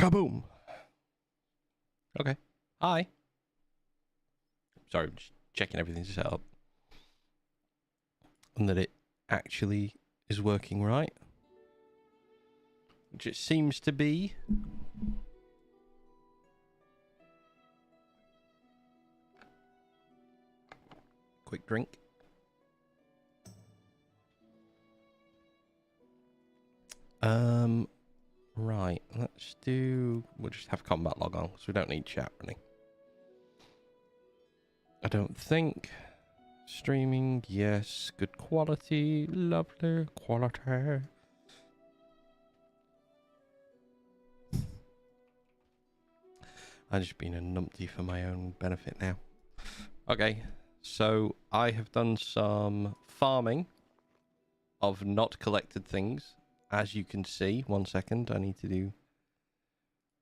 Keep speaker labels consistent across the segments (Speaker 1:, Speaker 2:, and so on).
Speaker 1: Kaboom! Okay. Hi. Sorry, I'm just checking everything's set up. And that it actually is working right. Which it seems to be. Quick drink. Right, let's do... We'll just have combat log on, so we don't need chat running. I don't think. Streaming, yes. Good quality. Lovely quality. I've just been a numpty for my own benefit now. Okay, so I have done some farming of not collected things. As you can see, 1 second, I need to do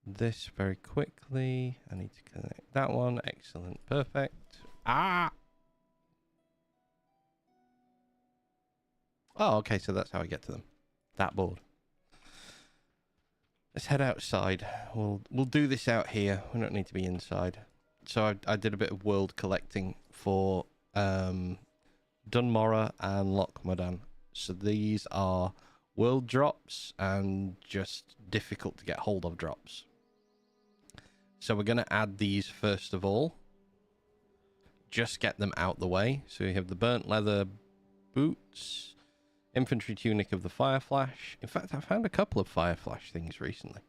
Speaker 1: this very quickly. I need to connect that one. Excellent, perfect. Ah! Oh, okay, so that's how I get to them. That board. Let's head outside. We'll do this out here. We don't need to be inside. So I did a bit of world collecting for Dunmorra and Lochmadan. So these are world drops and just difficult to get hold of drops. So we're going to add these first of all. Just get them out the way. So we have the burnt leather boots, infantry tunic of the fire flash. In fact, I found a couple of fire flash things recently.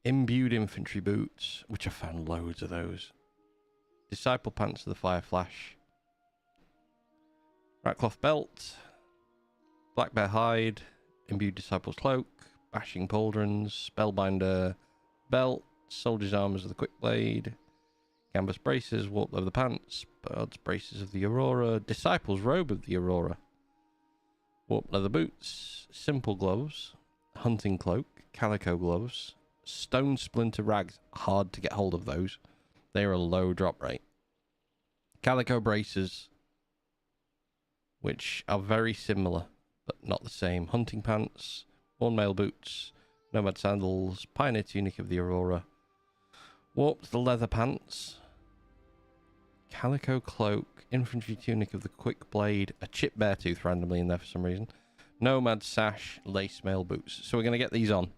Speaker 1: Imbued infantry boots, which I found loads of those. Disciple pants of the fire flash. Ratcloth belt, black bear hide, imbued disciple's cloak, bashing pauldrons, spellbinder belt, soldier's armors of the quick blade, canvas braces, warp leather pants, birds braces of the aurora, disciple's robe of the aurora, warp leather boots, simple gloves, hunting cloak, calico gloves, stone splinter rags. Hard to get hold of those. They are a low drop rate. Calico braces, which are very similar, but not the same. Hunting pants, hornmail boots, nomad sandals, pioneer tunic of the aurora, warped leather pants, calico cloak, infantry tunic of the quick blade, a chip bear tooth randomly in there for some reason, nomad sash, lace mail boots. So we're going to get these on.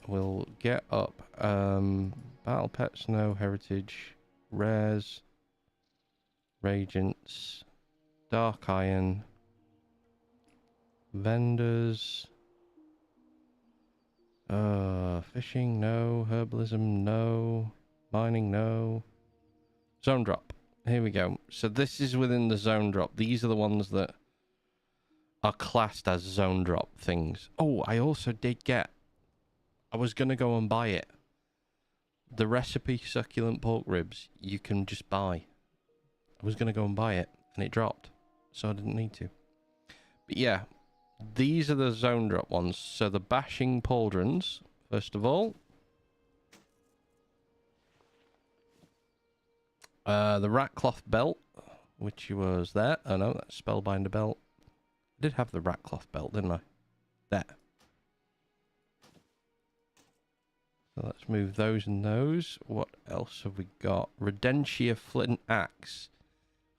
Speaker 1: We'll get up battle pet, snow, heritage, rares, Radiance, Dark Iron, Vendors, fishing, no, herbalism, no, mining, no, zone drop. Here we go. So this is within the zone drop. These are the ones that are classed as zone drop things. Oh, I also did get, I was going to go and buy it. The recipe succulent pork ribs, you can just buy. I was going to go and buy it, and it dropped, so I didn't need to. But yeah, these are the zone drop ones. So the bashing pauldrons, first of all. The ratcloth belt, which was there. Oh no, that's spellbinder belt. I did have the ratcloth belt, didn't I? There. So let's move those and those. What else have we got? Redentia flint axe.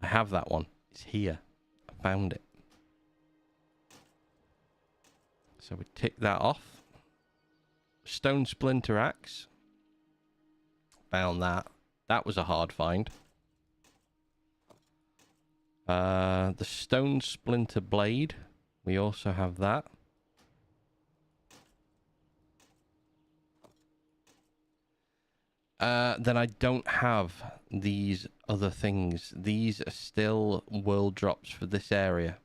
Speaker 1: I have that one. It's here. I found it. So we tick that off. Stone splinter axe. Found that. That was a hard find. The stone splinter blade. We also have that. Then I don't have these other things. These are still world drops for this area.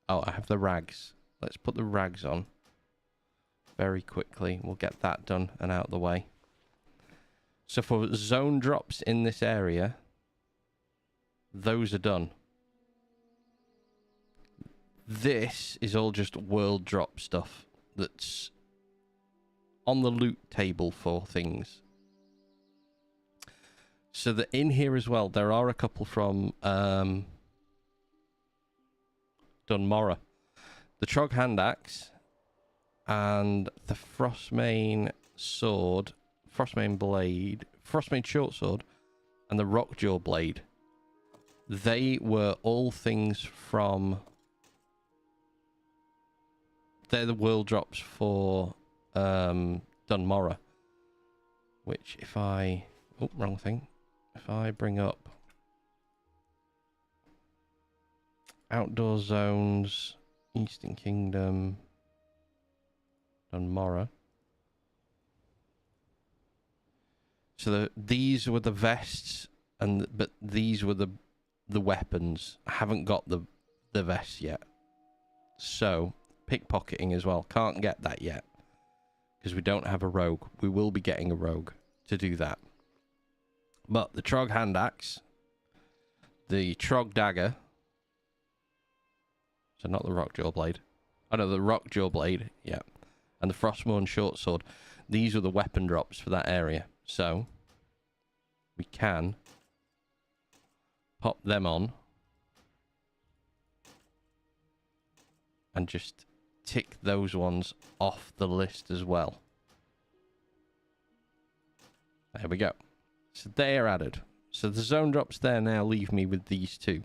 Speaker 1: Oh, I have the rags. Let's put the rags on very quickly. We'll get that done and out of the way. So for zone drops in this area, those are done. This is all just world drop stuff that's on the loot table for things. So that in here as well, there are a couple from Dunmorrow. The Trog hand axe and the Frostmane sword, Frostmane blade, Frostmane short sword, and the Rockjaw blade. They were all things from... They're the world drops for Dunmorrow. Which if I... Oh, wrong thing. If I bring up Outdoor Zones, Eastern Kingdom, Dunmorrow. So these were the vests, but these were the weapons. I haven't got the vests yet. So pickpocketing as well. Can't get that yet because we don't have a rogue. We will be getting a rogue to do that. But the Trog hand axe, the Trog dagger. So not the Rockjaw blade. Oh no, the Rockjaw blade. Yeah, and the Frostmourne short sword. These are the weapon drops for that area. So we can pop them on and just tick those ones off the list as well. There we go. So they are added. So the zone drops there now leave me with these two.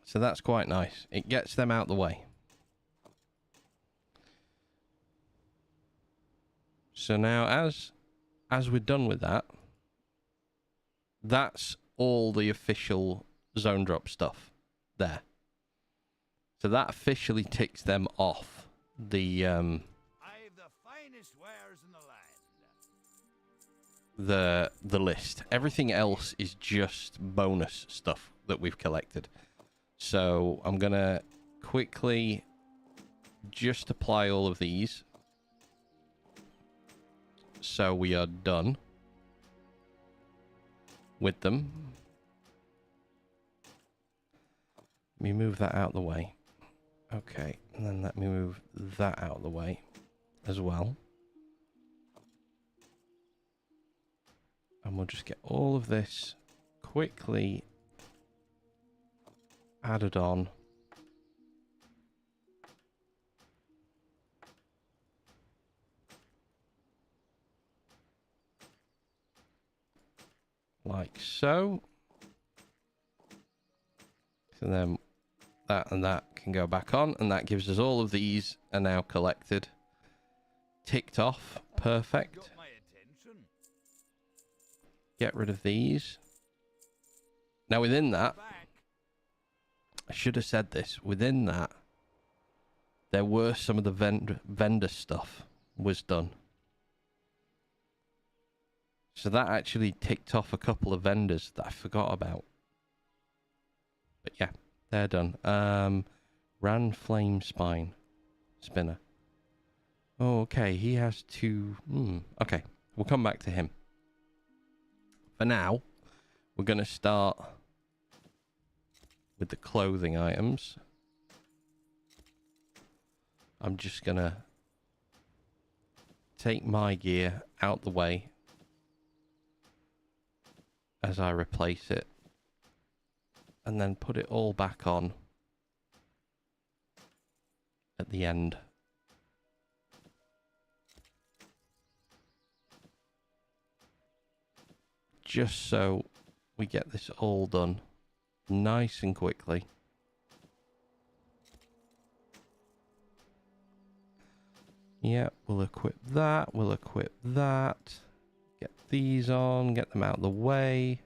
Speaker 1: So that's quite nice. It gets them out the way. So now as we're done with that, that's all the official zone drop stuff there. So that officially ticks them off the
Speaker 2: I've the finest wares in the land.
Speaker 1: The list. Everything else is just bonus stuff that we've collected. So I'm gonna quickly just apply all of these. So we are done with them. Let me move that out of the way. Okay, and then let me move that out of the way as well. And we'll just get all of this quickly added on. Like so. So then that and that can go back on, and that gives us all of these are now collected. Ticked off. Perfect. Get rid of these. Now within that, I should have said this, within that, there were some of the vendor stuff was done. So that actually ticked off a couple of vendors that I forgot about. But yeah, they're done. Ran Flame Spinner. Oh, okay, he has two... okay, we'll come back to him. For now, we're going to start with the clothing items. I'm just going to take my gear out the way as I replace it, and then put it all back on at the end. Just so we get this all done nice and quickly. Yeah, we'll equip that, we'll equip that. Get these on, get them out of the way.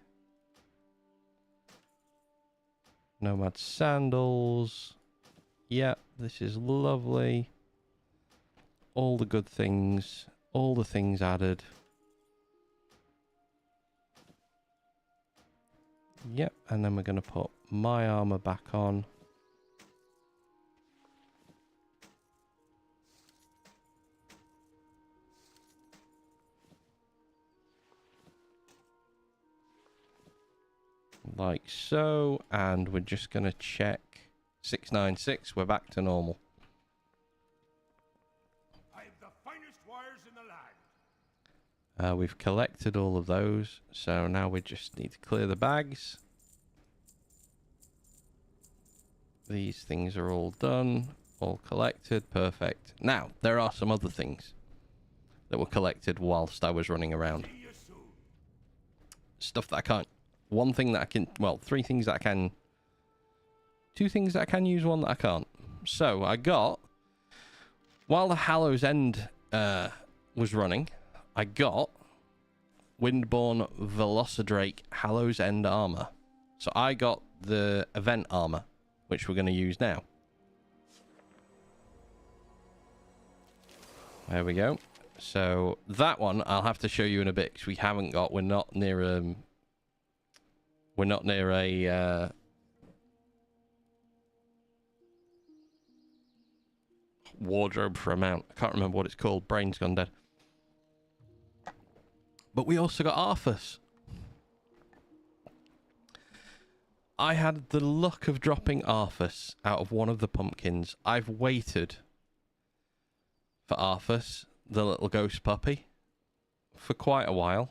Speaker 1: Nomad sandals. Yeah, this is lovely. All the good things, all the things added. Yep, and then we're going to put my armor back on. Like so, and we're just going to check 696, we're back to normal.
Speaker 2: I've the finest wires in the land.
Speaker 1: We've collected all of those, so now we just need to clear the bags. These things are all done, all collected, perfect. Now, there are some other things that were collected whilst I was running around.
Speaker 2: See you soon.
Speaker 1: Stuff that I can't... One thing that I can... Well, 3 things that I can... 2 things that I can use, 1 that I can't. So, I got... While the Hallows End was running, I got Windborn Velocidrake Hallows End armor. So I got the event armor, which we're going to use now. There we go. So that one I'll have to show you in a bit because we haven't got. We're not near a wardrobe for a mount. I can't remember what it's called. Brain's gone dead. But we also got Arthas. I had the luck of dropping Arthas out of one of the pumpkins. I've waited for Arthas, the little ghost puppy, for quite a while.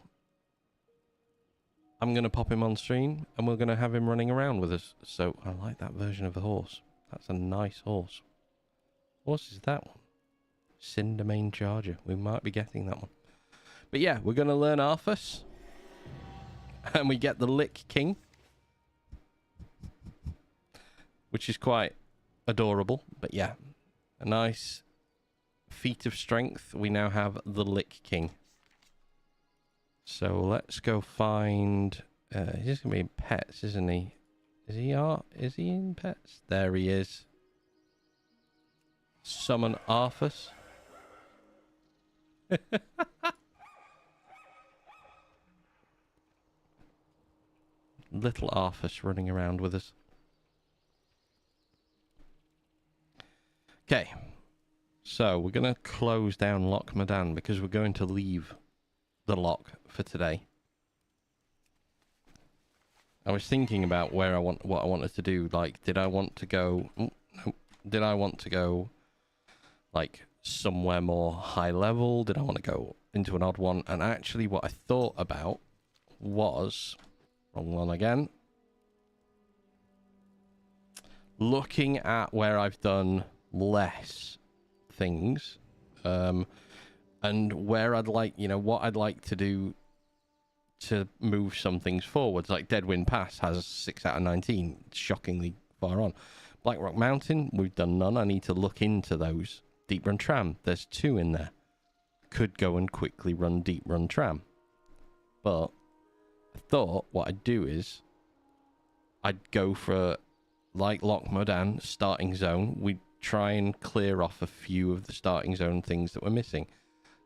Speaker 1: I'm going to pop him on stream and we're going to have him running around with us. So I like that version of the horse. That's a nice horse. What horse is that one? Cindermane Charger. We might be getting that one. But yeah, we're going to learn Arthas. And we get the Lick King, which is quite adorable. But yeah, a nice feat of strength. We now have the Lick King. So let's go find... he's going to be in pets, isn't he? Is he in pets? There he is. Summon Arthas. Little Arthas running around with us. Okay. So we're going to close down Loch Modan because we're going to leave the lock for today. I was thinking about what I wanted to do. Like, did I want to go... no. Did I want to go, like, somewhere more high level? Did I want to go into an odd one? And actually what I thought about was... Wrong one again. Looking at where I've done less things, and where I'd like, what I'd like to do to move some things forwards. Like Deadwind Pass has 6 out of 19, shockingly far on. Blackrock Mountain, we've done none. I need to look into those. Deep Run Tram, there's 2 in there. Could go and quickly run Deep Run Tram. But I thought what I'd do is I'd go for, like Loch Modan, starting zone. We'd try and clear off a few of the starting zone things that were missing.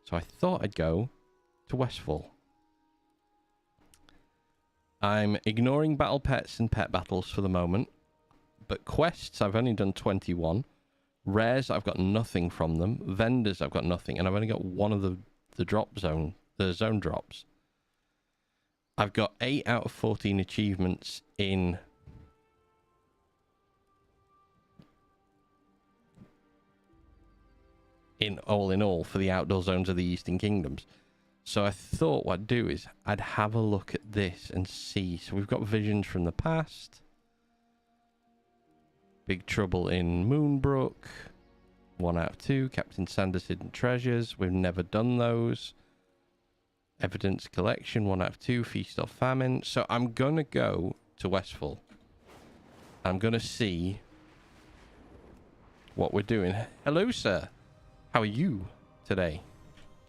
Speaker 1: So I thought I'd go to Westfall. I'm ignoring battle pets and pet battles for the moment. But quests, I've only done 21. Rares, I've got nothing from them. Vendors, I've got nothing. And I've only got one of the drop zone, the zone drops. I've got 8 out of 14 achievements in all for the outdoor zones of the Eastern Kingdoms. So I thought what I'd do is I'd have a look at this and see. So we've got Visions from the Past. Big Trouble in Moonbrook. 1 out of 2. Captain Sanders' Hidden Treasures. We've never done those. Evidence Collection. 1 out of 2. Feast or Famine. So I'm going to go to Westfall. I'm going to see what we're doing. Hello, sir. How are you today?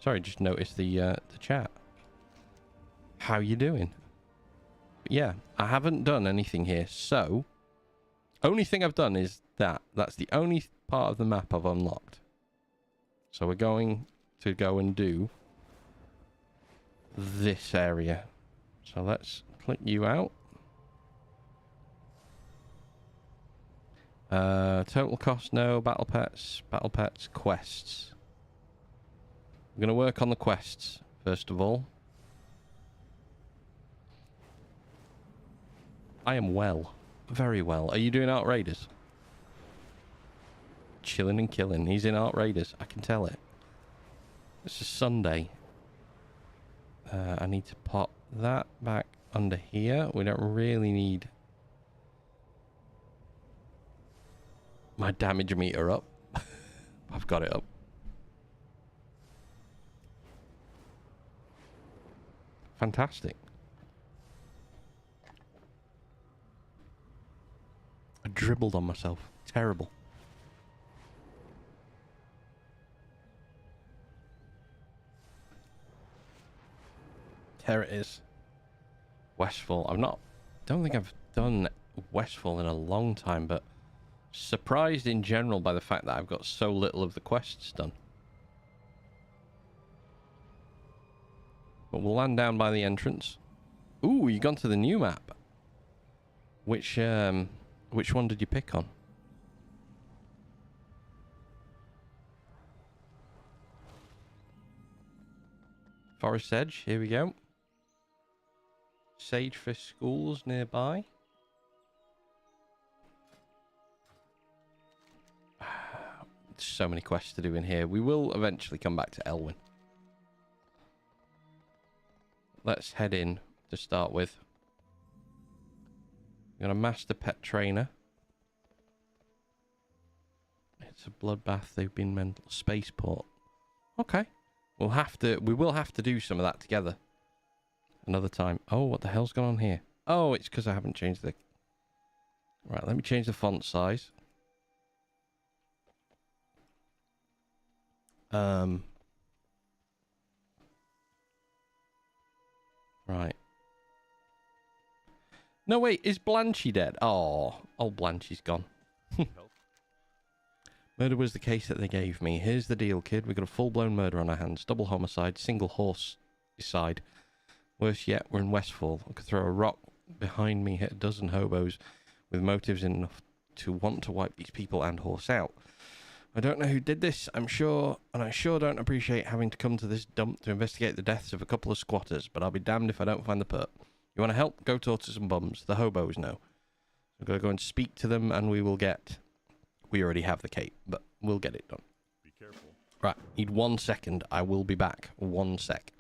Speaker 1: Sorry, just noticed the chat. How you doing? But yeah, I haven't done anything here, so only thing I've done is that. That's the only part of the map I've unlocked. So we're going to go and do this area. So let's click you out. Total cost, no. Battle pets, quests. We're going to work on the quests, first of all. I am well. Very well. Are you doing Art Raiders? Chilling and killing. He's in Art Raiders. I can tell it. It's a Sunday. I need to pop that back under here. We don't really need my damage meter up. I've got it up. Fantastic. I dribbled on myself. Terrible. There it is. Westfall. Don't think I've done Westfall in a long time, but surprised in general by the fact that I've got so little of the quests done. But we'll land down by the entrance. Ooh, you gone to the new map. Which one did you pick on? Forest Edge, here we go. Sagefish schools nearby. So many quests to do in here. We will eventually come back to Elwyn. Let's head in to start with. We're gonna master pet trainer. It's a bloodbath. They've been mental spaceport. Okay. We will have to do some of that together. Another time. Oh, what the hell's going on here? Oh, it's because I haven't changed the... Right, let me change the font size. Right. No, wait, is Blanchy dead? Oh, old Blanchy's gone. Murder was the case that they gave me. Here's the deal, kid. We've got a full-blown murder on our hands. Double homicide, single horse decide. Worse yet, we're in Westfall. I could throw a rock behind me, hit a dozen hobos with motives enough to want to wipe these people and horse out. I don't know who did this, I'm sure, and I sure don't appreciate having to come to this dump to investigate the deaths of a couple of squatters, but I'll be damned if I don't find the perp. You want to help? Go talk to some bums. The hobos know. We're going to go and speak to them, and we will get... We already have the cape, but we'll get it done.
Speaker 2: Be careful.
Speaker 1: Right, need 1 second. I will be back. 1 sec.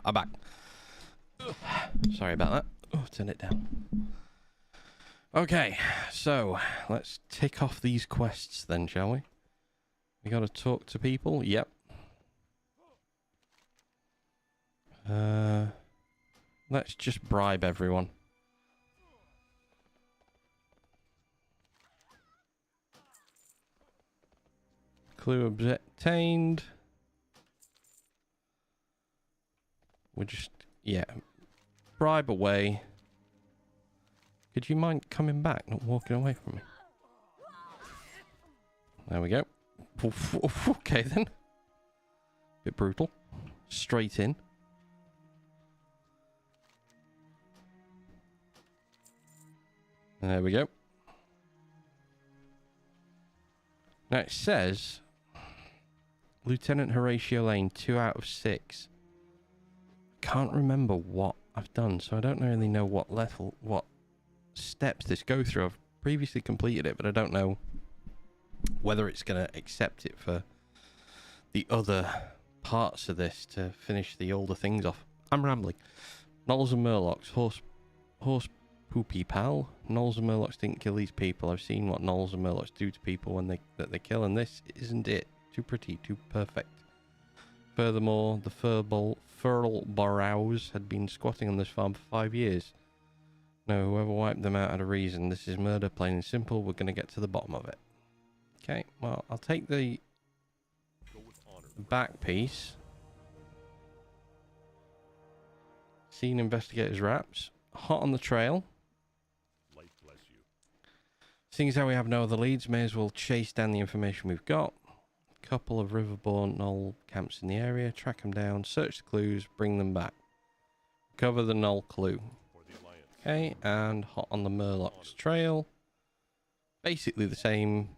Speaker 1: I'm back. Sorry about that. Oh, turn it down. Okay, so let's tick off these quests then, shall we? We gotta talk to people. Yep. Let's just bribe everyone. Clue obtained. We're just, yeah, bribe away. Could you mind coming back, not walking away from me? There we go. Okay then. Bit brutal. Straight in. There we go. Now it says Lieutenant Horatio Lane, 2 out of 6. Can't remember what I've done, so I don't really know what level, what steps this go through. I've previously completed it, but I don't know whether it's going to accept it for the other parts of this to finish the older things off. I'm rambling. Gnolls and Murlocs, horse poopy pal. Gnolls and Murlocs didn't kill these people. I've seen what Gnolls and Murlocs do to people when they kill, and this isn't it. Too pretty, too perfect. Furthermore, the Furlborows had been squatting on this farm for 5 years. No, whoever wiped them out had a reason. This is murder, plain and simple. We're going to get to the bottom of it. Okay, well, I'll take the back piece. Seen investigators' wraps. Hot on the trail.
Speaker 2: Light bless you.
Speaker 1: Seeing as how we have no other leads, may as well chase down the information we've got. Couple of riverborn Gnoll camps in the area. Track them down, search the clues, bring them back. Cover the Gnoll clue.
Speaker 2: For the Alliance.
Speaker 1: Okay, and hot on the Murloc's trail. Basically the same.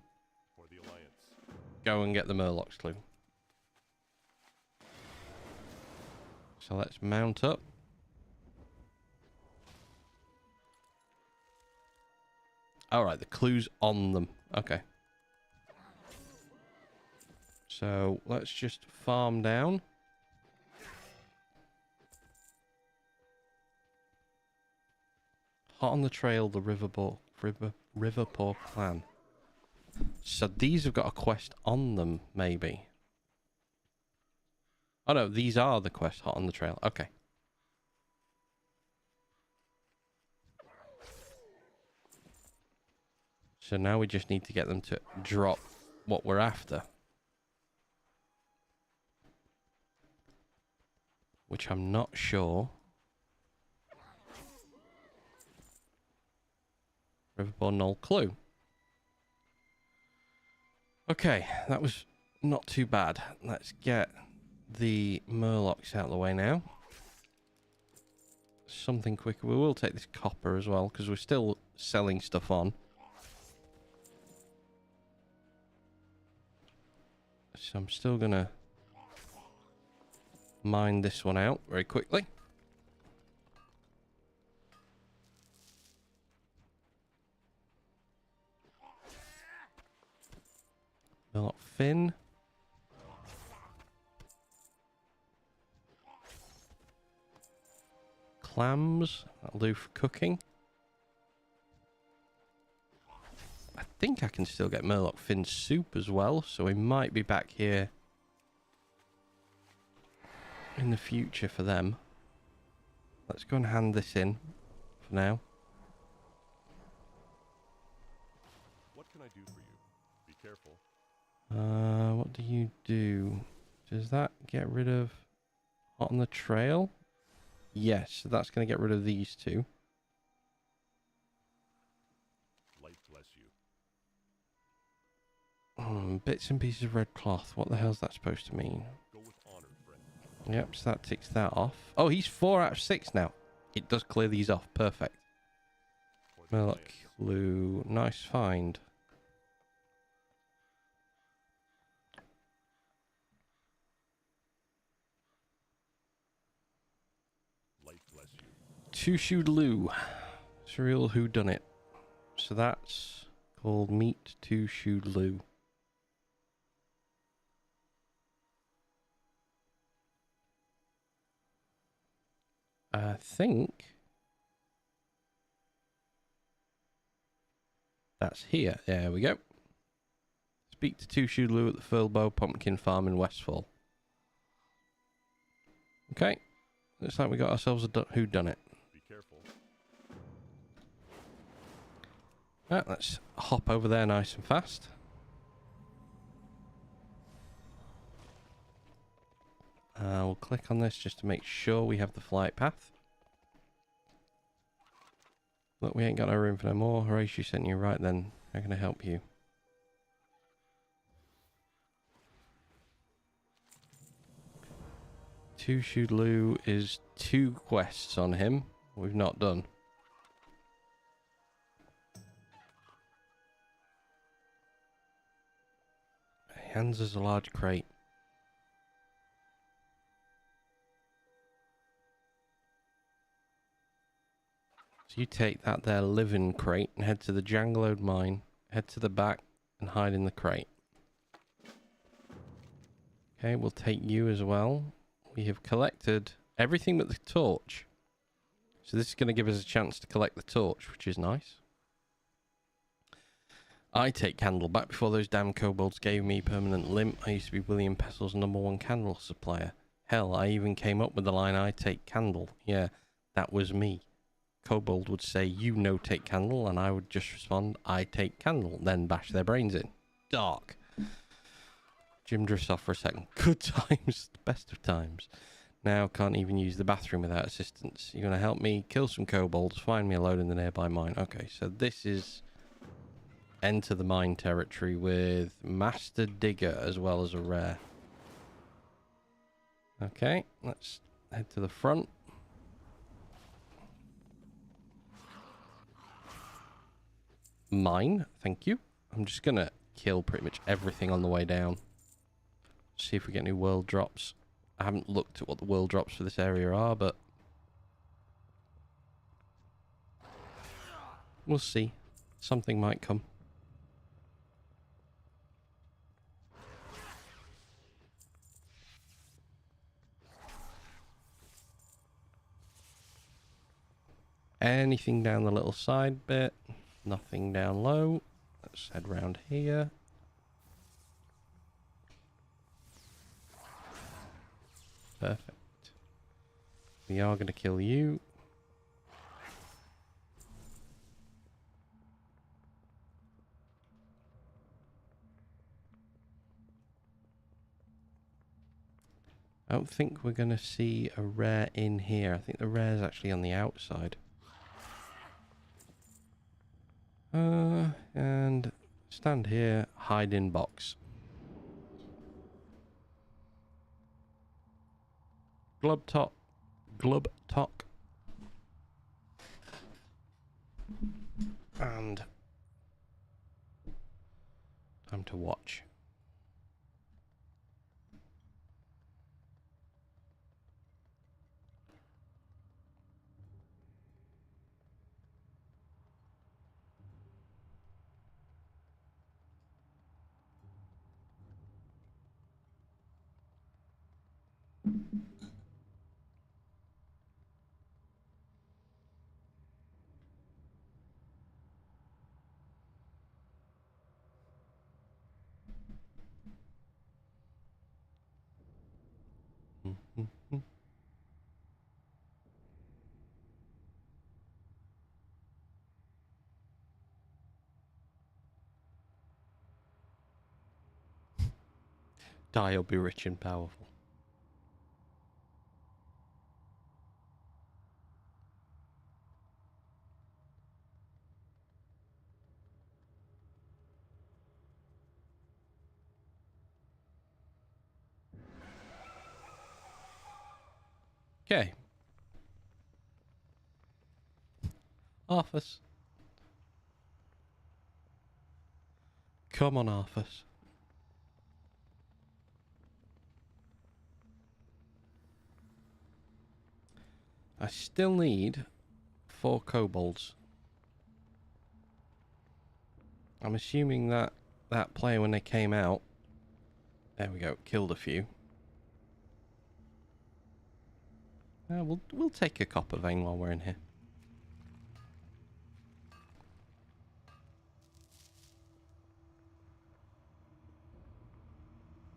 Speaker 2: For the Alliance.
Speaker 1: Go and get the Murloc's clue. So let's mount up. Alright, the clue's on them. Okay. So let's just farm down. Hot on the trail, the Riverpaw clan. So these have got a quest on them, maybe. Oh no, these are the quest hot on the trail. Okay. So now we just need to get them to drop what we're after. Which I'm not sure. Riverborn Gnoll clue. Okay, that was not too bad. Let's get the Murlocs out of the way now. Something quicker. We will take this copper as well, because we're still selling stuff on. So I'm still going to mine this one out very quickly. Murloc fin. Clams. That'll do for cooking. I think I can still get Murloc fin soup as well, so we might be back here in the future for them. Let's go and hand this in for now.
Speaker 2: What can I do for you? Be careful.
Speaker 1: What do you do? Does that get rid of hot on the trail? Yes, so that's going to get rid of these two.
Speaker 2: Light bless you.
Speaker 1: Bits and pieces of red cloth. What the hell's that supposed to mean?
Speaker 2: Go with honor, friend.
Speaker 1: Yep, so that ticks that off. Oh, he's 4 out of 6 now. It does clear these off. Perfect.
Speaker 2: For the
Speaker 1: Murloc
Speaker 2: Alliance.
Speaker 1: clue. Nice find.
Speaker 2: Light bless you.
Speaker 1: Two-shoed Lou. Surreal whodunit. So that's called Meet Two-shoed Lou. I think that's here. There we go. Speak to Two Shoe Lou at the Furlbow Pumpkin Farm in Westfall. Okay. Looks like we got ourselves a whodunit.
Speaker 2: Be careful.
Speaker 1: Right, let's hop over there nice and fast. We'll click on this just to make sure we have the flight path. Look, we ain't got no room for no more. Horatio sent you. Right then, how can I help you? Two Shoe Lou is 2 quests on him. We've not done. He hands us a large crate. So you take that there living crate and head to the Janglode mine, head to the back and hide in the crate. Okay, we'll take you as well. We have collected everything but the torch. So this is going to give us a chance to collect the torch, which is nice. I take candle back before those damn kobolds gave me permanent limp. I used to be William Pessel's #1 candle supplier. Hell, I even came up with the line, I take candle. Yeah, that was me. Kobold would say, you no take candle, and I would just respond, I take candle, then bash their brains in. Dark. Jim drifts off for a second. Good times, the best of times. Now can't even use the bathroom without assistance. You're going to help me kill some kobolds, find me a load in the nearby mine. Okay, so this is enter the mine territory with Master Digger as well as a rare. Okay, let's head to the front. Mine, thank you. I'm just going to kill pretty much everything on the way down. See if we get any world drops. I haven't looked at what the world drops for this area are, but we'll see. Something might come. Anything down the little side bit. Nothing down low. Let's head round here. Perfect. We are going to kill you. I don't think we're going to see a rare in here. I think the rare is actually on the outside. And stand here, hide in box. Glub talk. And time to watch. Die or be rich and powerful. Okay. Arthas. Come on, Arthas. I still need 4 kobolds. I'm assuming that that player, when they came out, there we go, killed a few. We'll take a copper vein while we're in here.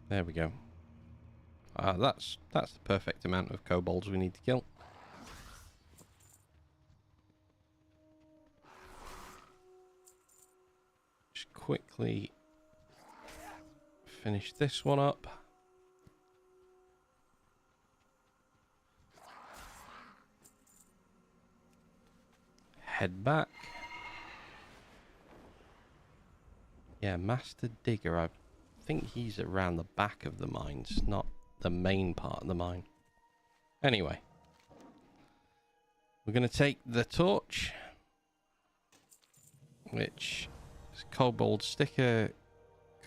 Speaker 1: There we go. That's the perfect amount of kobolds we need to kill. Just quickly finish this one up. Head back. Yeah, Master Digger. I think he's around the back of the mines, not the main part of the mine. Anyway, we're going to take the torch, which is kobold sticker,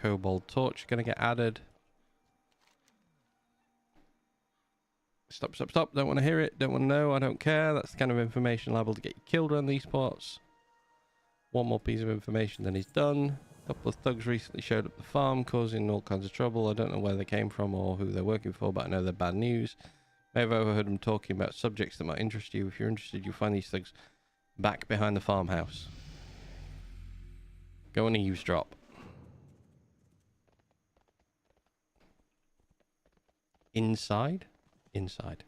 Speaker 1: kobold torch going to get added. Stop, stop, stop. Don't want to hear it. Don't want to know. I don't care. That's the kind of information liable to get you killed around these parts. One more piece of information, then he's done. A couple of thugs recently showed up at the farm, causing all kinds of trouble. I don't know where they came from or who they're working for, but I know they're bad news. May have overheard them talking about subjects that might interest you. If you're interested, you'll find these thugs back behind the farmhouse. Go and eavesdrop. Inside? Inside.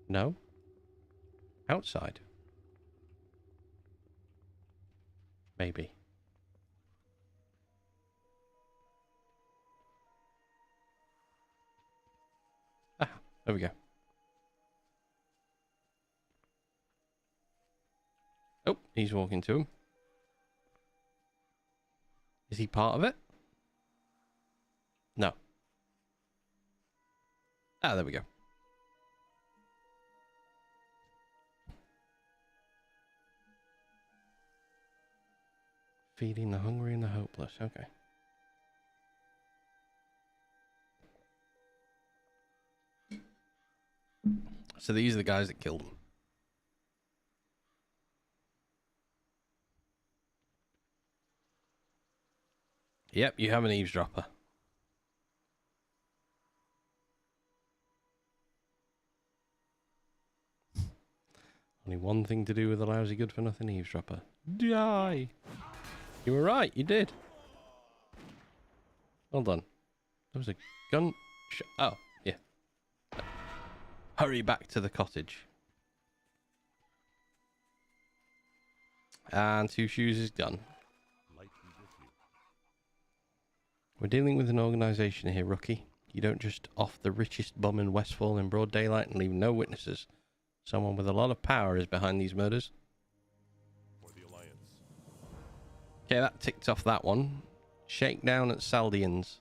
Speaker 1: No? Outside? Maybe. Ah, there we go. Oh, he's walking to him. Is he part of it? No. Ah, there we go. Feeding the hungry and the hopeless. Okay. So these are the guys that killed him. Yep, you have an eavesdropper. Only one thing to do with a lousy good-for-nothing eavesdropper. Die! You were right, you did. Well done. There was a gun... Oh, yeah. Hurry back to the cottage. And Two Shoes is done. We're dealing with an organisation here, rookie. You don't just off the richest bum in Westfall in broad daylight and leave no witnesses. Someone with a lot of power is behind these murders.
Speaker 2: For the Alliance.
Speaker 1: Okay, that ticked off that one. Shakedown at Saldian's.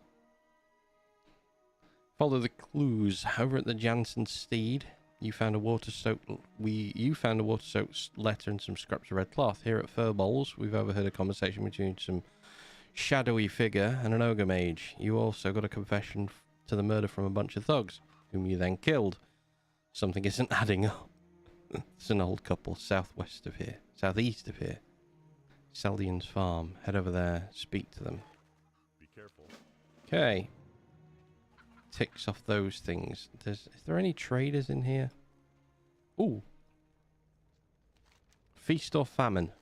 Speaker 1: Follow the clues. Over at the Jansen Steed, you found a water-soaked letter and some scraps of red cloth. Here at Furbol's, we've overheard a conversation between some shadowy figure and an ogre mage. You also got a confession to the murder from a bunch of thugs, whom you then killed. Something isn't adding up. It's an old couple southeast of here. Saldian's farm. Head over there, speak to them.
Speaker 2: Be careful.
Speaker 1: Okay. Ticks off those things. Is there any traders in here? Ooh. Feast or famine?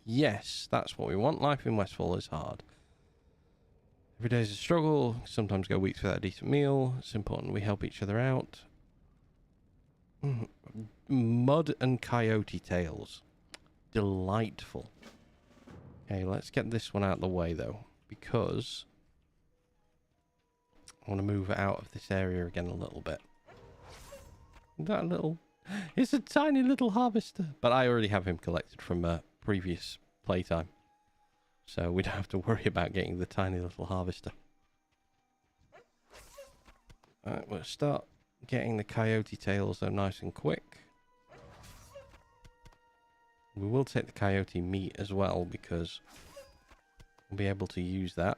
Speaker 1: Yes, that's what we want. Life in Westfall is hard. Every day is a struggle. Sometimes go weeks without a decent meal. It's important we help each other out. Mud and coyote tails. Delightful. Okay, let's get this one out of the way, though. Because I want to move out of this area again a little bit. That little... It's a tiny little harvester. But I already have him collected from a previous playtime. So we don't have to worry about getting the tiny little harvester. Alright, we'll start getting the coyote tails, though, nice and quick. We will take the coyote meat as well, because we'll be able to use that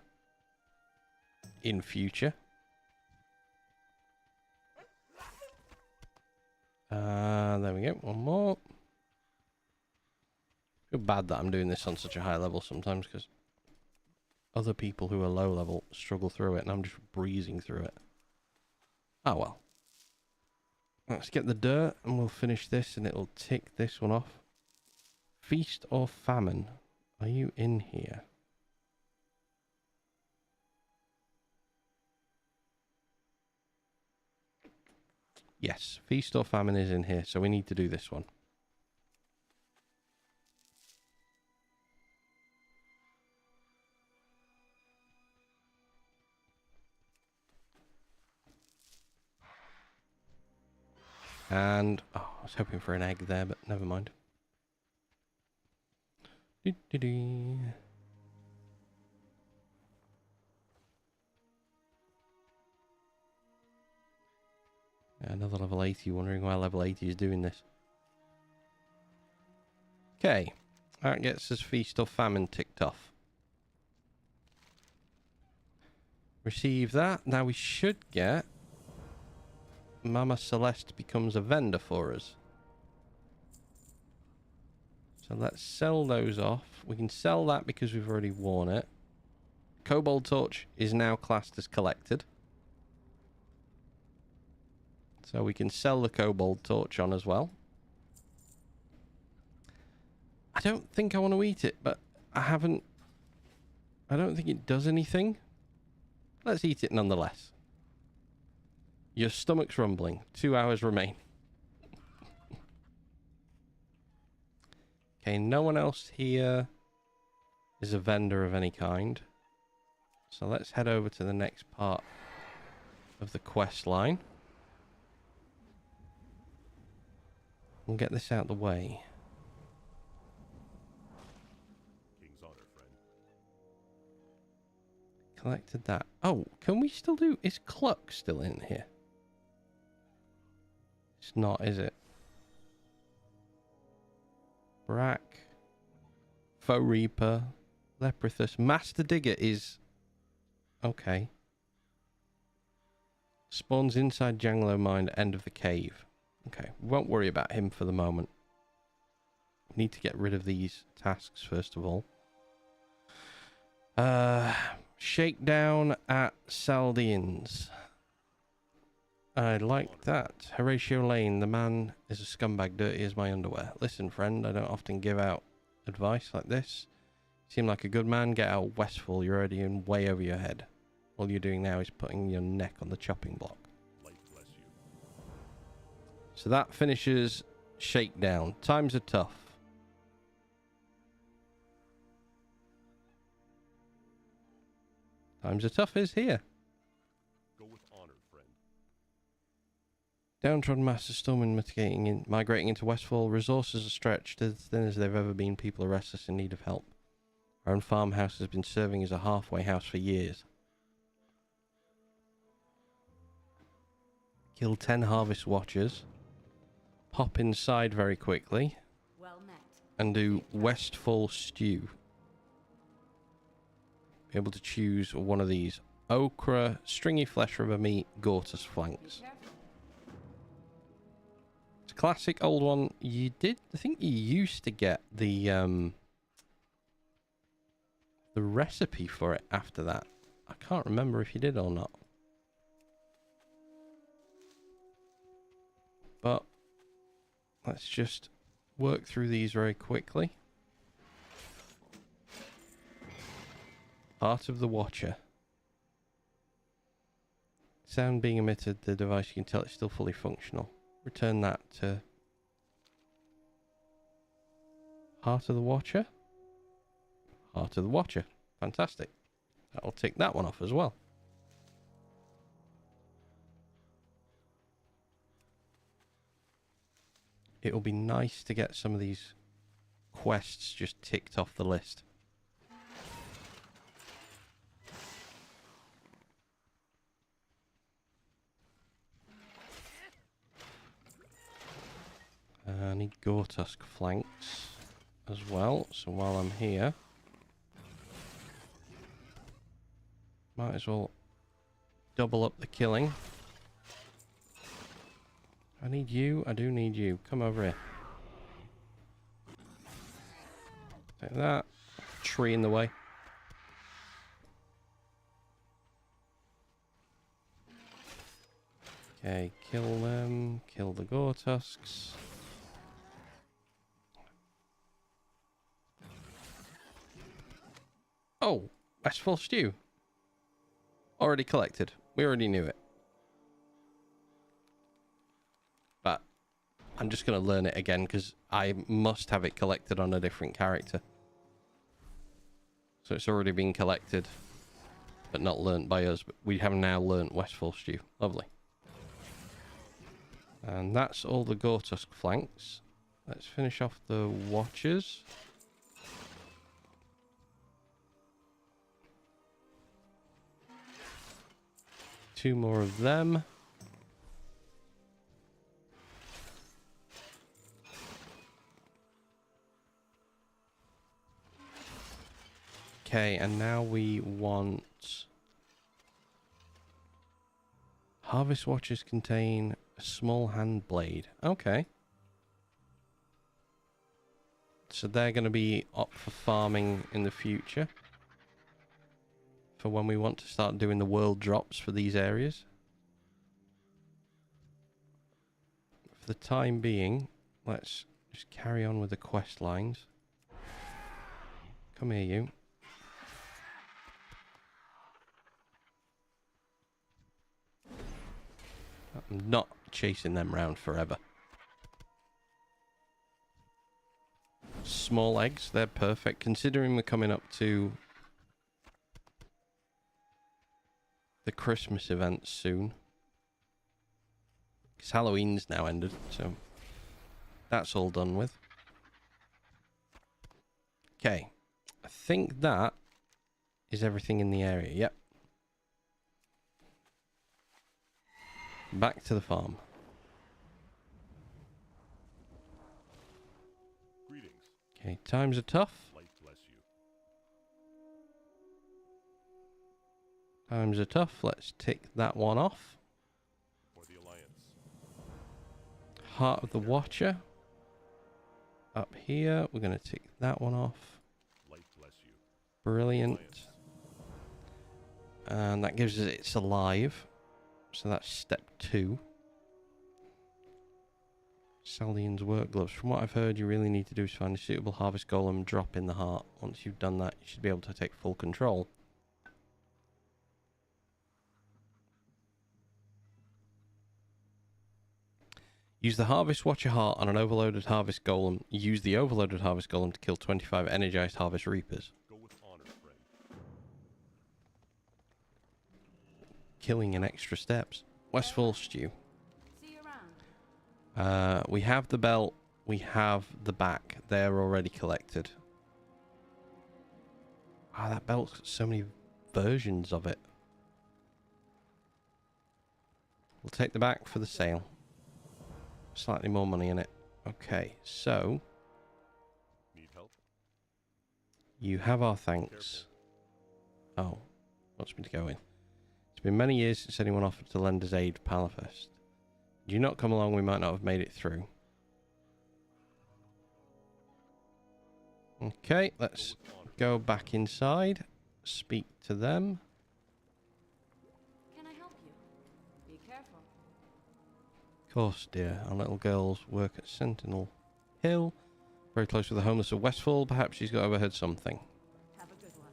Speaker 1: in future. There we go. One more. Feel bad that I'm doing this on such a high level sometimes, because other people who are low level struggle through it, and I'm just breezing through it. Oh well. Let's get the dirt, and we'll finish this, and it'll tick this one off. Feast or famine? Are you in here? Yes, feast or famine is in here, so we need to do this one. And, oh, I was hoping for an egg there, but never mind. Doo-doo-doo. Another level 80, wondering why level 80 is doing this. Okay, that gets us feast or famine ticked off. Receive that. Now we should get Mama Celeste becomes a vendor for us. So let's sell those off. We can sell that because we've already worn it. Kobold Torch is now classed as collected. So we can sell the Kobold Torch on as well. I don't think I want to eat it, but I don't think it does anything. Let's eat it nonetheless. Your stomach's rumbling. 2 hours remain. Okay, no one else here is a vendor of any kind. So let's head over to the next part of the quest line. We'll get this out of the way.
Speaker 2: King's honor, friend.
Speaker 1: Collected that. Oh, can we still do... Is Cluck still in here? It's not, is it? Brack. Foe Reaper. Leprithus. Master Digger is... Okay. Spawns inside Janglo Mine at end of the cave. Okay, we won't worry about him for the moment. We need to get rid of these tasks first of all. Shakedown at Saldians. I like that. Horatio Lane, the man is a scumbag, dirty as my underwear. Listen, friend, I don't often give out advice like this. You seem like a good man. Get out Westfall. You're already in way over your head. All you're doing now is putting your neck on the chopping block.
Speaker 2: Light bless you.
Speaker 1: So that finishes Shakedown. Times are tough. Times are tough is here.
Speaker 2: Go with honor, friend.
Speaker 1: Downtrodden masses storming, migrating into Westfall. Resources are stretched as thin as they've ever been. People are restless in need of help. Our own farmhouse has been serving as a halfway house for years. Kill 10 harvest watchers. Pop inside very quickly.
Speaker 3: Well met.
Speaker 1: And do Westfall stew. Be able to choose one of these. Okra, stringy flesh rubber meat, Gortus flanks. It's a classic old one. I think you used to get the recipe for it after that. I can't remember if you did or not. But let's just work through these very quickly. Heart of the Watcher. Sound being emitted, the device, you can tell it's still fully functional. Return that to Heart of the Watcher. Heart of the Watcher. Fantastic. That'll tick that one off as well. It will be nice to get some of these quests just ticked off the list. I need Gortusk flanks as well, so while I'm here, might as well double up the killing. I need you. I do need you. Come over here. Take that. Tree in the way. Okay, kill them. Kill the gore tusks. Oh, Westfall stew. Already collected. We already knew it. But I'm just going to learn it again because I must have it collected on a different character. So it's already been collected, but not learnt by us. But we have now learnt Westfall stew. Lovely. And that's all the Gortusk flanks. Let's finish off the Watchers. Two more of them. Okay, and now we want... Harvest Watchers contain a small hand blade. Okay. So they're going to be up for farming in the future. For when we want to start doing the world drops for these areas. For the time being, let's just carry on with the quest lines. Come here, you. I'm not chasing them round forever. Small eggs, they're perfect. Considering we're coming up to the Christmas events soon. Because Halloween's now ended, so that's all done with. Okay. I think that is everything in the area. Yep. Back to the farm.
Speaker 2: Greetings.
Speaker 1: Okay, times are tough.
Speaker 2: Light bless you.
Speaker 1: Times are tough. Let's tick that one off.
Speaker 2: For the Alliance.
Speaker 1: Heart of the Watcher. Up here, we're going to tick that one off.
Speaker 2: Light bless you.
Speaker 1: Brilliant.
Speaker 2: Alliance.
Speaker 1: And that gives us it's alive. So that's step 2. Saldian's work gloves. From what I've heard, you really need to do is find a suitable harvest golem, drop in the heart. Once you've done that, you should be able to take full control. Use the Harvest Watcher heart on an overloaded harvest golem. Use the overloaded harvest golem to kill 25 energized harvest reapers.
Speaker 2: Go with honor, friend.
Speaker 1: Killing in extra steps. Westfall stew.
Speaker 3: See you around.
Speaker 1: We have the belt. We have the back. They're already collected. Wow, that belt's got so many versions of it. We'll take the back for the sale. Slightly more money in it. Okay, so
Speaker 2: Need help?
Speaker 1: you have our thanks. Oh, wants me to go in. It's been many years since anyone offered to lend us aid for Palafest. Did you not come along, we might not have made it through. Okay, let's go back inside. Speak to them.
Speaker 3: Can I help you? Be careful.
Speaker 1: Of course, dear. Our little girls work at Sentinel Hill. Very close with the homeless of Westfall. Perhaps she's got overheard something.
Speaker 3: Have a good one.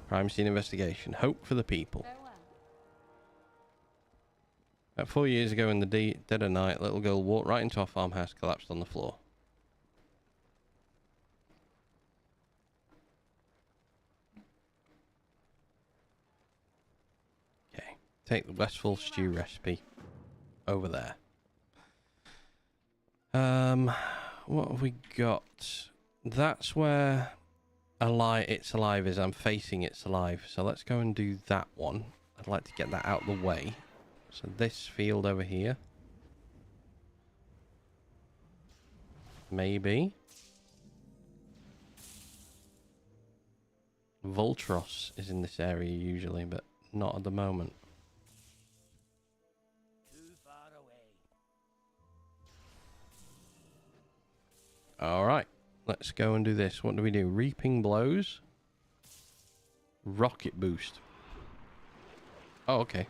Speaker 1: Crime scene investigation. Hope for the people.
Speaker 3: Farewell.
Speaker 1: About 4 years ago in the dead of night, a little girl walked right into our farmhouse, collapsed on the floor. Okay. Take the Westfall stew recipe over there. What have we got? That's where It's Alive is. I'm facing It's Alive. So let's go and do that one. I'd like to get that out of the way. So this field over here. Maybe. Voltros is in this area usually, but not at the moment.
Speaker 4: Too far away.
Speaker 1: Alright. Let's go and do this. What do we do? Reaping blows. Rocket boost. Oh, okay.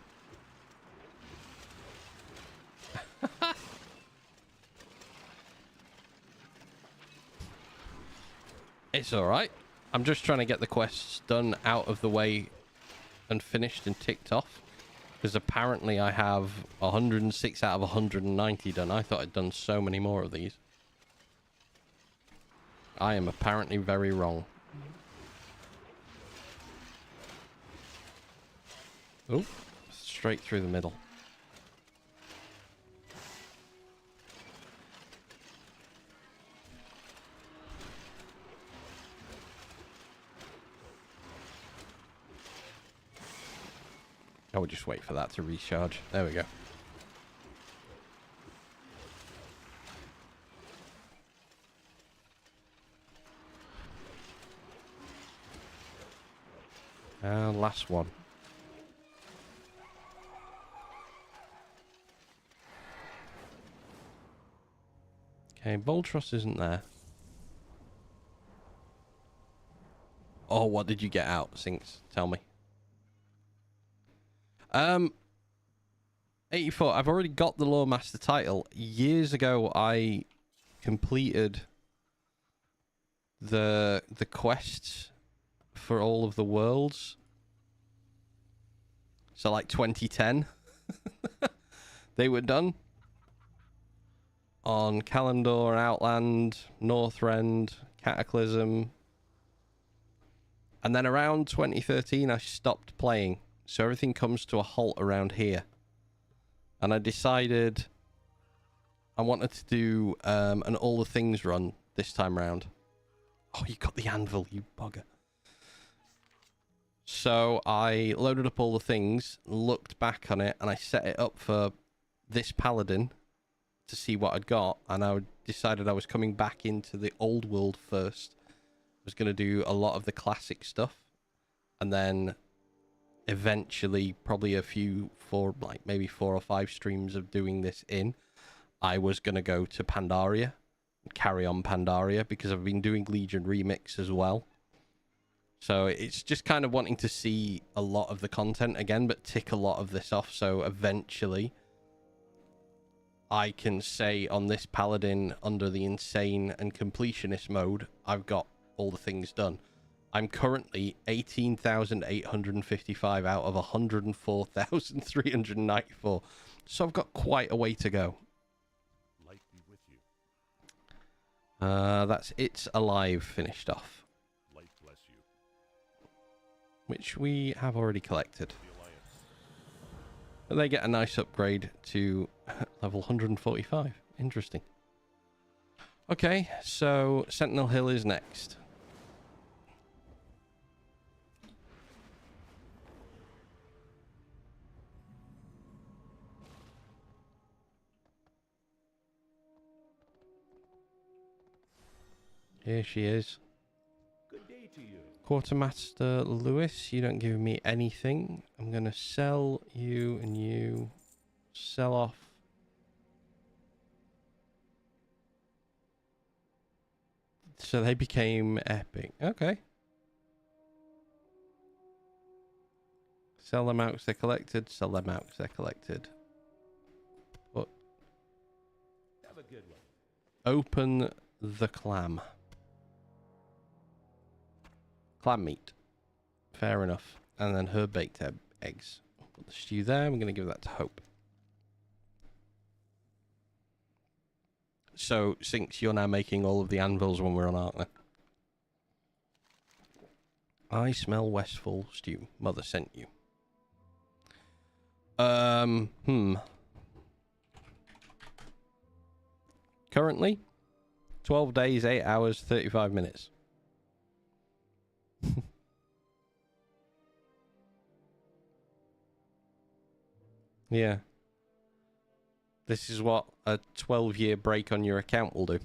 Speaker 1: It's alright. I'm just trying to get the quests done out of the way and finished and ticked off. Because apparently I have 106 out of 190 done. I thought I'd done so many more of these. I am apparently very wrong. Oh, straight through the middle. I would just wait for that to recharge. There we go. Last one. Okay, Voltros isn't there. Oh, what did you get out, Sinks? Tell me. 84. I've already got the Lore Master title. Years ago, I completed the quests for all of the worlds. So like 2010, they were done on Kalimdor, Outland, Northrend, Cataclysm, and then around 2013, I stopped playing. So everything comes to a halt around here. And I decided I wanted to do an All the Things run this time round. Oh, you got the anvil, you bugger. So I loaded up all the things, looked back on it, and I set it up for this paladin to see what I'd got. And I decided I was coming back into the old world first. I was going to do a lot of the classic stuff. And then eventually, probably maybe 4 or 5 streams of doing this I was going to go to Pandaria and carry on Pandaria because I've been doing Legion Remix as well. So it's just kind of wanting to see a lot of the content again, but tick a lot of this off. So eventually I can say on this paladin under the insane and completionist mode, I've got all the things done. I'm currently 18,855 out of 104,394. So I've got quite a way to go.
Speaker 2: Light be with you.
Speaker 1: That's It's Alive finished off,
Speaker 2: Light bless you.
Speaker 1: which we have already collected.
Speaker 2: The Alliance.
Speaker 1: But they get a nice upgrade to level 145. Interesting. Okay, so Sentinel Hill is next. Here she is.
Speaker 2: Good day to you.
Speaker 1: Quartermaster Lewis, you don't give me anything. I'm going to sell you and you. Sell off. So they became epic. Okay. Sell them out because they're collected. Sell them out because they're collected. But
Speaker 2: Have a good one.
Speaker 1: open the clam. Clam meat. Fair enough. And then her baked eggs. Put the stew there. We're going to give that to Hope. So, Sinks, you're now making all of the anvils when we're on Ark then. I smell Westfall stew. Mother sent you. Currently, 12 days, 8 hours, 35 minutes. Yeah. This is what a 12-year break on your account will do.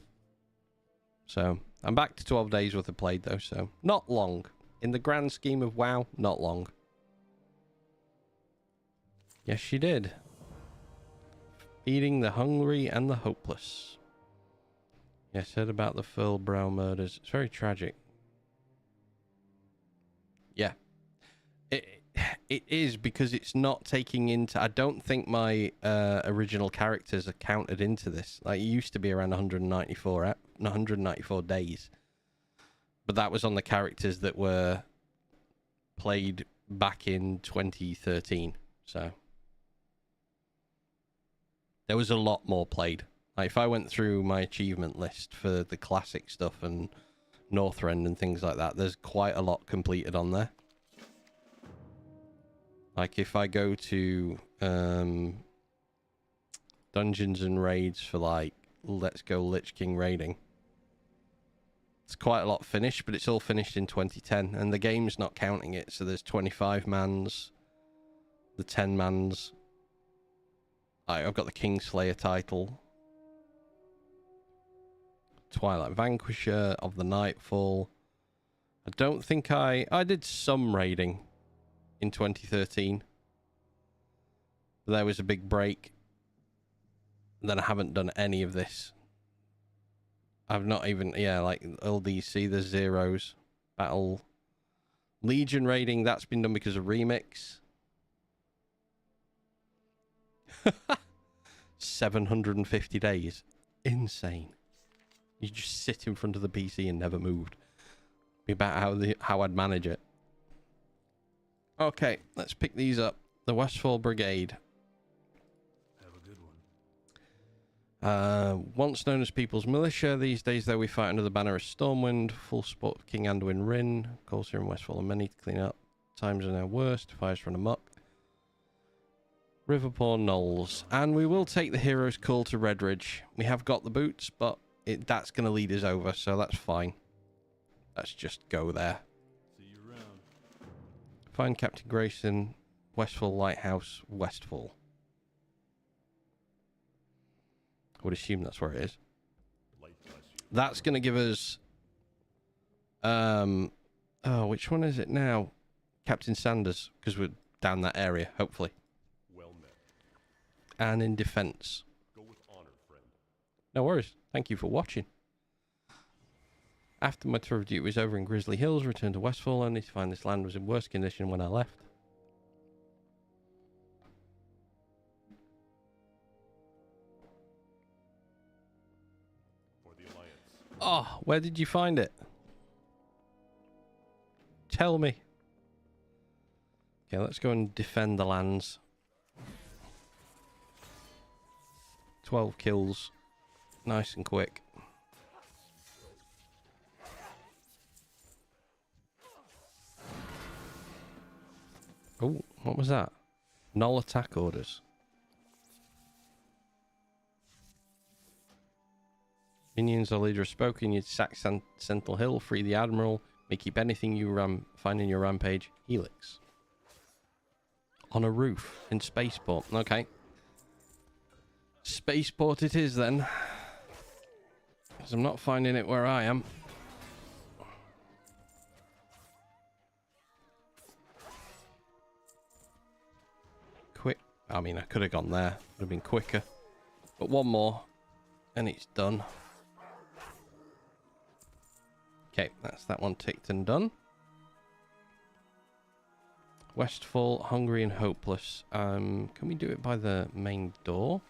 Speaker 1: So, I'm back to 12 days worth of played though, so not long. In the grand scheme of WoW, not long. Yes, she did. Feeding the hungry and the hopeless. Yes, heard about the Furlbrow murders. It's very tragic. Yeah. It it is, because it's not taking into... I don't think my original characters are counted into this. Like, it used to be around 194 days. But that was on the characters that were played back in 2013. So there was a lot more played. Like, if I went through my achievement list for the classic stuff and Northrend and things like that, there's quite a lot completed on there. Like, if I go to dungeons and raids for, like, Let's Go Lich King raiding, it's quite a lot finished, but it's all finished in 2010, and the game's not counting it, so there's 25 mans, the 10 mans. I've got the Kingslayer title, Twilight Vanquisher, of the Nightfall. I don't think I did some raiding in 2013. But there was a big break. And then I haven't done any of this. I've not even, like LDC, the Zeros, Battle, Legion raiding, that's been done because of Remix. 750 days. Insane. You just sit in front of the PC and never moved. Be about how I'd manage it. Okay, let's pick these up. The Westfall Brigade.
Speaker 2: Have a good one.
Speaker 1: Once known as People's Militia, these days though we fight under the banner of Stormwind, full support of King Anduin Rin. Calls here in Westfall are many to clean up. Times are now worst. Fires run amok. Riverpaw Knolls. And we will take the hero's call to Redridge. We have got the boots, but that's going to lead us over, so that's fine. Let's just go there.
Speaker 2: See you around.
Speaker 1: Find Captain Grayson, Westfall Lighthouse, Westfall. I would assume that's where it is. That's going to give us... which one is it now? Captain Sanders, because we're down that area, hopefully.
Speaker 2: Well met.
Speaker 1: And in defense.
Speaker 2: Go with honor, friend.
Speaker 1: No worries. Thank you for watching. After my tour of duty was over in Grizzly Hills, returned to Westfall, only to find this land was in worse condition when I left.
Speaker 2: For the Alliance.
Speaker 1: Oh, where did you find it? Tell me. Okay, let's go and defend the lands. 12 kills. Nice and quick. Oh, what was that? Null attack orders. Minions are leader spoken. You sack Sentinel Hill, free the Admiral. May keep anything you find in your rampage. Helix. On a roof in Spaceport. Okay. Spaceport it is then. Because I'm not finding it where I am. Quick. I mean, I could have gone there. Would have been quicker. But one more. And it's done. Okay, that's that one ticked and done. Westfall, hungry and hopeless. Can we do it by the main door?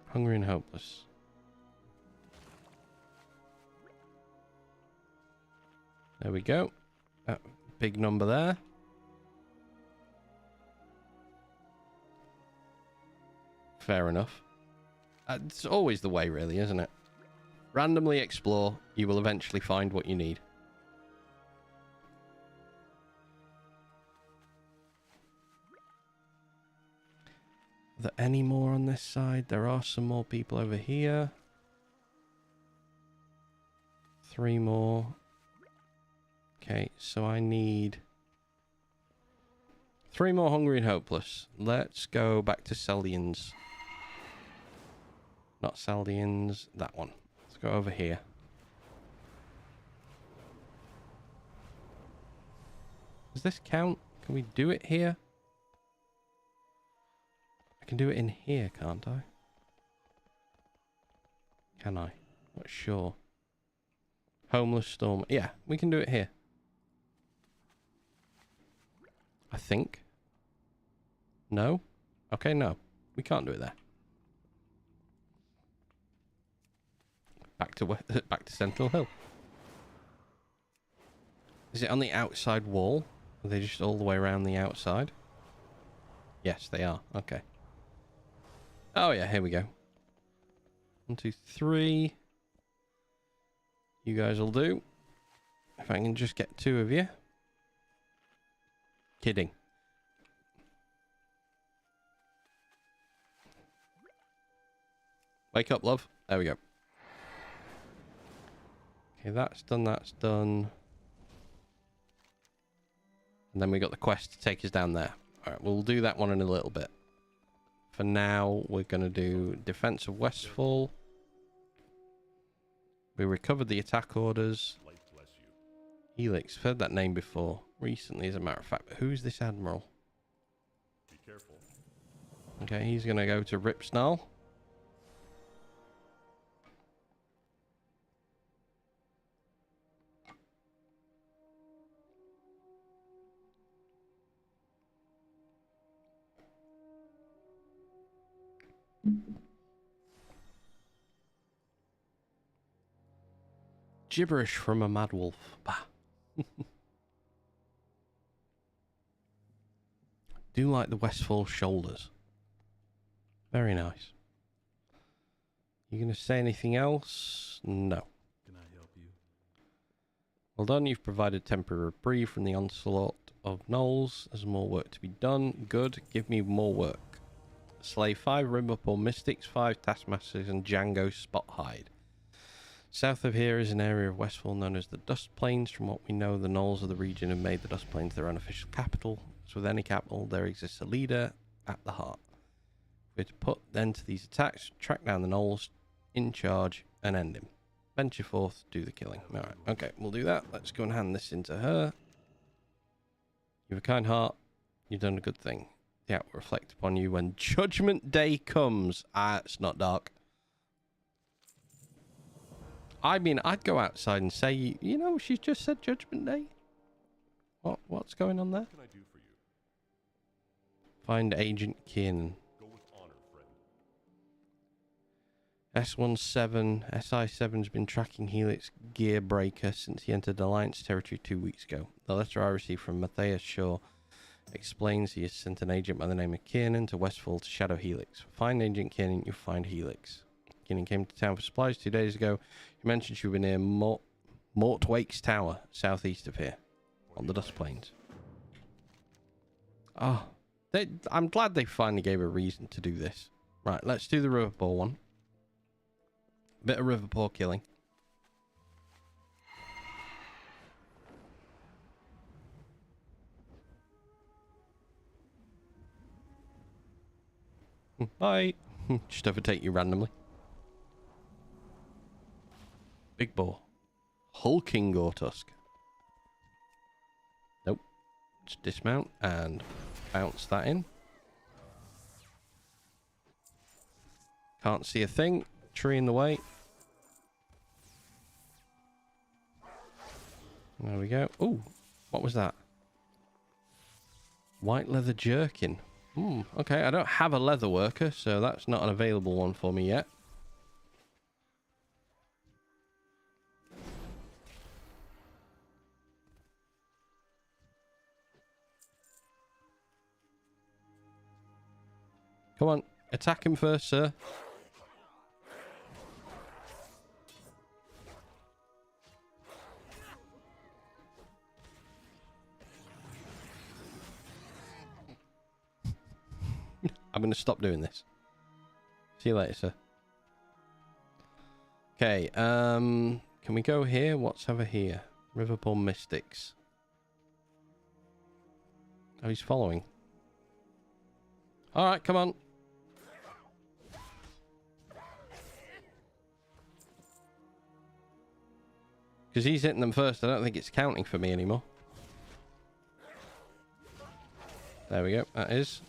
Speaker 1: Hungry and hopeless. There we go. Big number there. Fair enough. It's always the way, really, isn't it? Randomly explore. You will eventually find what you need. Are there any more on this side? There are some more people over here. 3 more. Okay, so I need 3 more hungry and hopeless. Let's go back to Seldians. Not Seldians, that one. Let's go over here. this count? Can we do it here? I can do it in here, can't I? Can I? Not sure. Homeless storm. Yeah, we can do it here. I think. No? Okay, no. We can't do it there. Back to back to Sentinel Hill. Is it on the outside wall? Are they just all the way around the outside? Yes, they are. Okay. Oh yeah, here we go. 1, 2, 3. You guys will do. If I can just get 2 of you. Kidding. Wake up, love. There we go. Okay, that's done, that's done. And then we got the quest to take us down there. Alright, we'll do that one in a little bit. For now, we're going to do Defense of Westfall. We recovered the attack orders. Helix, I've heard that name before. Recently, as a matter of fact. But who's this admiral?
Speaker 2: Be careful.
Speaker 1: Okay, he's going to go to Ripsnarl. Gibberish from a mad wolf. Bah. Do like the Westfall shoulders. Very nice. You gonna say anything else? No.
Speaker 2: Can I help you?
Speaker 1: Well done, you've provided temporary reprieve from the onslaught of gnolls. There's more work to be done. Good, give me more work. Slay 5 Rimmerpool Mystics, 5 Taskmasters, and Django Spothide. South of here is an area of Westfall known as the Dust Plains. From what we know, the gnolls of the region have made the Dust Plains their unofficial capital. So with any capital, there exists a leader at the heart. We're to put an end to these attacks, track down the gnolls in charge, and end him. Venture forth, do the killing. Alright, okay, we'll do that. Let's go and hand this into her. You have a kind heart. You've done a good thing. The act will reflect upon you when Judgment Day comes. Ah, it's not dark. I mean, I'd go outside and say, you know, she's just said Judgment Day. What's going on there?
Speaker 2: What can I do for you?
Speaker 1: Find Agent Kiernan.
Speaker 2: Go with honor, friend.
Speaker 1: S17, SI7's been tracking Helix Gearbreaker since he entered Alliance territory 2 weeks ago. The letter I received from Matthias Shaw explains he has sent an agent by the name of Kiernan to Westfall to shadow Helix. Find Agent Kiernan, you'll find Helix. Kiernan came to town for supplies 2 days ago. He mentioned she would be near Mortwake's Tower, southeast of here, on the Dust Plains. Oh, I'm glad they finally gave a reason to do this. Right, let's do the Riverpool one. Bit of Riverpool killing. Bye. Just overtake you randomly. Big boar. Hulking Gortusk. Nope. Just dismount and bounce that in. Can't see a thing. Tree in the way. There we go. Ooh, what was that? White leather jerkin. Okay, I don't have a leather worker, so that's not an available one for me yet. Come on, attack him first, sir. I'm going to stop doing this. See you later, sir. Okay, can we go here? What's over here? Riverpool Mystics. Oh, he's following. Alright, come on. Because he's hitting them first, I don't think it's counting for me anymore. There we go. That is.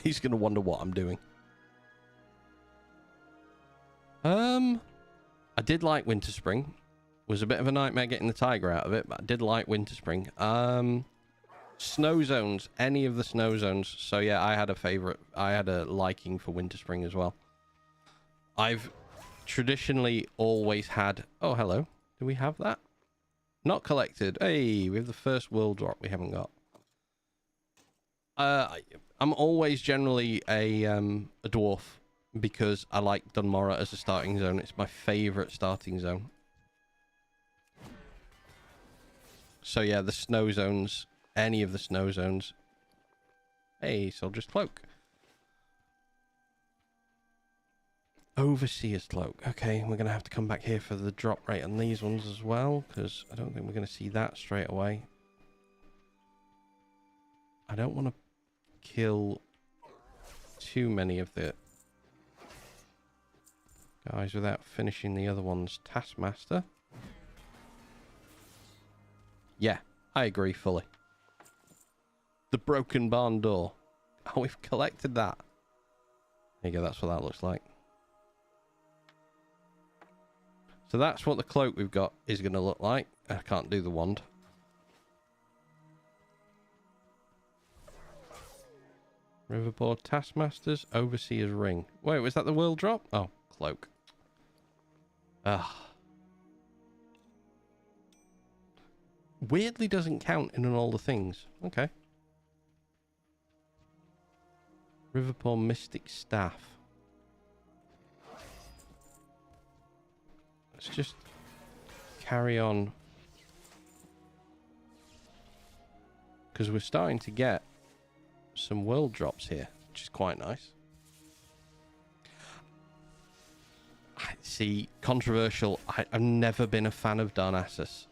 Speaker 1: He's going to wonder what I'm doing. I did like Winter Spring. Was a bit of a nightmare getting the tiger out of it, but I did like Winter Spring. Snow zones, any of the snow zones. So yeah, I had a favorite. I had a liking for Winter Spring as well. I've traditionally always had... Oh, hello. Do we have that? Not collected. Hey, we have the first world drop we haven't got. I'm always generally a dwarf because I like Dunmorra as a starting zone. It's my favorite starting zone. So yeah, the snow zones, any of the snow zones. Hey, Soldier's Cloak. Overseer's Cloak. Okay, we're going to have to come back here for the drop rate on these ones as well, because I don't think we're going to see that straight away. I don't want to kill too many of the guys without finishing the other ones. Taskmaster. Yeah, I agree fully. The broken barn door. Oh, we've collected that. There you go, that's what that looks like. So that's what the cloak we've got is going to look like. I can't do the wand. Riverboard Taskmasters, Overseer's Ring. Wait, was that the world drop? Oh, cloak. Ah. Weirdly doesn't count in all the things. Okay. Riverpool Mystic Staff. Let's just carry on. Because we're starting to get some world drops here, which is quite nice. See, controversial. I've never been a fan of Darnassus.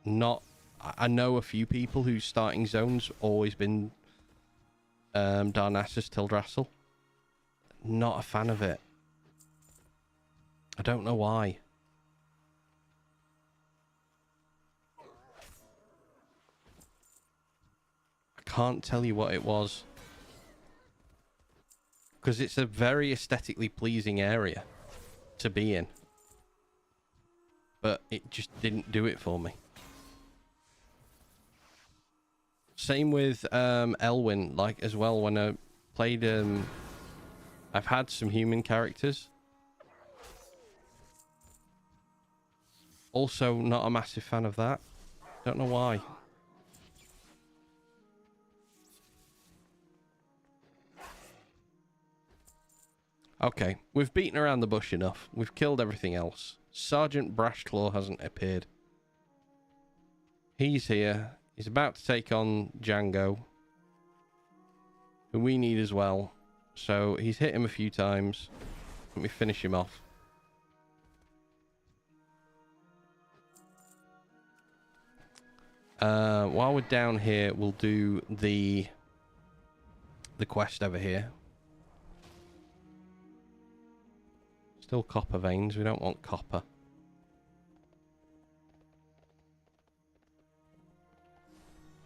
Speaker 1: I know a few people whose starting zone's always been Darnassus Tildrassil. Not a fan of it. I don't know why. I can't tell you what it was. Because it's a very aesthetically pleasing area to be in. But it just didn't do it for me. Same with Elwyn, like, as well. When I played, I've had some human characters. Also, not a massive fan of that. Don't know why. Okay, we've beaten around the bush enough. We've killed everything else. Sergeant Brashclaw hasn't appeared. He's here. He's about to take on Django, who we need as well. So he's hit him a few times. Let me finish him off. While we're down here, we'll do the quest over here. Still copper veins. We don't want copper.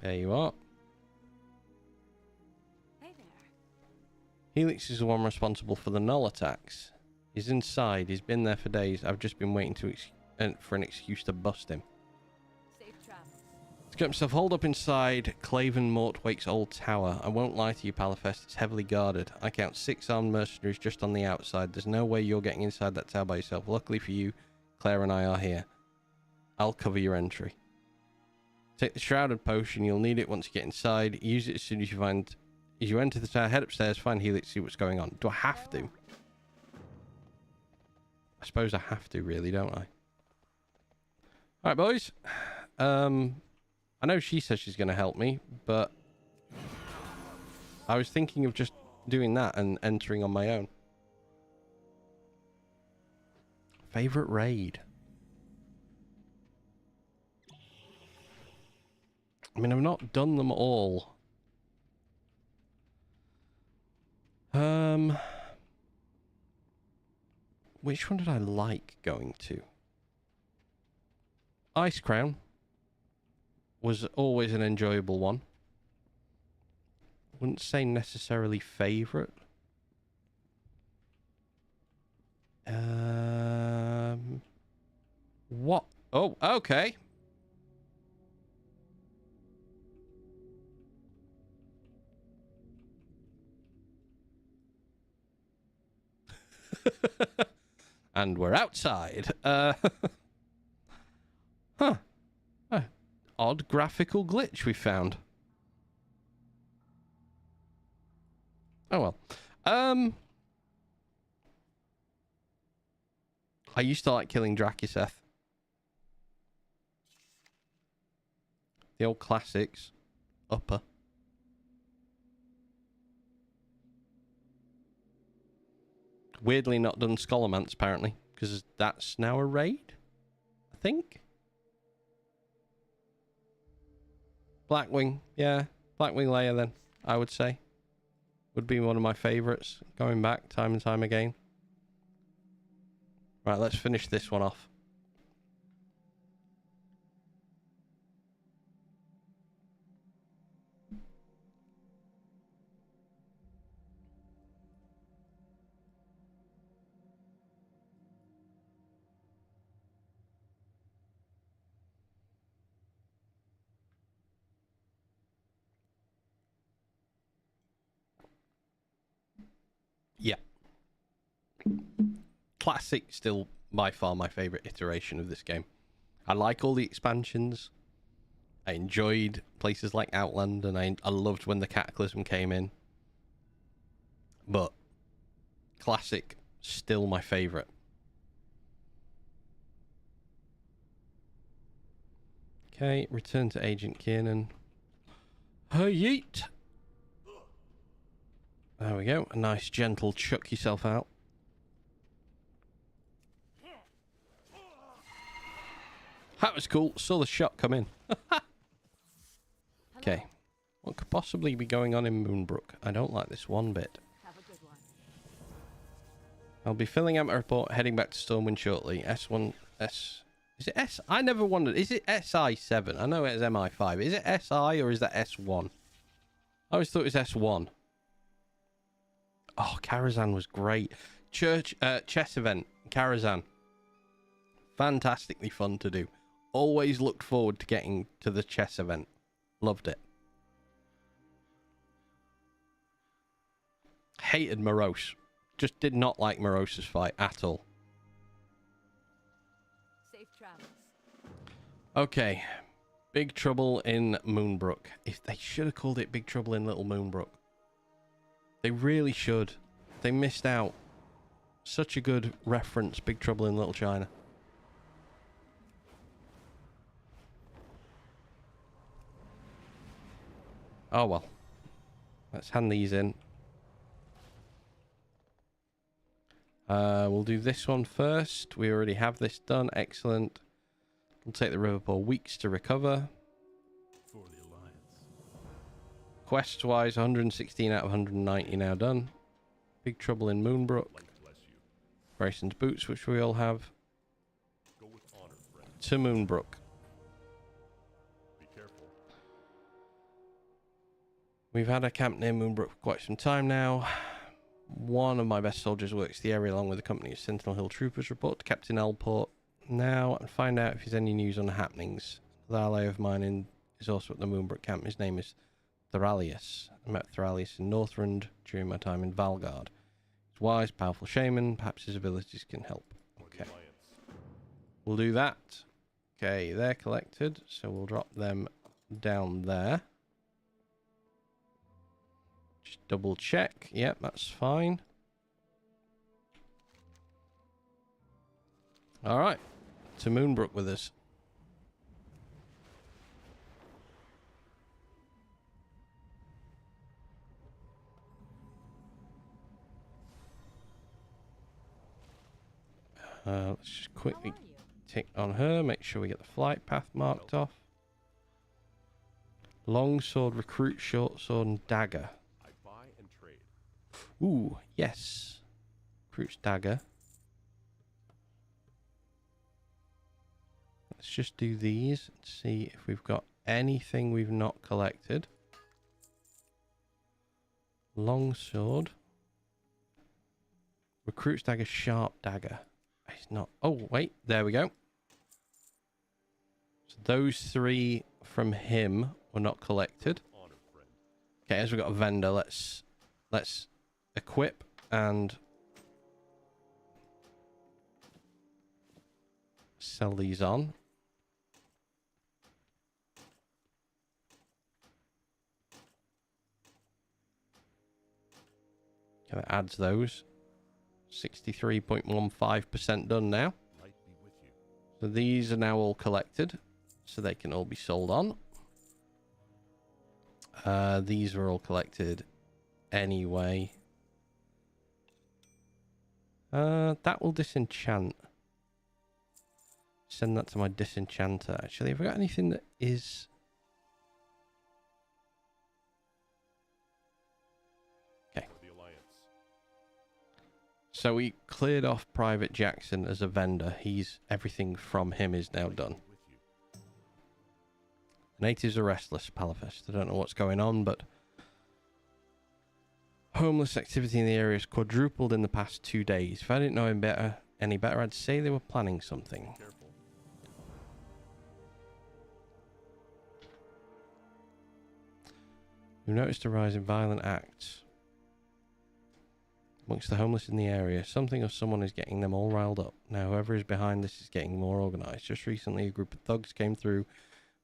Speaker 1: There you are.
Speaker 3: Hey there.
Speaker 1: Helix is the one responsible for the null attacks. He's inside. He's been there for days. I've just been waiting for an excuse to bust him.
Speaker 3: Safe travels.
Speaker 1: He's got himself holed up inside Claven Mortwake's old tower. I won't lie to you, Palafest. It's heavily guarded. I count 6 armed mercenaries just on the outside. There's no way you're getting inside that tower by yourself. Luckily for you, Claire and I are here. I'll cover your entry. Take the Shrouded Potion. You'll need it once you get inside. Use it as soon as you find... As you enter the tower, head upstairs, find Helix, see what's going on. Do I have to? I suppose I have to, really, don't I? Alright, boys. I know she says she's going to help me, but... I was thinking of just doing that and entering on my own. Favorite raid? I mean, I've not done them all. Which one did I like going to? Ice Crown was always an enjoyable one. Wouldn't say necessarily favourite. What? Oh, okay. And we're outside. Huh. Odd graphical glitch we found. Oh well. I used to like killing Drakiseth. The old classics. Upper. Weirdly not done Scholomance, apparently. Because that's now a raid? I think? Blackwing. Yeah. Blackwing Layer, then, I would say. Would be one of my favourites. Going back time and time again. Right, let's finish this one off. Yeah. Classic, still by far my favourite iteration of this game. I like all the expansions. I enjoyed places like Outland, and I loved when the Cataclysm came in. But Classic, still my favourite. Okay, return to Agent Kiernan. Yeet! There we go. A nice gentle chuck yourself out. That was cool. Saw the shot come in. Okay. What could possibly be going on in Moonbrook? I don't like this one bit.
Speaker 3: Have a good one.
Speaker 1: I'll be filling out my report, heading back to Stormwind shortly. S1... S... Is it S? I never wondered. Is it SI7? I know it's MI5. Is it SI or is that S1? I always thought it was S1. Oh, Karazhan was great. Chess event. Karazhan. Fantastically fun to do. Always looked forward to getting to the chess event. Loved it. Hated Morose. Just did not like Morose's fight at all.
Speaker 3: Safe travels.
Speaker 1: Okay. Big Trouble in Moonbrook. If they should have called it Big Trouble in Little Moonbrook. They really should. They missed out. Such a good reference, Big Trouble in Little China. Oh well. Let's hand these in. We'll do this one first. We already have this done. Excellent. We'll take the Riverpool weeks to recover.
Speaker 2: For the Alliance.
Speaker 1: Quests wise, 116 out of 190 now done. Big Trouble in Moonbrook.
Speaker 2: Light bless you.
Speaker 1: Grayson's Boots, which we all have.
Speaker 2: Go with honor, friend.
Speaker 1: To Moonbrook.
Speaker 2: Be careful.
Speaker 1: We've had a camp near Moonbrook for quite some time now. One of my best soldiers works the area along with the company's Sentinel Hill Troopers. Report to Captain Elport now and find out if there's any news on the happenings. The ally of mine is also at the Moonbrook camp. His name is Thoralius. I met Thoralius in Northrend during my time in Valgard. He's wise, powerful shaman. Perhaps his abilities can help. Okay. We'll do that. Okay, they're collected, so we'll drop them down there. Just double check. Yep, that's fine. Alright. To Moonbrook with us. Let's just quickly tick on her. Make sure we get the flight path marked off. Long sword, recruit, short sword, and dagger.
Speaker 2: I buy and trade.
Speaker 1: Ooh, yes. Recruit's dagger. let's just do these and see if we've got anything we've not collected. Longsword. Recruit's dagger, sharp dagger. It's not. Oh, wait. There we go. So those 3 from him were not collected. Okay, as we've got a vendor, let's equip and sell these on. Okay, that adds those. 63.15% done now. So these are now all collected, so they can all be sold on. These were all collected anyway. That will disenchant. Send that to my disenchanter. Actually, have I got anything that is... Okay. So we cleared off Private Jackson as a vendor. Everything from him is now done. Natives are restless, Palafest. I don't know what's going on, but homeless activity in the area has quadrupled in the past 2 days. If I didn't know any better, I'd say they were planning something. We've noticed a rise in violent acts amongst the homeless in the area. Something or someone is getting them all riled up. Now, whoever is behind this is getting more organised. Just recently, a group of thugs came through.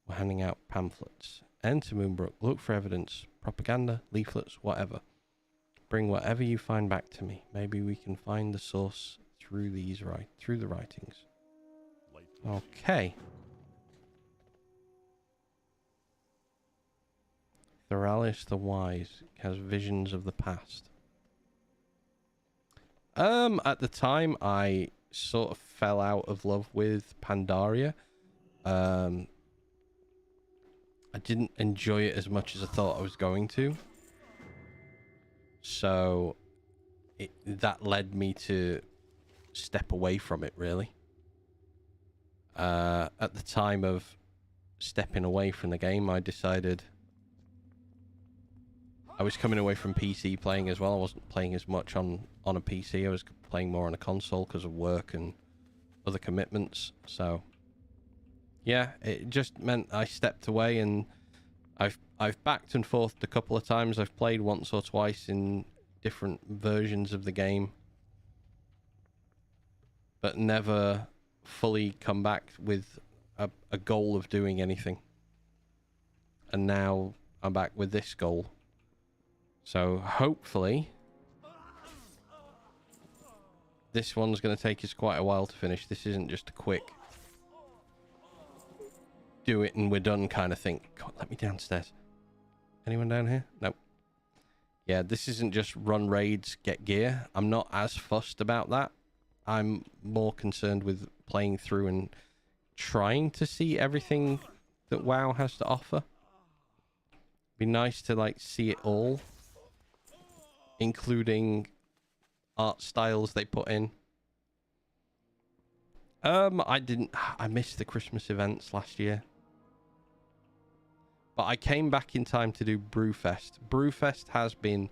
Speaker 1: We're handing out pamphlets. Enter Moonbrook. Look for evidence. Propaganda, leaflets, whatever. Bring whatever you find back to me. Maybe we can find the source through the writings. Okay. Thoralis the Wise has visions of the past. At the time, I sort of fell out of love with Pandaria. I didn't enjoy it as much as I thought I was going to. So that led me to step away from it, really. At the time of stepping away from the game, I decided I was coming away from PC playing as well. I wasn't playing as much on a PC. I was playing more on a console because of work and other commitments. So yeah, it just meant I stepped away, and I've backed and forthed a couple of times. I've played once or twice in different versions of the game, but never fully come back with a goal of doing anything. And now I'm back with this goal. So hopefully this one's going to take us quite a while to finish. This isn't just a quick do it and we're done kind of thing. God, let me downstairs. Anyone down here? Nope. Yeah, this isn't just run raids, get gear. I'm not as fussed about that. I'm more concerned with playing through and trying to see everything that WoW has to offer. Be nice to like see it all, including art styles they put in. I missed the Christmas events last year. But I came back in time to do Brewfest. Brewfest has been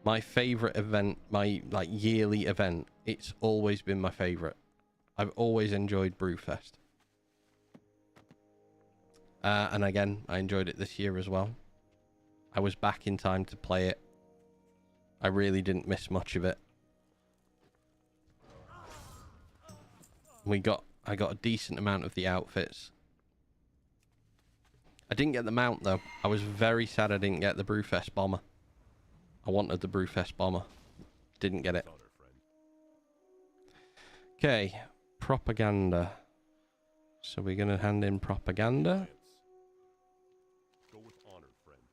Speaker 1: my favorite event, my like yearly event. It's always been my favorite. I've always enjoyed Brewfest. And again, I enjoyed it this year as well. I was back in time to play it. I really didn't miss much of it. I got a decent amount of the outfits. I didn't get the mount though. I was very sad I didn't get the Brewfest bomber. I wanted the Brewfest bomber. Didn't get it. Okay, propaganda. So we're going to hand in propaganda.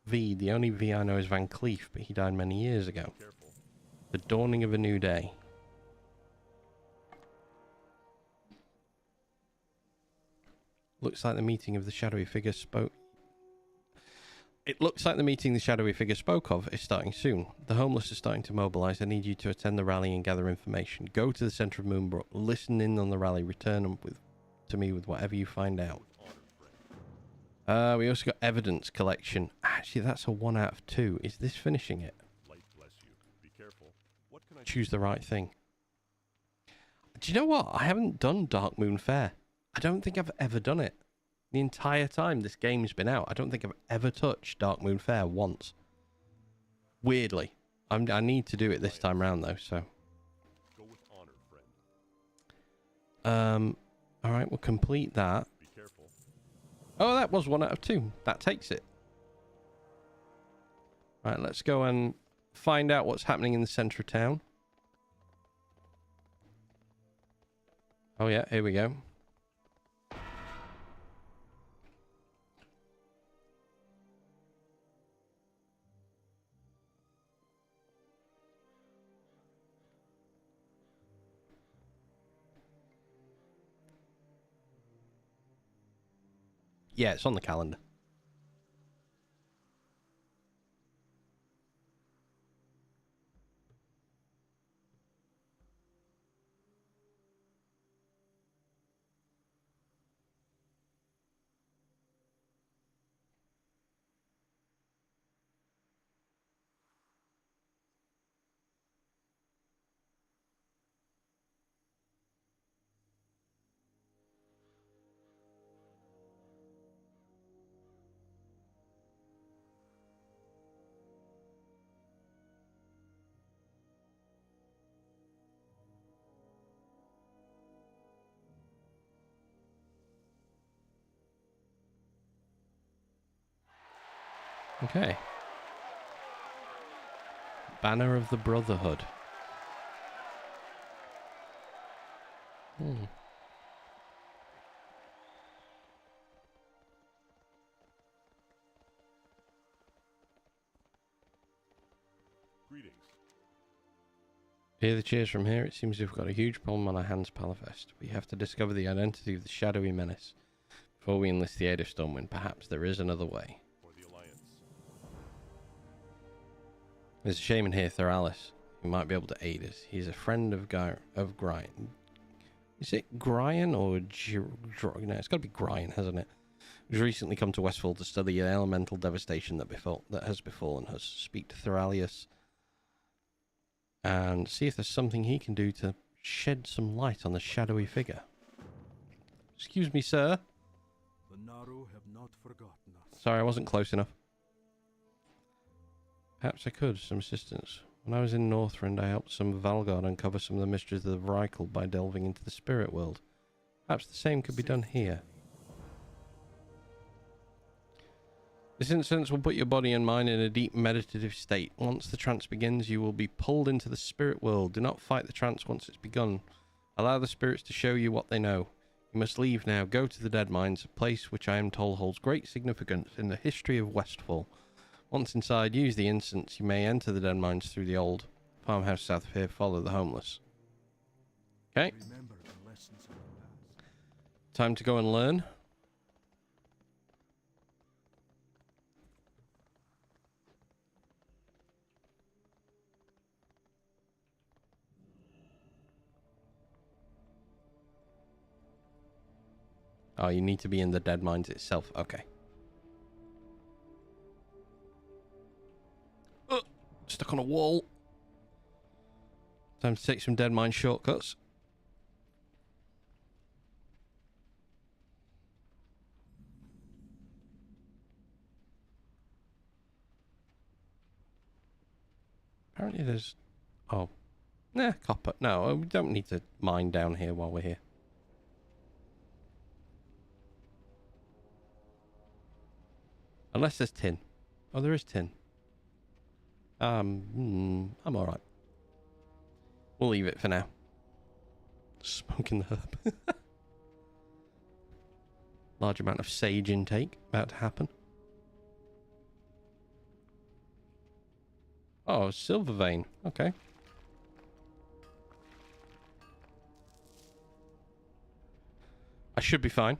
Speaker 1: V, the only V I know is Van Cleef, but he died many years ago. The dawning of a new day. Looks like the meeting of the shadowy figure spoke. It looks like the meeting the shadowy figure spoke of is starting soon. The homeless are starting to mobilize. I need you to attend the rally and gather information. Go to the center of Moonbrook. Listen in on the rally. Return with to me with whatever you find out. We also got evidence collection. Actually, that's a 1 out of 2. Is this finishing it?
Speaker 2: Light bless you. Be careful. What can I
Speaker 1: Choose the right thing. Do you know what? I haven't done Dark Moon Fair. I don't think I've ever done it. The entire time this game's been out, I don't think I've ever touched Dark Moon Fair once. Weirdly. I need to do it this time round though, so.
Speaker 2: go with honor, friend?
Speaker 1: Alright, we'll complete that.
Speaker 2: Be careful.
Speaker 1: Oh, that was 1 out of 2. That takes it. Right, let's go and find out what's happening in the centre of town. Oh yeah, here we go. Yeah, it's on the calendar. Okay. Banner of the Brotherhood.
Speaker 2: Greetings.
Speaker 1: Hear the cheers from here. It seems we've got a huge problem on our hands, Palafest. We have to discover the identity of the shadowy menace before we enlist the aid of Stormwind. Perhaps there is another way.
Speaker 2: For the Alliance.
Speaker 1: There's a shaman here, Thoralis, who might be able to aid us. He's a friend of Gryan. Is it Gryan or no? It's got to be Gryan, hasn't it? Who's recently come to Westfall to study the elemental devastation that has befallen us. Speak to Thoralius and see if there's something he can do to shed some light on the shadowy figure. Excuse me, sir.
Speaker 4: The Naru have not forgotten us.
Speaker 1: Sorry, I wasn't close enough. Perhaps I could, some assistance. When I was in Northrend, I helped some Valgard uncover some of the mysteries of the Vrykul by delving into the spirit world. Perhaps the same could be done here. This instance will put your body and mind in a deep meditative state. Once the trance begins, you will be pulled into the spirit world. Do not fight the trance once it's begun. Allow the spirits to show you what they know. You must leave now. Go to the Dead Mines, a place which I am told holds great significance in the history of Westfall. Once inside, use the instance. You may enter the Dead Mines through the old farmhouse south of here. Follow the homeless. Okay.
Speaker 4: Remember the lessons of the past.
Speaker 1: Time to go and learn. Oh, you need to be in the Dead Mines itself. Okay. Stuck on a wall. Time to take some Dead Mine shortcuts. Apparently there's... Oh. Nah, copper. No, we don't need to mine down here while we're here. Unless there's tin. Oh, there is tin. I'm alright. We'll leave it for now. Smoking the herb. Large amount of sage intake about to happen. Oh, silver vein. Okay. I should be fine.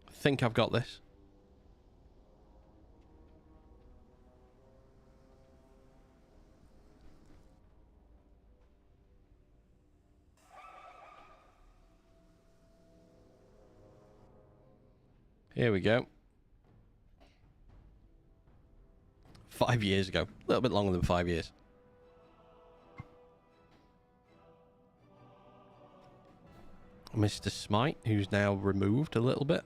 Speaker 1: I think I've got this. Here we go. 5 years ago. A little bit longer than 5 years. Mr. Smite, who's now removed a little bit.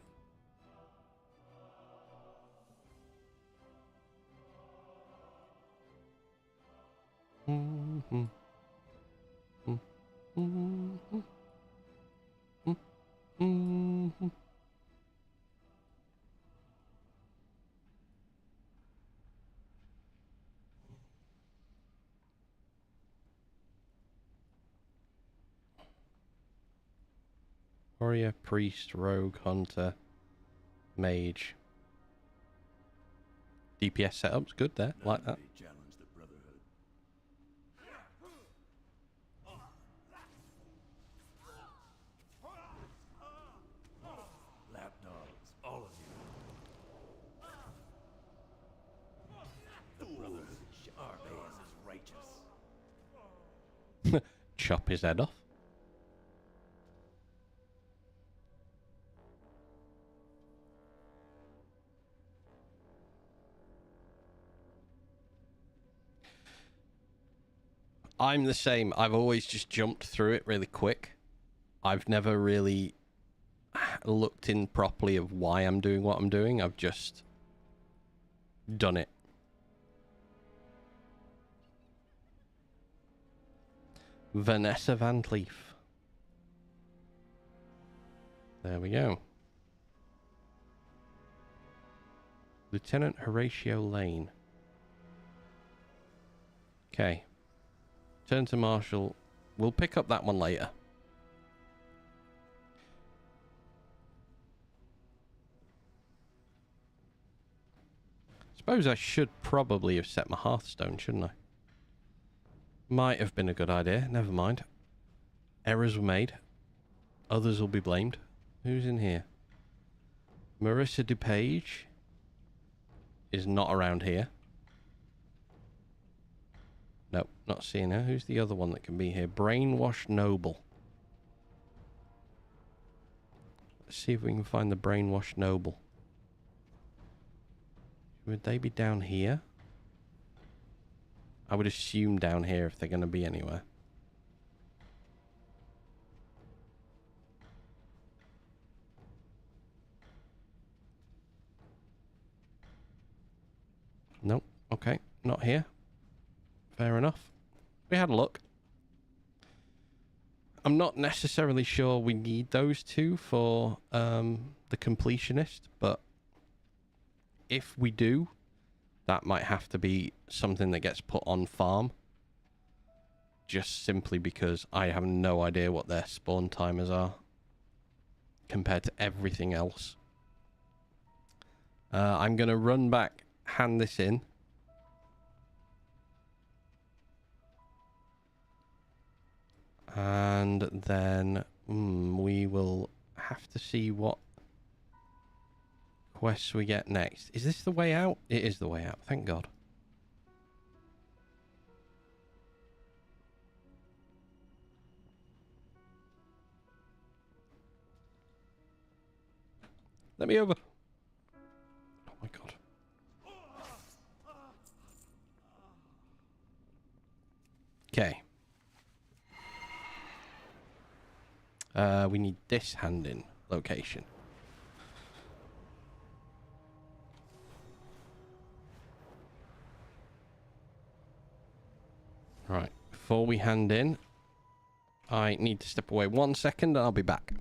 Speaker 1: Warrior, priest, rogue, hunter, mage. DPS setup's good there, like that.
Speaker 2: None may challenge the Brotherhood. Lapdogs, all of you. The Brotherhood is sharp as is righteous.
Speaker 1: Chop his head off. I'm the same. I've always just jumped through it really quick. I've never really looked in properly of why I'm doing what I'm doing. I've just done it. Vanessa Van Cleef. There we go. Lieutenant Horatio Lane. Okay. Turn to Marshal. We'll pick up that one later. Suppose I should probably have set my Hearthstone, shouldn't I? Might have been a good idea. Never mind. Errors were made. Others will be blamed. Who's in here? Marissa DuPage is not around here. Nope, not seeing her. Who's the other one that can be here? Brainwash Noble. Let's see if we can find the Brainwash Noble. Would they be down here? I would assume down here if they're going to be anywhere. Nope. Okay, not here. Fair enough. We had a look. I'm not necessarily sure we need those two for the completionist, but if we do, that might have to be something that gets put on farm. Just simply because I have no idea what their spawn timers are compared to everything else. I'm going to run back, hand this in. And then we will have to see what quests we get next. Is this the way out? It is the way out, thank God. Let me over. Oh my God. Okay. We need this hand-in location. Right, before we hand in, I need to step away 1 second and I'll be back.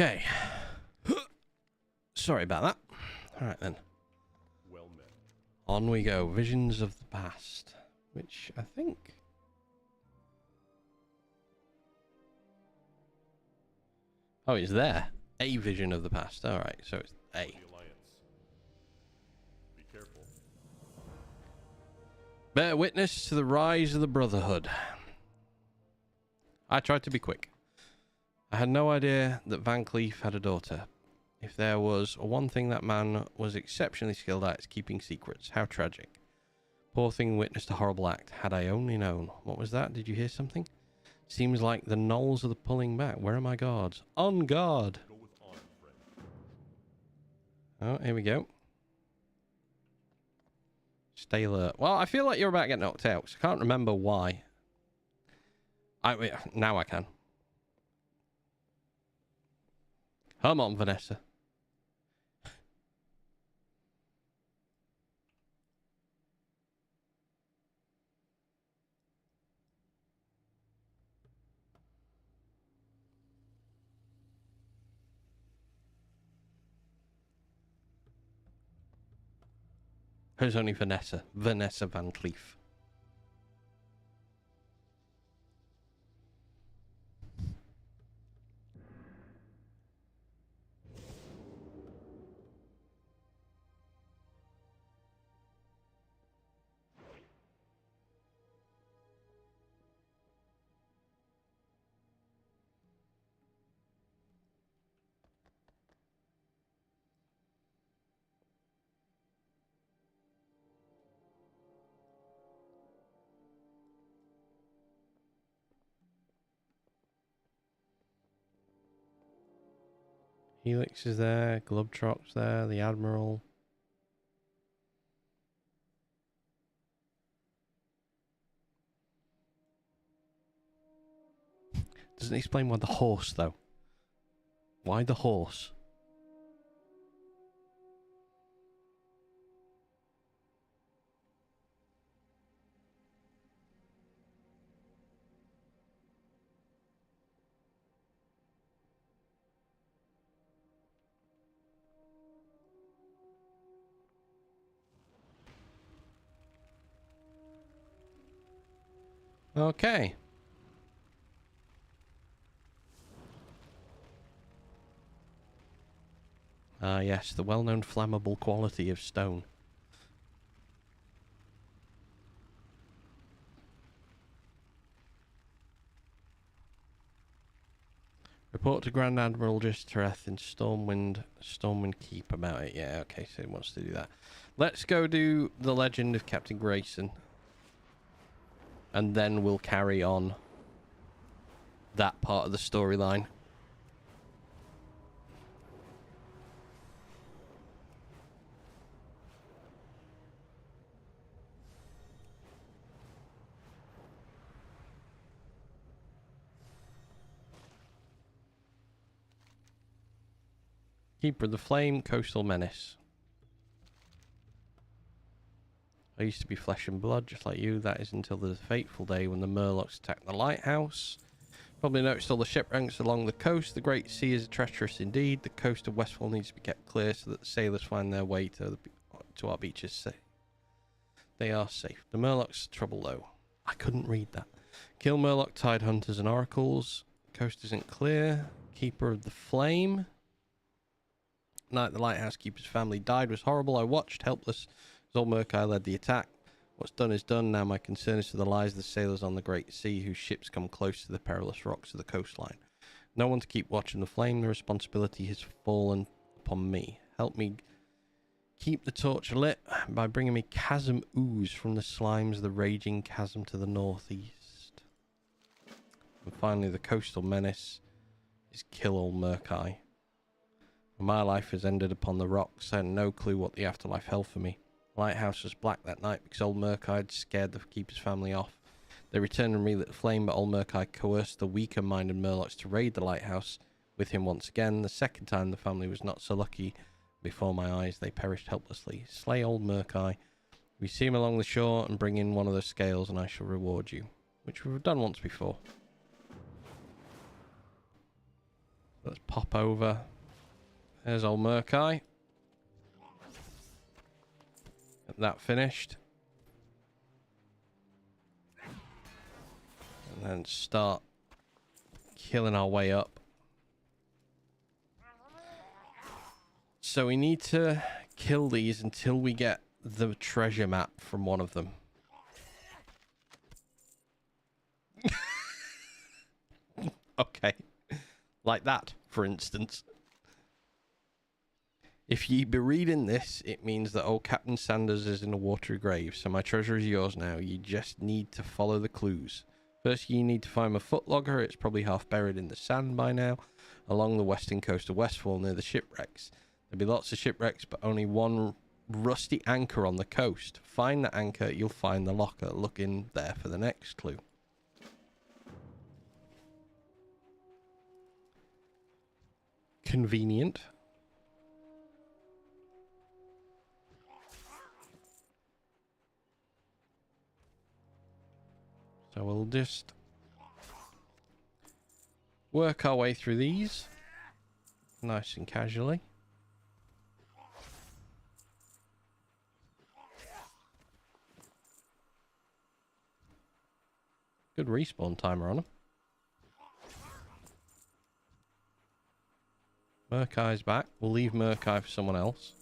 Speaker 1: Okay. Sorry about that. Alright then.
Speaker 2: Well met.
Speaker 1: On we go. Visions of the past. Which I think... Oh, it's there. A vision of the past. Alright, so it's A.
Speaker 2: The Alliance. Be careful.
Speaker 1: Bear witness to the rise of the Brotherhood. I tried to be quick. I had no idea that Van Cleef had a daughter. If there was one thing that man was exceptionally skilled at, it's keeping secrets. How tragic. Poor thing witnessed a horrible act. Had I only known. What was that? Did you hear something? Seems like the gnolls are pulling back. Where are my guards? On guard!
Speaker 2: Go with honor, friend.
Speaker 1: Oh, here we go. Stay alert. Well, I feel like you're about to get knocked out, 'cause I can't remember why. Wait, now I can. Come on, Vanessa. There's only Vanessa. Vanessa Van Cleef. Helix is there. Globetrot's there. The Admiral. Doesn't explain why the horse, though. Why the horse? Okay. Ah, yes, the well-known flammable quality of stone. Report to Grand Admiral Jistereth in Stormwind Keep about it. Yeah, okay, so he wants to do that. Let's go do the Legend of Captain Grayson. And then we'll carry on that part of the storyline. Keeper of the Flame, Coastal Menace. I used to be flesh and blood, just like you. That is until the fateful day when the Murlocs attacked the lighthouse. Probably noticed all the shipwrecks along the coast. The Great Sea is treacherous indeed. The coast of Westfall needs to be kept clear so that the sailors find their way to our beaches safe. They are safe. The Murlocs trouble low. I couldn't read that. Kill Murloc tide hunters and oracles. Coast isn't clear. Keeper of the Flame. Night the lighthouse keeper's family died was horrible. I watched helpless as old Murkai led the attack. What's done is done. Now my concern is for the lives of the sailors on the Great Sea whose ships come close to the perilous rocks of the coastline. No one to keep watching the flame. The responsibility has fallen upon me. Help me keep the torch lit by bringing me chasm ooze from the slimes of the raging chasm to the northeast. And finally, the coastal menace is kill old Murkai. My life has ended upon the rocks. I had no clue what the afterlife held for me. The lighthouse was black that night because old Murkai had scared the keeper's family off. They returned and relit the flame, but old Murkai coerced the weaker-minded Murlocs to raid the lighthouse with him once again. The second time the family was not so lucky. Before my eyes, they perished helplessly. Slay old Murkai. We see him along the shore and bring in one of the scales and I shall reward you. Which we've done once before. Let's pop over. There's old Murkai. Get that finished. And then start killing our way up. So we need to kill these until we get the treasure map from one of them. Okay. Like that, for instance. If ye be reading this, it means that old Captain Sanders is in a watery grave, so my treasure is yours now. You just need to follow the clues. First, you need to find my footlogger. It's probably half buried in the sand by now, along the western coast of Westfall near the shipwrecks. There'll be lots of shipwrecks, but only one rusty anchor on the coast. Find the anchor, you'll find the locker. Look in there for the next clue. Convenient. So we'll just work our way through these nice and casually. Good respawn timer on them. Murkai's back. We'll leave Murkai for someone else.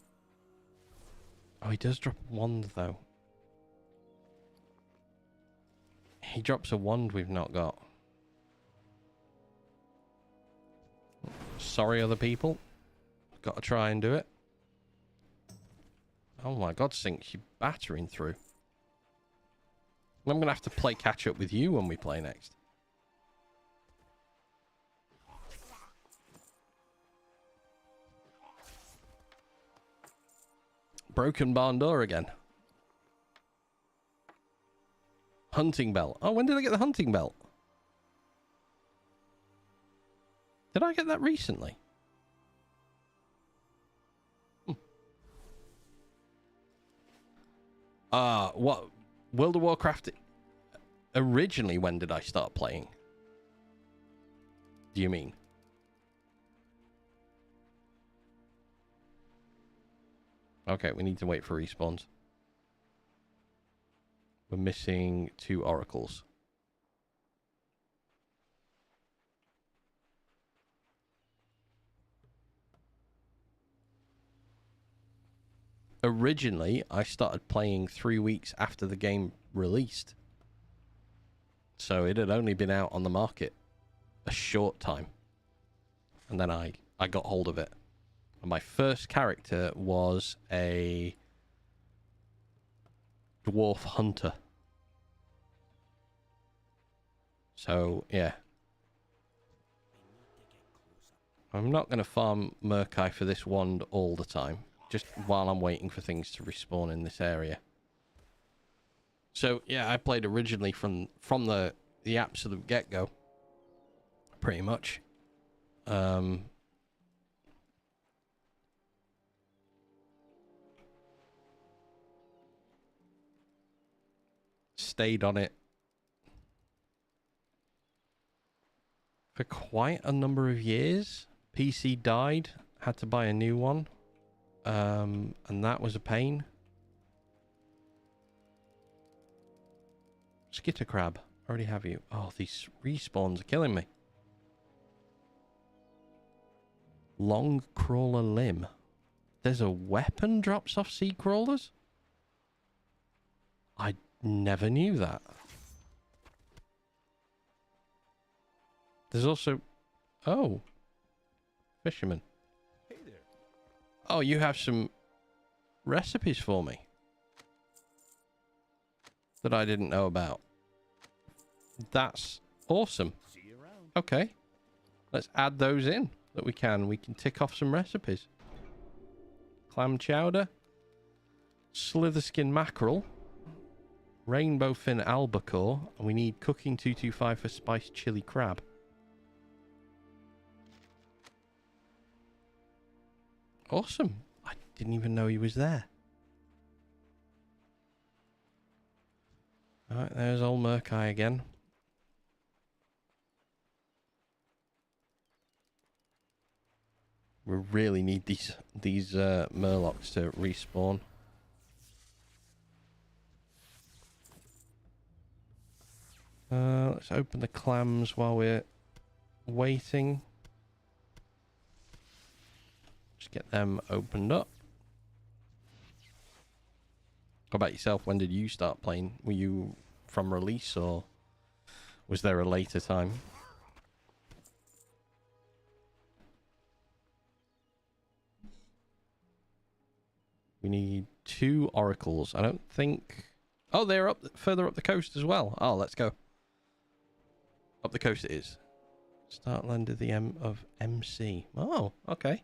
Speaker 1: Oh, he does drop a wand, though. He drops a wand we've not got. Sorry, other people. Got to try and do it. Oh my god, Sinks, you're battering through. I'm going to have to play catch up with you when we play next. Broken barn door again. Hunting belt. Oh, when did I get the hunting belt? Did I get that recently? What? World of Warcraft... Originally, when did I start playing? Do you mean? Okay, we need to wait for respawns. We're missing 2 oracles. Originally, I started playing 3 weeks after the game released. So it had only been out on the market a short time. And then I got hold of it. And my first character was a dwarf hunter. So, yeah. I'm not going to farm Murkai for this wand all the time. Just while I'm waiting for things to respawn in this area. So, yeah, I played originally from the absolute get-go. Pretty much. Stayed on it for quite a number of years. PC died. Had to buy a new one. And that was a pain. Skitter crab. Already have you. Oh, these respawns are killing me. Long crawler limb. There's a weapon drops off sea crawlers? I never knew that. There's also... Oh. Fisherman.
Speaker 2: Hey there.
Speaker 1: Oh, you have some recipes for me that I didn't know about. That's awesome.
Speaker 2: See you around.
Speaker 1: Okay. Let's add those in that we can. We can tick off some recipes. Clam chowder. Slitherskin mackerel. Rainbow fin albacore. And we need cooking 225 for spiced chili crab. Awesome. I didn't even know he was there. Alright, there's old Murkai again. We really need these Murlocs to respawn. Let's open the clams while we're waiting. Just get them opened up. How about yourself? When did you start playing? Were you from release, or was there a later time? We need 2 oracles. I don't think... Oh, they're up further up the coast as well. Oh, let's go. Up the coast it is. Start land of the M of MC. Oh, okay.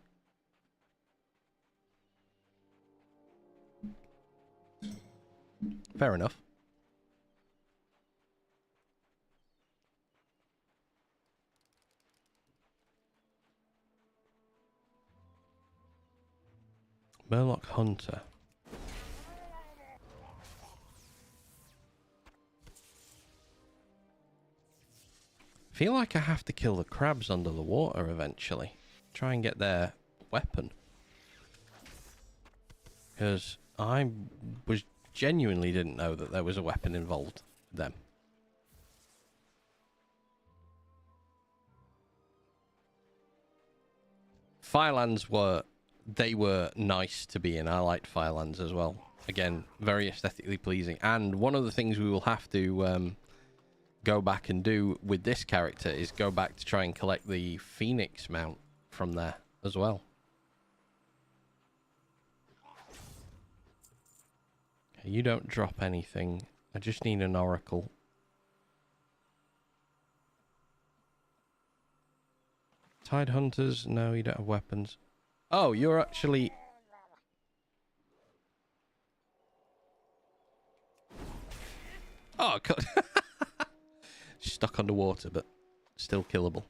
Speaker 1: Fair enough. Murloc Hunter. Feel like I have to kill the crabs under the water eventually. Try and get their weapon. Because I was genuinely didn't know that there was a weapon involved with them. Firelands were nice to be in. I liked Firelands as well. Again, very aesthetically pleasing. And one of the things we will have to go back and do with this character is go back to try and collect the Phoenix mount from there as well. Okay, you don't drop anything. I just need an oracle. Tide hunters? No, you don't have weapons. Oh, you're actually... Oh, God. Stuck underwater, but still killable.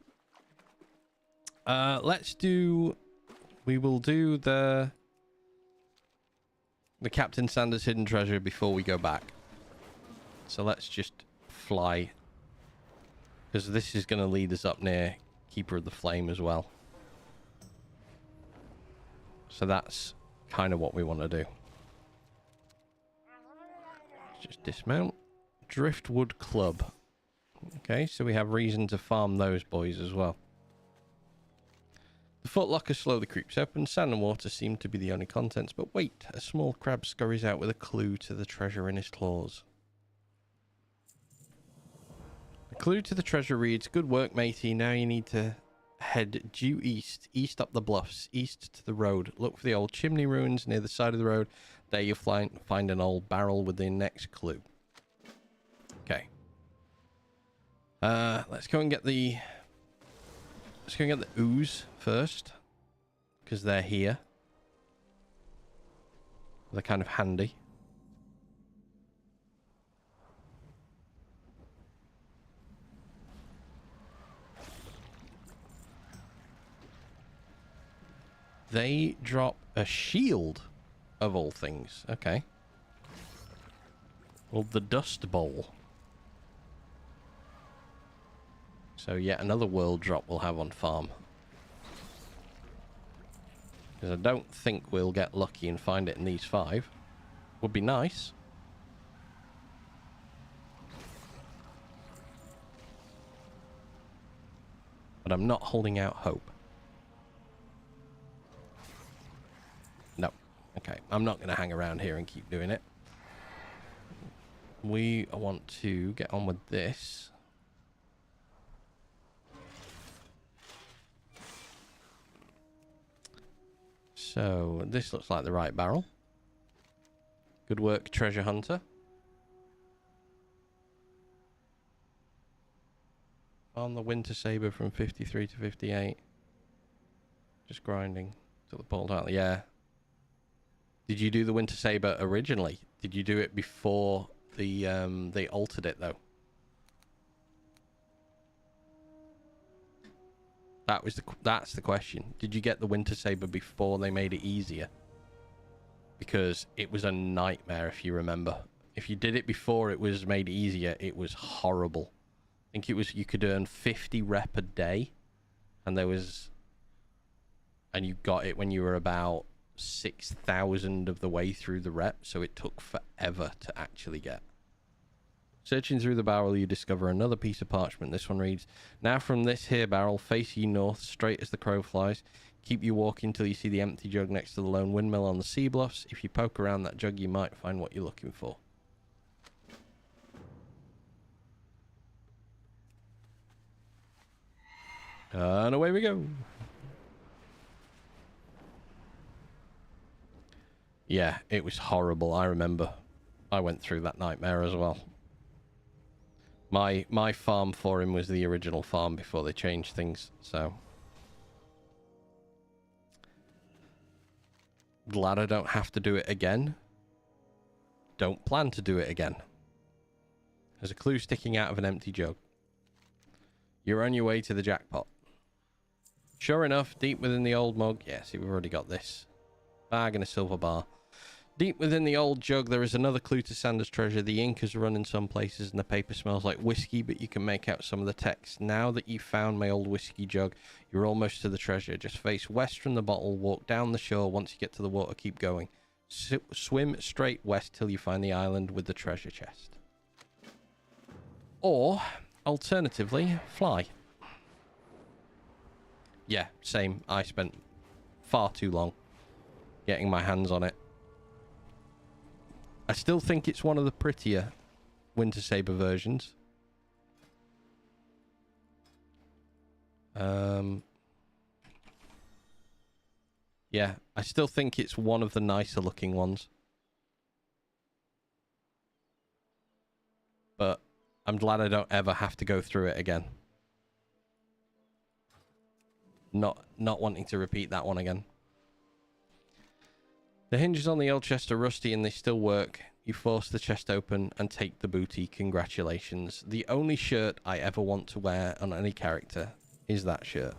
Speaker 1: Let's do... We will do the Captain Sanders hidden treasure before we go back. So let's just fly. Because this is going to lead us up near Keeper of the Flame as well. So that's kind of what we want to do. Let's just dismount. Driftwood Club. Okay, so we have reason to farm those boys as well. The footlocker slowly creeps open. Sand and water seem to be the only contents, but wait, a small crab scurries out with a clue to the treasure in his claws. The clue to the treasure reads, "Good work, matey. Now you need to head due east, up the bluffs, east to the road. Look for the old chimney ruins near the side of the road. There you'll find an old barrel with the next clue." Okay. Let's go and get the... Let's go and get the ooze first. Because they're here. They're kind of handy. They drop a shield, of all things. Okay. Well, the Dust Bowl. So yet another world drop we'll have on farm. Because I don't think we'll get lucky and find it in these 5. Would be nice. But I'm not holding out hope. No. Okay, I'm not going to hang around here and keep doing it. We want to get on with this. So, this looks like the right barrel. Good work, treasure hunter. On the winter saber from 53 to 58. Just grinding till the bolt out. Yeah. Did you do the winter saber originally? Did you do it before they altered it though? That's the question. Did you get the winter saber before they made it easier? Because it was a nightmare, if you remember. If you did it before it was made easier, it was horrible. I think it was you could earn 50 rep a day, and there was and you got it when you were about 6,000 of the way through the rep, so it took forever to actually get. Searching through the barrel, you discover another piece of parchment. This one reads, "Now from this here barrel, face ye north, straight as the crow flies. Keep you walking till you see the empty jug next to the lone windmill on the sea bluffs. If you poke around that jug, you might find what you're looking for." And away we go. Yeah, it was horrible. I remember. I went through that nightmare as well. My farm for him was the original farm before they changed things, so glad I don't have to do it again. Don't plan to do it again. There's a clue sticking out of an empty jug. You're on your way to the jackpot. Sure enough, deep within the old mug... Yeah, see, we've already got this. Bag and a silver bar. Deep within the old jug, there is another clue to Sanders' treasure. The ink has run in some places and the paper smells like whiskey, but you can make out some of the text. Now that you've found my old whiskey jug, you're almost to the treasure. Just face west from the bottle, walk down the shore. Once you get to the water, keep going. Swim straight west till you find the island with the treasure chest. Or, alternatively, fly. Yeah, same. I spent far too long getting my hands on it. I still think it's one of the prettier Winter Saber versions. Yeah, I still think it's one of the nicer looking ones. But I'm glad I don't ever have to go through it again. Not wanting to repeat that one again. The hinges on the old chest are rusty and they still work. You force the chest open and take the booty. Congratulations. The only shirt I ever want to wear on any character is that shirt.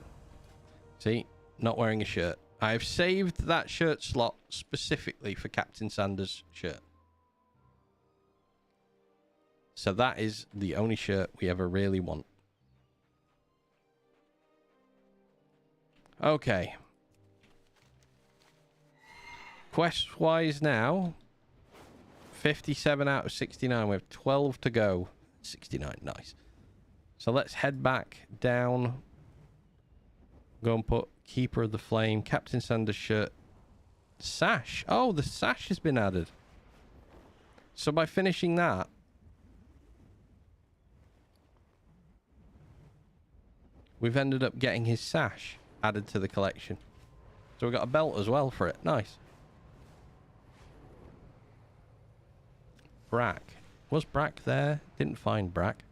Speaker 1: See? Not wearing a shirt. I've saved that shirt slot specifically for Captain Sanders' shirt. So that is the only shirt we ever really want. Okay. Quest-wise now, 57 out of 69. We have 12 to go. 69, nice. So let's head back down. Go and put Keeper of the Flame, Captain Sanders' shirt, sash. Oh, the sash has been added. So by finishing that, we've ended up getting his sash added to the collection. So we've got a belt as well for it. Nice. Brack. Was Brack there? Didn't find Brack.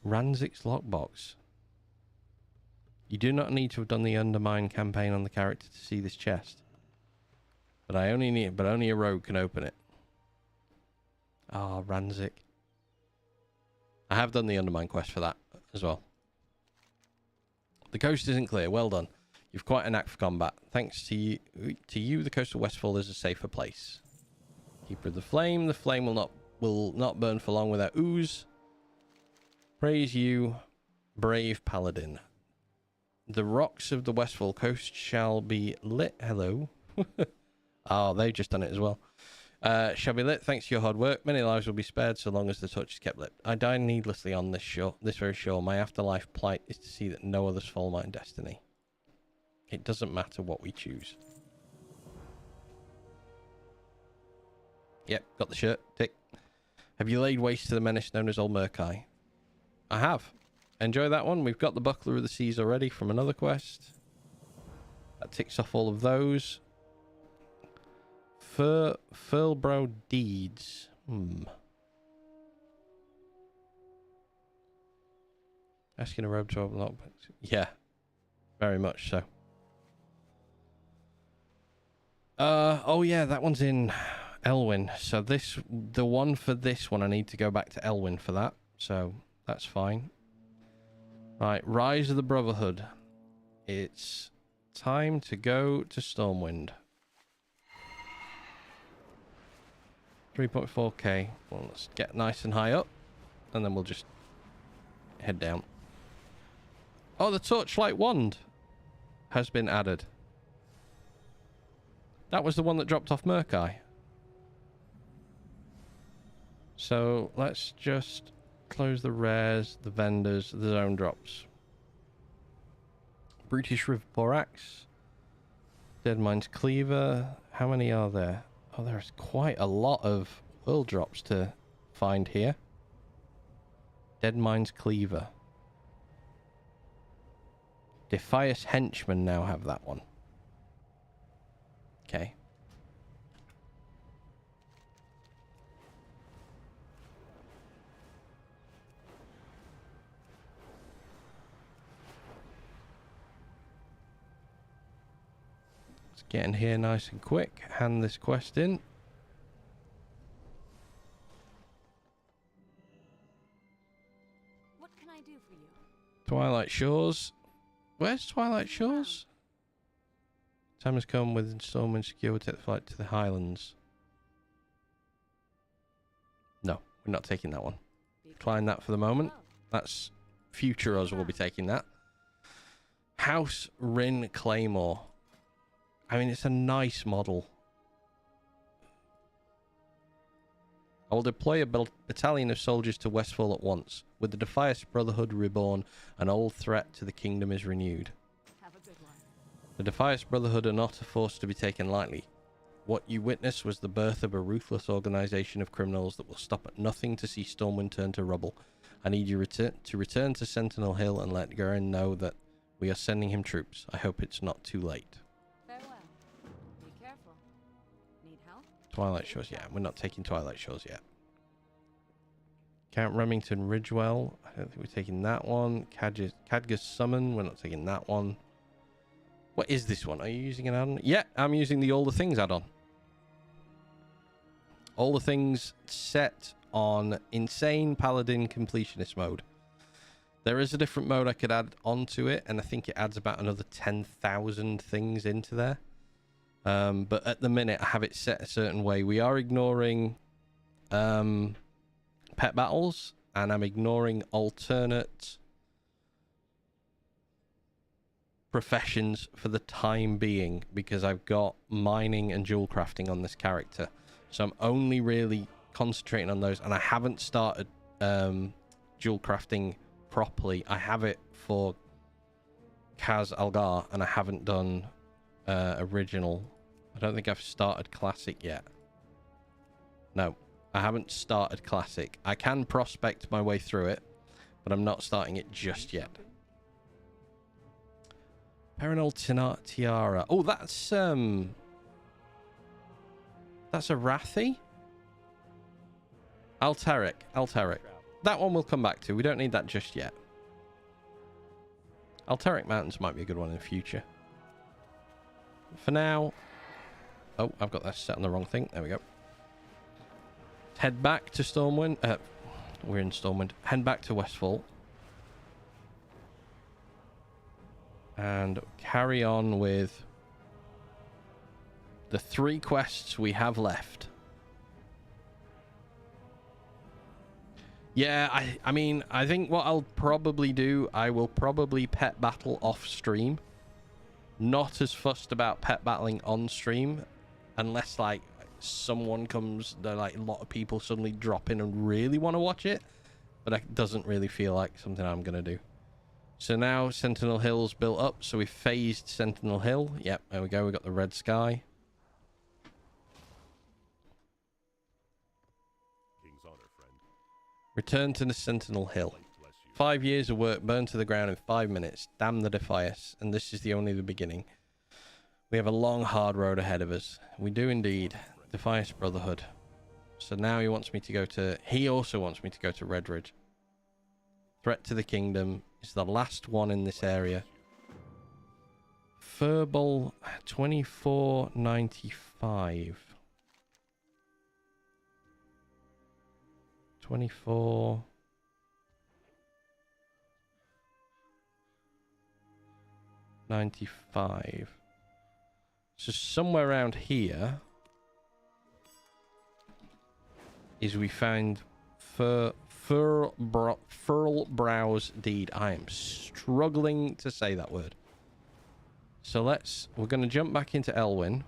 Speaker 1: Ranzik's lockbox. You do not need to have done the Undermine campaign on the character to see this chest. But only a rogue can open it. Ah, oh, Ranzik. I have done the Undermine quest for that as well. The coast isn't clear. Well done. You've quite a knack for combat. Thanks to you, the coast of Westfall is a safer place. Keeper of the Flame. The flame will not burn for long without ooze. Praise you, brave paladin. The rocks of the Westfall coast shall be lit. Hello. Oh, they've just done it as well. Shall be lit thanks to your hard work. Many lives will be spared so long as the touch is kept lit. I die needlessly on this very shore. My afterlife plight is to see that no others follow my destiny. It doesn't matter what we choose. Yep, got the shirt. Tick. Have you laid waste to the menace known as Old Murkai? I have. Enjoy that one. We've got the Buckler of the Seas already from another quest. That ticks off all of those. Furlbrow Deeds. Asking a robe to open lockpicks. Yeah. Very much so. Oh yeah, that one's in Elwyn. So the one for this one, I need to go back to Elwyn for that. So that's fine. Right, Rise of the Brotherhood. It's time to go to Stormwind. 3.4k. Well, let's get nice and high up, and then we'll just head down. Oh, the torchlight wand has been added. That was the one that dropped off Murkai. So let's just close the rares, the vendors, the zone drops. Brutish River Borax. Dead Mines Cleaver. How many are there? Oh, there's quite a lot of world drops to find here. Dead Mines Cleaver. Defias Henchmen now have that one. Okay. Let's get in here nice and quick. Hand this quest in.
Speaker 3: What can I do for you?
Speaker 1: Twilight Shores. Where's Twilight Shores? Time has come with installment secure. Take the flight to the Highlands. No, we're not taking that one. Decline that for the moment. That's future us will be taking that. House Rin Claymore. I mean, it's a nice model. I will deploy a battalion of soldiers to Westfall at once. With the Defias Brotherhood reborn, an old threat to the kingdom is renewed.
Speaker 3: Have a good one.
Speaker 1: The Defias Brotherhood are not a force to be taken lightly. What you witnessed was the birth of a ruthless organization of criminals that will stop at nothing to see Stormwind turn to rubble. I need you to return to Sentinel Hill and let Garen know that we are sending him troops. I hope it's not too late.
Speaker 3: Farewell. Be careful. Need help?
Speaker 1: Twilight Shores, yeah. We're not taking Twilight Shores yet. Count Remington Ridgewell. I don't think we're taking that one. Cadgus Summon. We're not taking that one. What is this one? Are you using an add-on? Yeah, I'm using the All the Things add-on. All the Things set on Insane Paladin Completionist mode. There is a different mode I could add onto it, and I think it adds about another 10,000 things into there. But at the minute, I have it set a certain way. We are ignoring pet battles, and I'm ignoring alternate professions for the time being because I've got mining and jewel crafting on this character. So I'm only really concentrating on those, and I haven't started jewel crafting properly. I have it for Kaz Algar, and I haven't done original. I don't think I've started classic yet. No, I haven't started classic. I can prospect my way through it, but I'm not starting it just yet. Perinal Tiara. Oh, that's a Rathi? Alteric. That one we'll come back to. We don't need that just yet. Alteric Mountains might be a good one in the future. For now... Oh, I've got that set on the wrong thing. There we go. Head back to Stormwind. We're in Stormwind. Head back to Westfall. And carry on with the 3 quests we have left. Yeah, I mean, I think what I'll probably do, I will probably pet battle off stream. Not as fussed about pet battling on stream, unless like someone comes, like a lot of people suddenly drop in and really want to watch it. But it doesn't really feel like something I'm going to do. So now Sentinel Hill's built up, so we've phased Sentinel Hill. Yep, there we go, we got the red sky.
Speaker 2: King's honor, friend.
Speaker 1: Return to the Sentinel Hill. 5 years of work burned to the ground in 5 minutes. Damn the Defias. And this is only the beginning. We have a long, hard road ahead of us. We do indeed. Defias Brotherhood. So now he wants me to go to... He also wants me to go to Redridge. Threat to the kingdom is the last one in this area. Furball 2495. 24... 95. So somewhere around here is we found Furlbrow's deed. I am struggling to say that word. So we're going to jump back into Elwyn.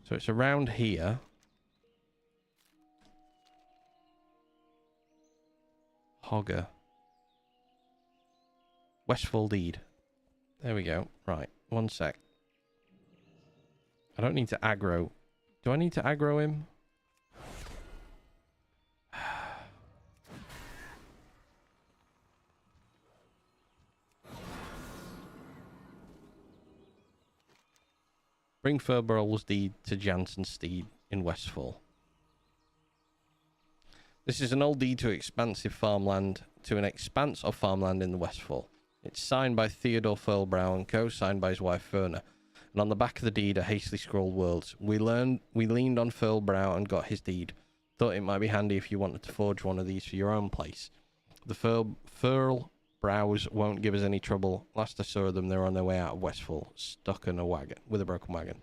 Speaker 1: So it's around here. Hogger. Westfall deed. There we go. Right. One sec. I don't need to aggro. Do I need to aggro him? Bring Furbolg's deed to Jansen's steed in Westfall. This is an old deed to expansive farmland, to an expanse of farmland in the Westfall. It's signed by Theodore Furlbrow and co-signed by his wife Verna. And on the back of the deed are hastily scrawled words. We leaned on Furlbrow and got his deed. Thought it might be handy if you wanted to forge one of these for your own place. The Furlbrows won't give us any trouble. Last I saw them, they were on their way out of Westfall, stuck in a wagon, with a broken wagon.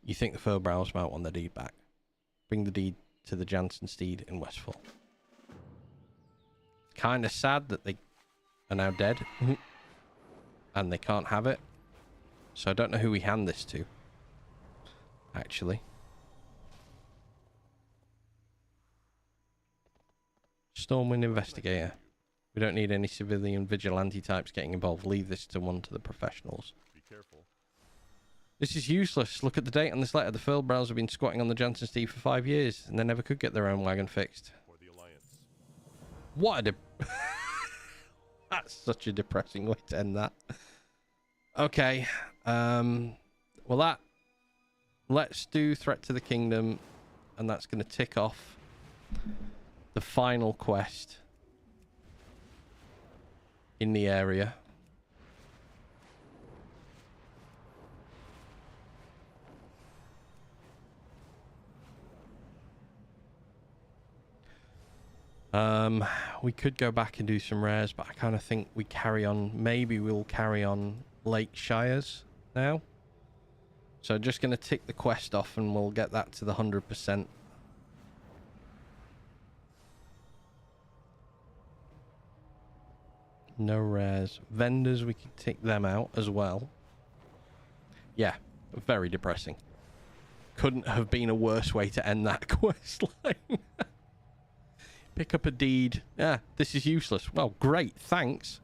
Speaker 1: You think the Furlbrows might want the deed back? Bring the deed to the Jansen steed in Westfall. Kind of sad that they are now dead. And they can't have it. So I don't know who we hand this to. Actually. Stormwind Investigator. We don't need any civilian vigilante types getting involved. Leave this to one of the professionals.
Speaker 2: Be careful.
Speaker 1: This is useless. Look at the date on this letter. The Furlbrows have been squatting on the Jansen steed for 5 years, and they never could get their own wagon fixed.
Speaker 2: For the Alliance.
Speaker 1: What a That's such a depressing way to end that. Okay. Well, let's do Threat to the Kingdom, and that's going to tick off the final quest in the area. We could go back and do some rares, but I kind of think we carry on. Maybe we'll carry on Lake Shires now. So just going to tick the quest off and we'll get that to the 100%. No rares. Vendors, we can tick them out as well. Yeah, very depressing. Couldn't have been a worse way to end that quest line. Pick up a deed. Yeah, this is useless. Well, great, thanks.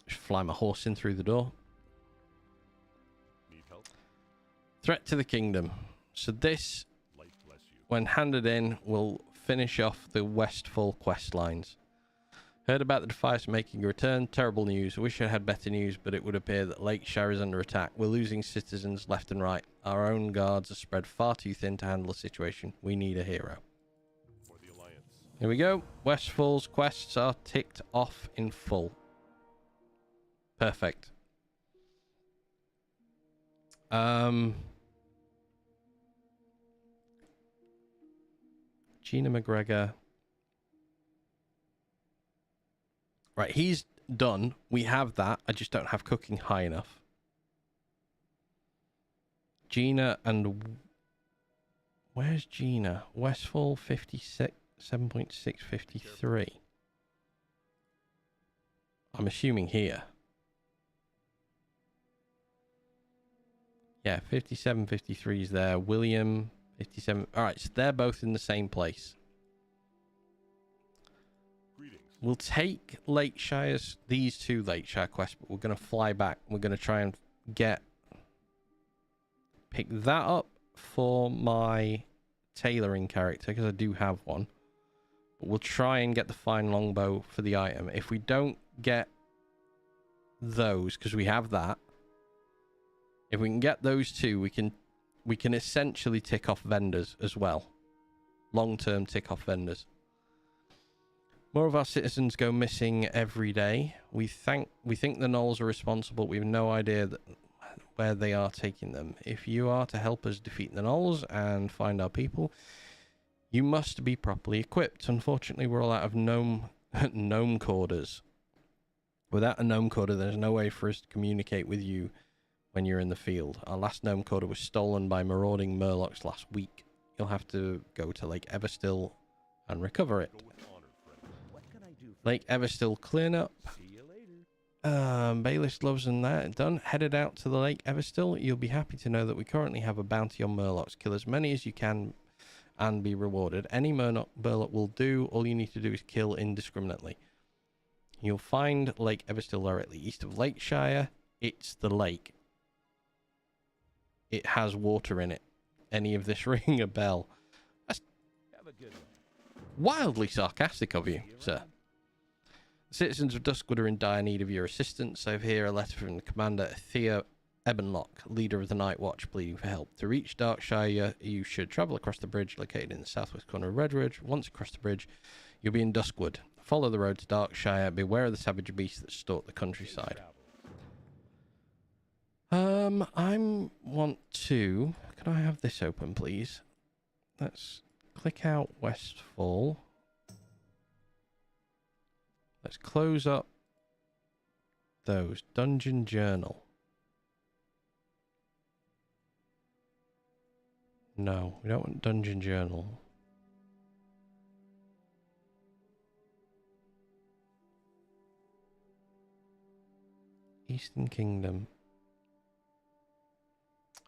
Speaker 1: Just fly my horse in through the door.
Speaker 2: Need help?
Speaker 1: Threat to the Kingdom. So this,
Speaker 2: Light bless you.
Speaker 1: when handed in, will finish off the Westfall quest lines. Heard about the Defiance making a return. Terrible news. Wish I had better news, but it would appear that Lakeshire is under attack. We're losing citizens left and right. Our own guards are spread far too thin to handle the situation. We need a hero.
Speaker 2: For the Alliance.
Speaker 1: Here we go. Westfall's quests are ticked off in full. Perfect. Gina McGregor. Right, he's done. We have that. I just don't have cooking high enough. Gina and... Where's Gina? Westfall 56, 7.653. I'm assuming here. Yeah, 57.53 is there. William, 57. Alright, so they're both in the same place. We'll take Lakeshire's, these two Lakeshire quests, but we're going to fly back. We're going to try and pick that up for my tailoring character, because I do have one. But we'll try and get the fine longbow for the item. If we don't get those, because we have that, if we can get those two, we can essentially tick off vendors as well. Long-term tick off vendors. More of our citizens go missing every day. We think the gnolls are responsible. We have no idea where they are taking them. If you are to help us defeat the gnolls and find our people, you must be properly equipped. Unfortunately, we're all out of gnome quarters. Without a gnome coder, there's no way for us to communicate with you when you're in the field. Our last gnome coder was stolen by marauding murlocs last week. You'll have to go to Lake Everstill and recover it. Lake Everstill cleanup. Bayless gloves and that done. Headed out to the Lake Everstill. You'll be happy to know that we currently have a bounty on murlocs. Kill as many as you can and be rewarded. Any murloc will do. All you need to do is kill indiscriminately. You'll find Lake Everstill directly east of Lakeshire. It's the lake. It has water in it. Any of this ring a bell? That's wildly sarcastic of you, sir. The citizens of Duskwood are in dire need of your assistance. I have here a letter from the Commander Thea Ebenlock, leader of the Night Watch, pleading for help. To reach Darkshire, you should travel across the bridge located in the southwest corner of Redridge. Once across the bridge, you'll be in Duskwood. Follow the road to Darkshire. Beware of the savage beasts that stalk the countryside. I want to... Can I have this open, please? Let's click out Westfall. Let's close up those. Dungeon Journal. No, we don't want Dungeon Journal. Eastern Kingdom.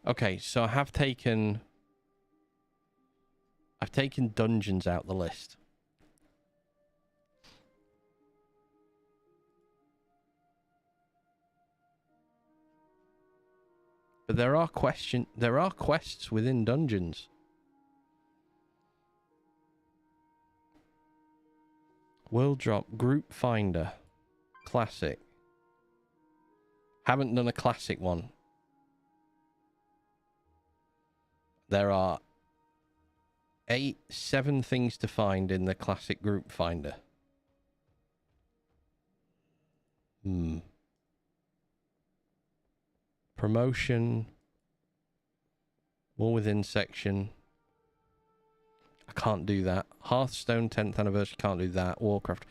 Speaker 1: Okay, so I've taken dungeons out the list. But there are quests within dungeons. World drop, group finder, classic. Haven't done a classic one. There are 7 things to find in the classic group finder. Promotion. War within section. I can't do that. Hearthstone 10th anniversary, can't do that. Warcraft.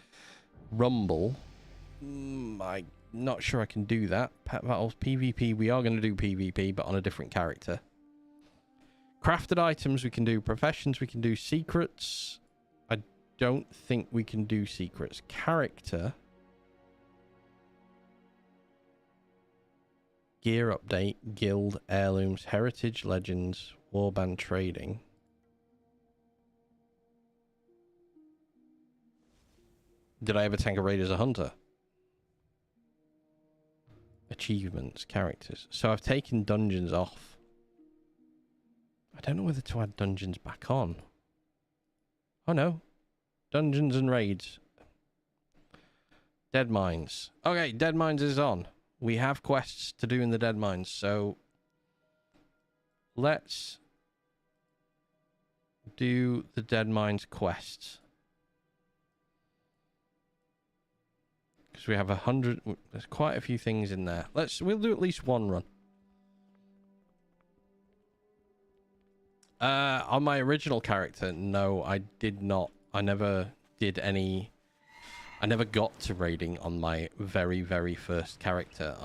Speaker 1: Rumble. I'm not sure I can do that. Pet battles, PvP. We are going to do PvP, but on a different character. Crafted items we can do. Professions we can do. Secrets. I don't think we can do secrets. Character. Gear update. Guild. Heirlooms. Heritage. Legends. Warband trading. Did I ever tank a raid as a hunter? Achievements. Characters. So I've taken dungeons off. I don't know whether to add dungeons back on. Oh no. Dungeons and raids. Dead Mines. Okay, Dead Mines is on. We have quests to do in the Dead Mines, so let's do the Dead Mines quests. Because we have 100... There's quite a few things in there. We'll do at least one run. On my original character, no, I did not. I never did any... I never got to raiding on my very, very first character.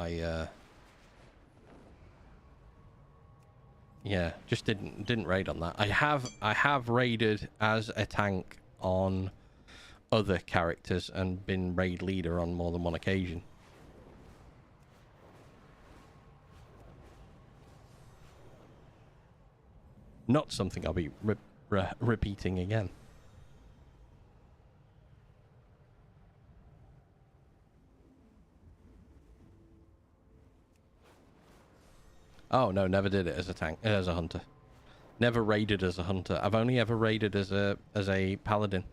Speaker 1: Yeah, just didn't raid on that. I have raided as a tank on other characters and been raid leader on more than one occasion. Not something I'll be repeating again. Oh no, never did it as a tank, as a hunter. Never raided as a hunter. I've only ever raided as a paladin.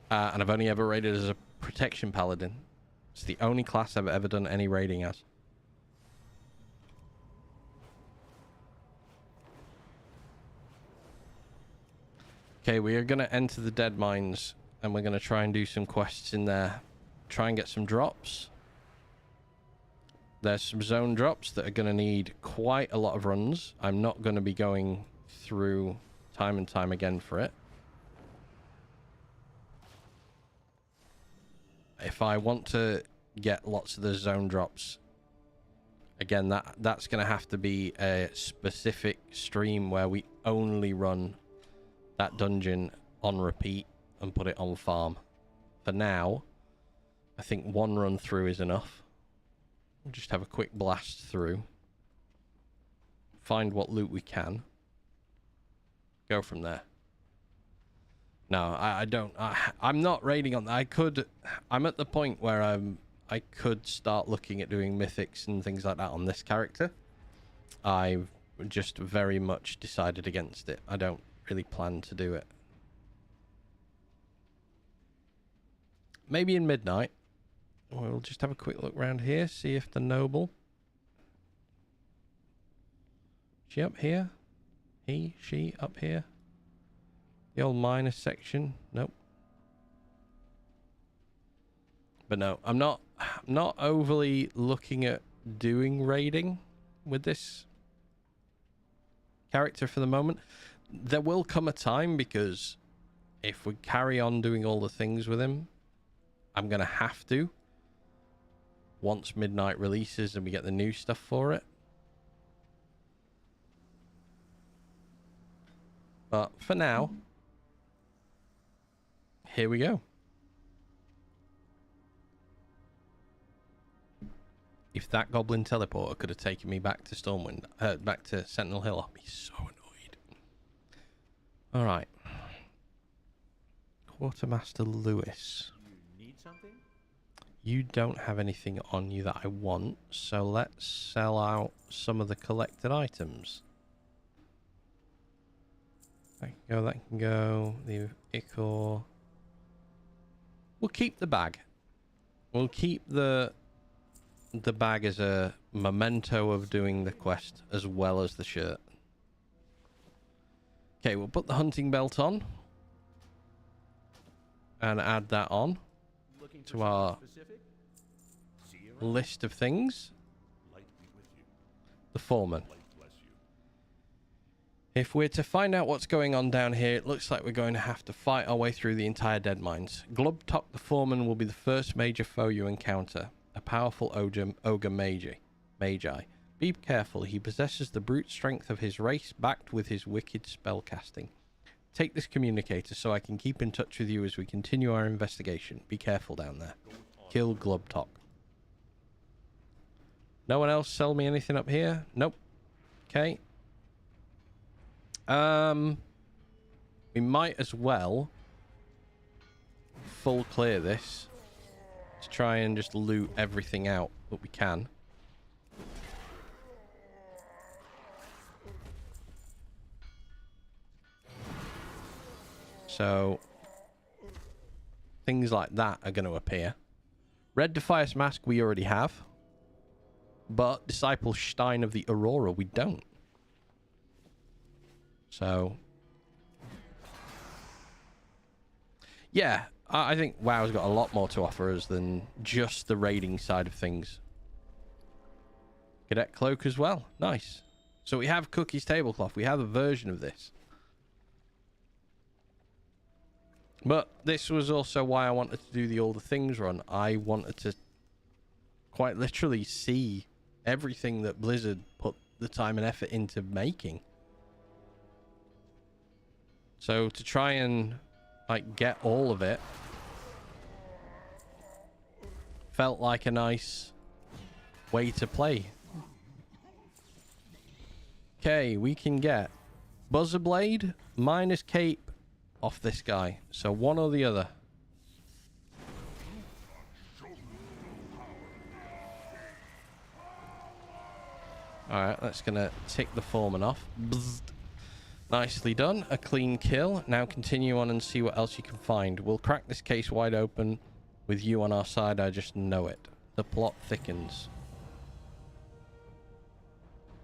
Speaker 1: And I've only ever raided as a protection paladin. It's the only class I've ever done any raiding as. Okay, we are going to enter the Dead Mines and we're going to try and do some quests in there. Try and get some drops. There's some zone drops that are going to need quite a lot of runs. I'm not going to be going through time and time again for it. if I want to get lots of the zone drops, again, that's going to have to be a specific stream where we only run that dungeon on repeat and put it on farm. For now, I think one run through is enough. We'll just have a quick blast through. Find what loot we can. Go from there. No, I don't. I'm not raiding on that. I'm at the point where I could start looking at doing mythics and things like that on this character. I've just very much decided against it. I don't really plan to do it. Maybe in midnight. We'll just have a quick look around here, see if the noble. She up here? She up here? The old miner section? Nope. But no, I'm not overly looking at doing raiding with this character for the moment. There will come a time, because if we carry on doing all the things with him, I'm going to have to. Once Midnight releases and we get the new stuff for it. But for now, here we go. If that goblin teleporter could have taken me back to Stormwind, back to Sentinel Hill, I'd be so annoyed. All right. Quartermaster Lewis.
Speaker 5: You need something?
Speaker 1: You don't have anything on you that I want, so let's sell out some of the collected items. That can go. The Ichor. We'll keep the bag. We'll keep the bag as a memento of doing the quest, as well as the shirt. Okay, we'll put the hunting belt on. And add that on to our list of things. The foreman. If we're to find out what's going on down here, it looks like we're going to have to fight our way through the entire dead mines. Glubtok the foreman will be the first major foe you encounter. A powerful ogre magi. Be careful, he possesses the brute strength of his race, backed with his wicked spellcasting. Take this communicator so I can keep in touch with you as we continue our investigation. Be careful down there. Kill Glubtok. No one else sell me anything up here? Nope. Okay. We might as well full clear this to try and just loot everything out that we can. So things like that are going to appear. Red Defias Mask we already have, but Disciple Stein of the Aurora we don't. So yeah, I think WoW's got a lot more to offer us than just the raiding side of things. Cadet Cloak as well. Nice. So we have Cookie's Tablecloth. We have a version of this. But this was also why I wanted to do the All the Things run. I wanted to quite literally see everything that Blizzard put the time and effort into making. So to try and like get all of it felt like a nice way to play. Okay, we can get Buzzerblade minus Cape off this guy. So one or the other. Alright, that's gonna tick the foreman off. Bzzzt. Nicely done. A clean kill. Now continue on and see what else you can find. We'll crack this case wide open with you on our side. I just know it. The plot thickens.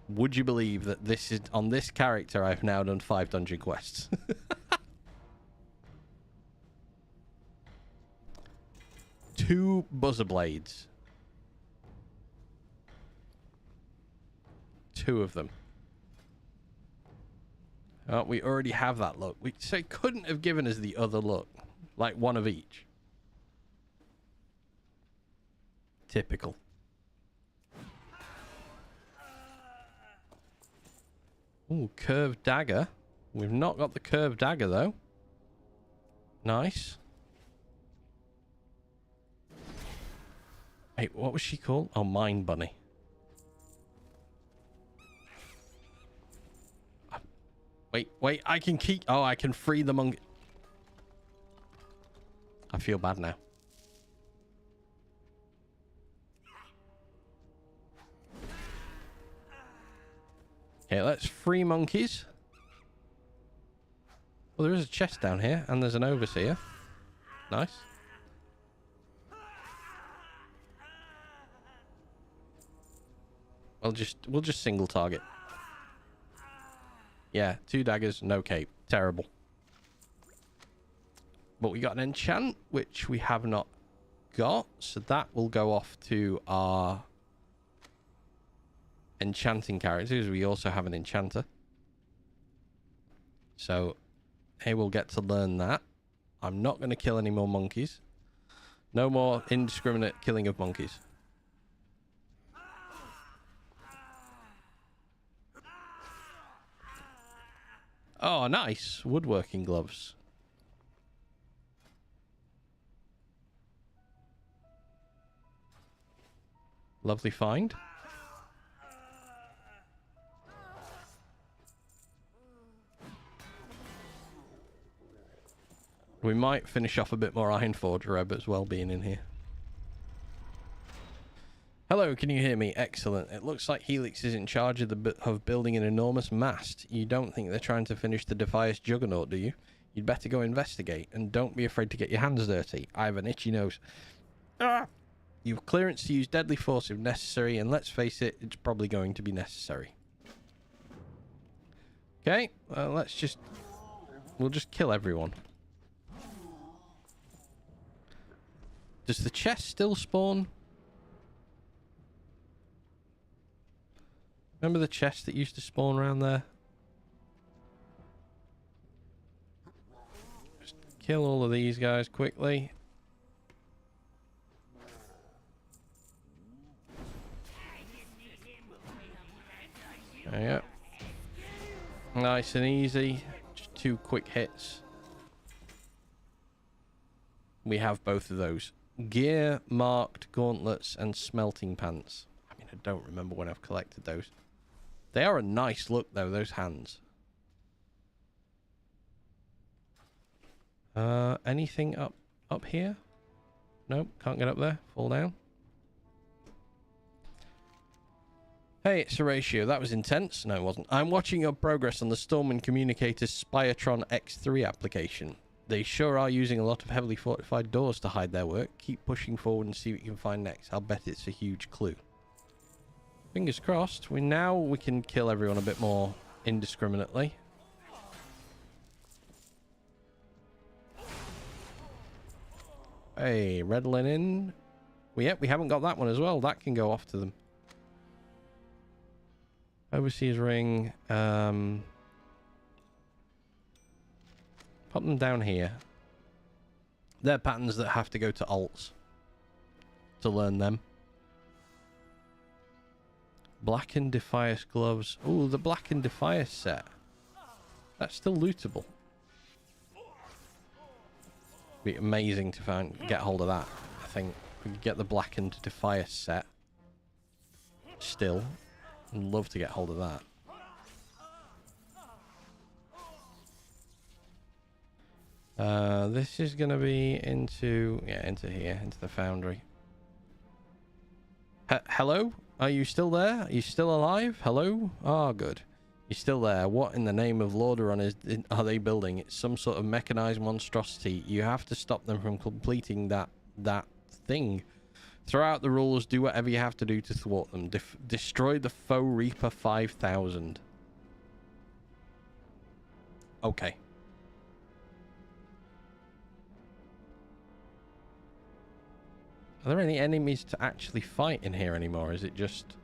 Speaker 1: Would you believe that this is on this character I've now done 5 dungeon quests? 2 Buzzerblades. 2 of them. Oh, we already have that look. So it couldn't have given us the other look. Like one of each. Typical. Ooh, curved dagger. We've not got the curved dagger, though. Nice. Hey, what was she called? Oh, Mind Bunny. Wait, I can keep... Oh, I can free the monkey. I feel bad now. Okay, let's free monkeys. Well, there is a chest down here, and there's an overseer. Nice. We'll just single target. Yeah, 2 daggers, no cape. Terrible. But we got an enchant, which we have not got. So that will go off to our enchanting characters. We also have an enchanter. So he will get to learn that. I'm not going to kill any more monkeys. No more indiscriminate killing of monkeys. Oh, nice. Woodworking gloves. Lovely find. We might finish off a bit more Iron Forge Reb as well being in here. Hello, can you hear me? Excellent. It looks like Helix is in charge of building an enormous mast. You don't think they're trying to finish the Defias Juggernaut, do you? You'd better go investigate, and don't be afraid to get your hands dirty. I have an itchy nose. Ah! You have clearance to use deadly force if necessary, and let's face it, it's probably going to be necessary. Okay, well, we'll just kill everyone. Does the chest still spawn? Remember the chest that used to spawn around there? Just kill all of these guys quickly. There you go. Nice and easy. Just 2 quick hits. We have both of those. Gear, marked, gauntlets, and smelting pants. I mean, I don't remember when I've collected those. They are a nice look, though, those hands. Anything up here? Nope, can't get up there. Fall down. Hey, it's Horatio. That was intense. No, it wasn't. I'm watching your progress on the Storm and Communicators Spiatron X3 application. They sure are using a lot of heavily fortified doors to hide their work. Keep pushing forward and see what you can find next. I'll bet it's a huge clue. Fingers crossed. We can kill everyone a bit more indiscriminately. Hey, red linen. Well, yep, we haven't got that one as well. That can go off to them. Overseas ring. Put them down here. They're patterns that have to go to alts to learn them. Blackened Defias gloves. Oh, the Blackened Defias set. That's still lootable. Be amazing to get hold of that. I think we could get the Blackened Defias set. Still, I'd love to get hold of that. This is gonna be into here, into the foundry. Hello? Are you still there? Are you still alive? Hello? Ah, good. You're still there. What in the name of Lordaeron are they building? It's some sort of mechanized monstrosity. You have to stop them from completing that thing. Throw out the rules. Do whatever you have to do to thwart them. Destroy the Foe Reaper 5000. Okay. Are there any enemies to actually fight in here anymore? Is it just...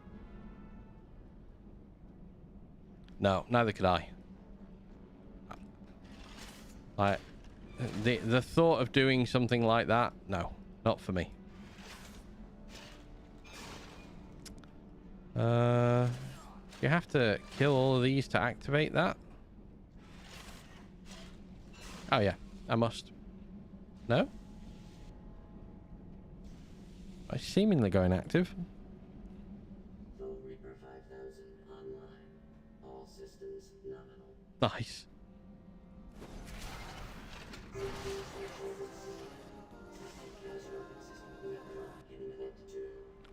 Speaker 1: No, neither could I. Like, the thought of doing something like that, no, not for me. You have to kill all of these to activate that. Oh yeah, I must. No? I seemingly going active.
Speaker 5: Full Reaper 5000 online. All systems nominal.
Speaker 1: Nice.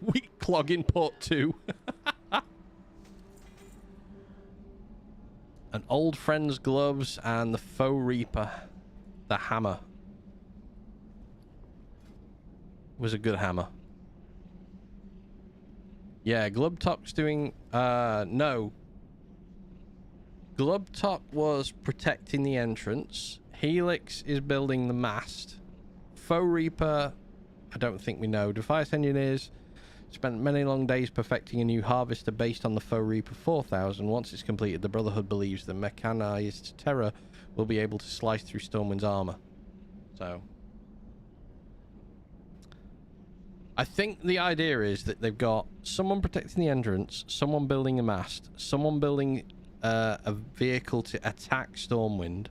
Speaker 1: Weak clog in port 2. An old friend's gloves and the faux reaper. The hammer. Was a good hammer. Yeah, Glubtop's doing no. Glubtop was protecting the entrance. Helix is building the mast. Faux Reaper, I don't think we know. Defiance Engineers spent many long days perfecting a new harvester based on the Faux Reaper 4000. Once it's completed, the Brotherhood believes the mechanized terror will be able to slice through Stormwind's armor. So I think the idea is that they've got someone protecting the entrance, someone building a mast, someone building a vehicle to attack Stormwind,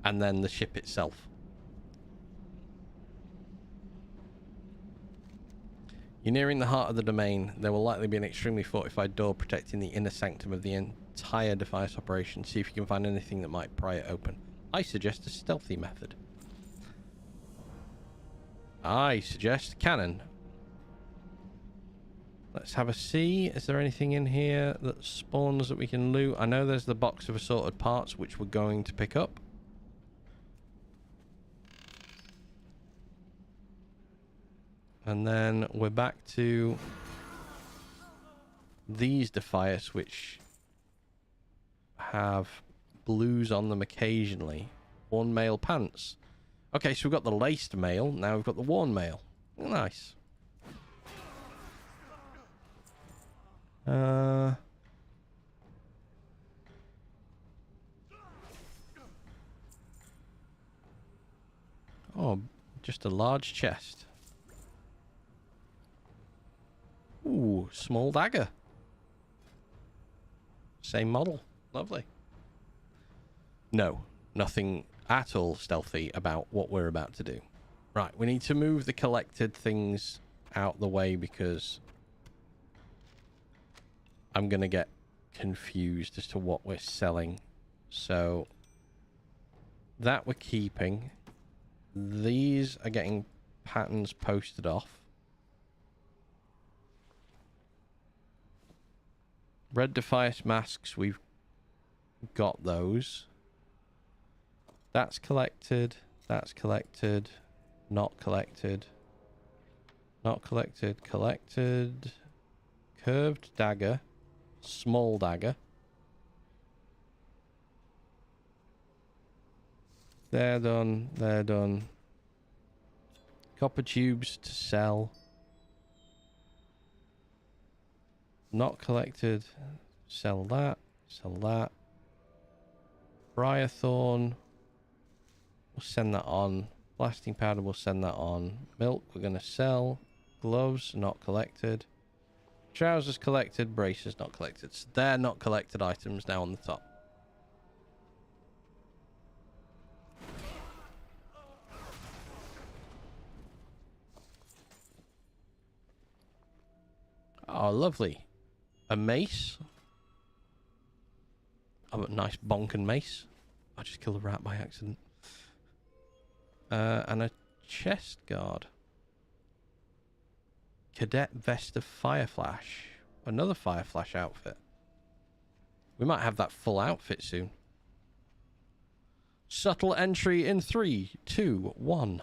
Speaker 1: and then the ship itself. You're nearing the heart of the domain. There will likely be an extremely fortified door protecting the inner sanctum of the entire Defiance operation. See if you can find anything that might pry it open. I suggest a stealthy method. I suggest cannon. Let's have a see. Is there anything in here that spawns that we can loot? I know there's the box of assorted parts, which we're going to pick up. And then we're back to these Defias, which have blues on them occasionally. Worn mail pants. Okay, so we've got the laced mail. Now we've got the worn mail. Nice. Oh, just a large chest. Ooh, small dagger. Same model. Lovely. No, nothing at all stealthy about what we're about to do. Right, we need to move the collected things out the way because I'm going to get confused as to what we're selling. So that we're keeping. These are getting patterns posted off. Red Defiance masks, we've got those. That's collected. That's collected. Not collected. Not collected. Collected. Curved dagger. Small dagger. They're done. They're done. Copper tubes to sell. Not collected. Sell that. Sell that. Briarthorn. We'll send that on. Blasting powder, we'll send that on. Milk, we're going to sell. Gloves, not collected. Trousers collected. Braces, not collected. So they're not collected items now on the top. Oh, lovely. A mace. Oh, a nice bonking mace. I just killed a rat by accident. And a chest guard. Cadet vest of fire flash. Another fire flash outfit. We might have that full outfit soon. Subtle entry in 3, 2, 1.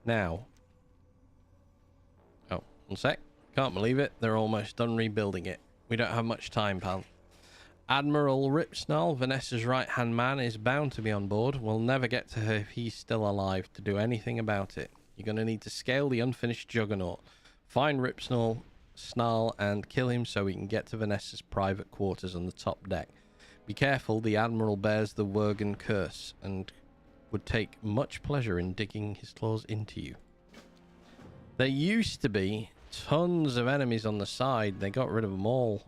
Speaker 1: Now. Oh, one sec. Can't believe it. They're almost done rebuilding it. We don't have much time, pal. Admiral Ripsnarl, Vanessa's right-hand man, is bound to be on board. We'll never get to her if he's still alive to do anything about it. You're going to need to scale the unfinished juggernaut. Find Ripsnarl, Snarl, and kill him so we can get to Vanessa's private quarters on the top deck. Be careful, the Admiral bears the Worgen curse and would take much pleasure in digging his claws into you. There used to be tons of enemies on the side. They got rid of them all.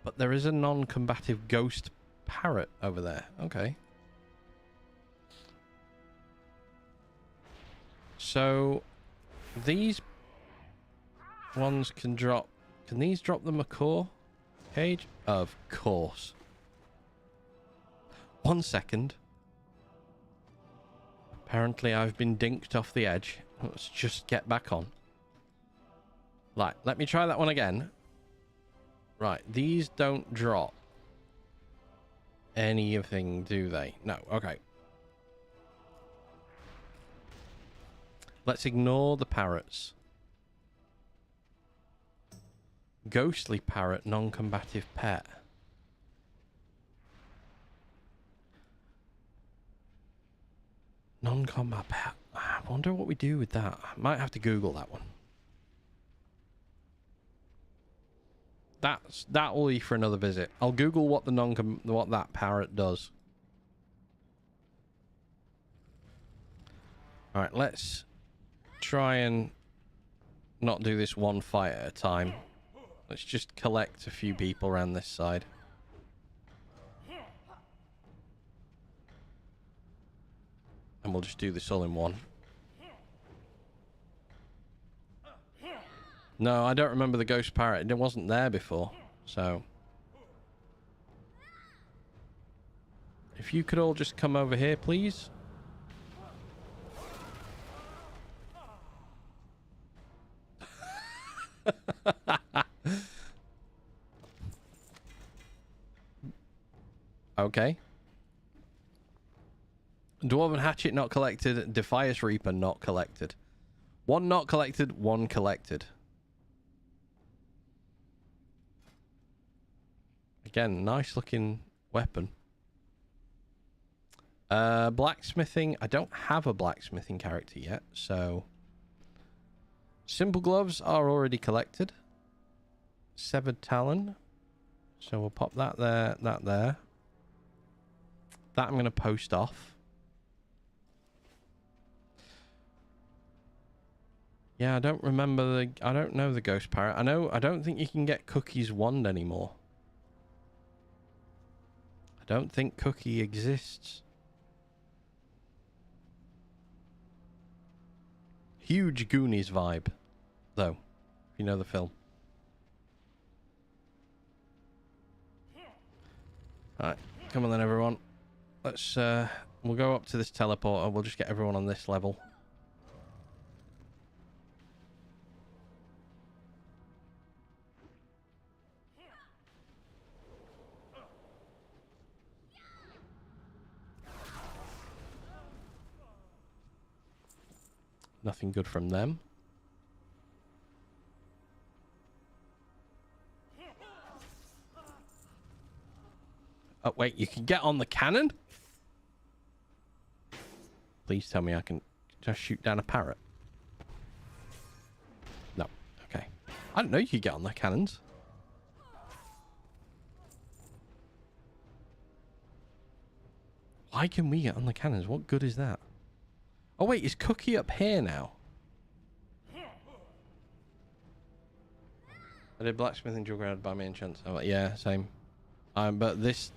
Speaker 1: But there is a non-combative ghost parrot over there. Okay. So these ones can drop. Can these drop the macaw cage? Of course. 1 second. Apparently I've been dinked off the edge. Let's just get back on. Right, let me try that one again. Right, these don't drop anything, do they? No, okay. Let's ignore the parrots. Ghostly parrot, non-combative pet. Non-combat pet. I wonder what we do with that. I might have to Google that one. That will be for another visit. I'll Google what the what that parrot does. All right, let's try and not do this one fight at a time. Let's just collect a few people around this side. And we'll just do this all in one. No, I don't remember the ghost parrot. It wasn't there before, so... If you could all just come over here, please. Okay. Dwarven hatchet not collected. Defias Reaper not collected. One not collected, one collected. Again, nice looking weapon. Blacksmithing. I don't have a blacksmithing character yet, so... Simple gloves are already collected. Severed talon. So we'll pop that there, that there. That I'm going to post off. Yeah, I don't remember the... I don't know the ghost parrot. I don't think you can get Cookie's wand anymore. I don't think Cookie exists. Huge Goonies vibe, though, if you know the film. Alright, come on then, everyone. Let's, we'll go up to this teleporter. We'll just get everyone on this level. Nothing good from them. Oh, wait, you can get on the cannon? Please tell me I can just shoot down a parrot. No. Okay. I didn't know you could get on the cannons. Why can we get on the cannons? What good is that? Oh, wait, is Cookie up here now? I did blacksmithing dual ground by me enchants. Oh, yeah, same. But this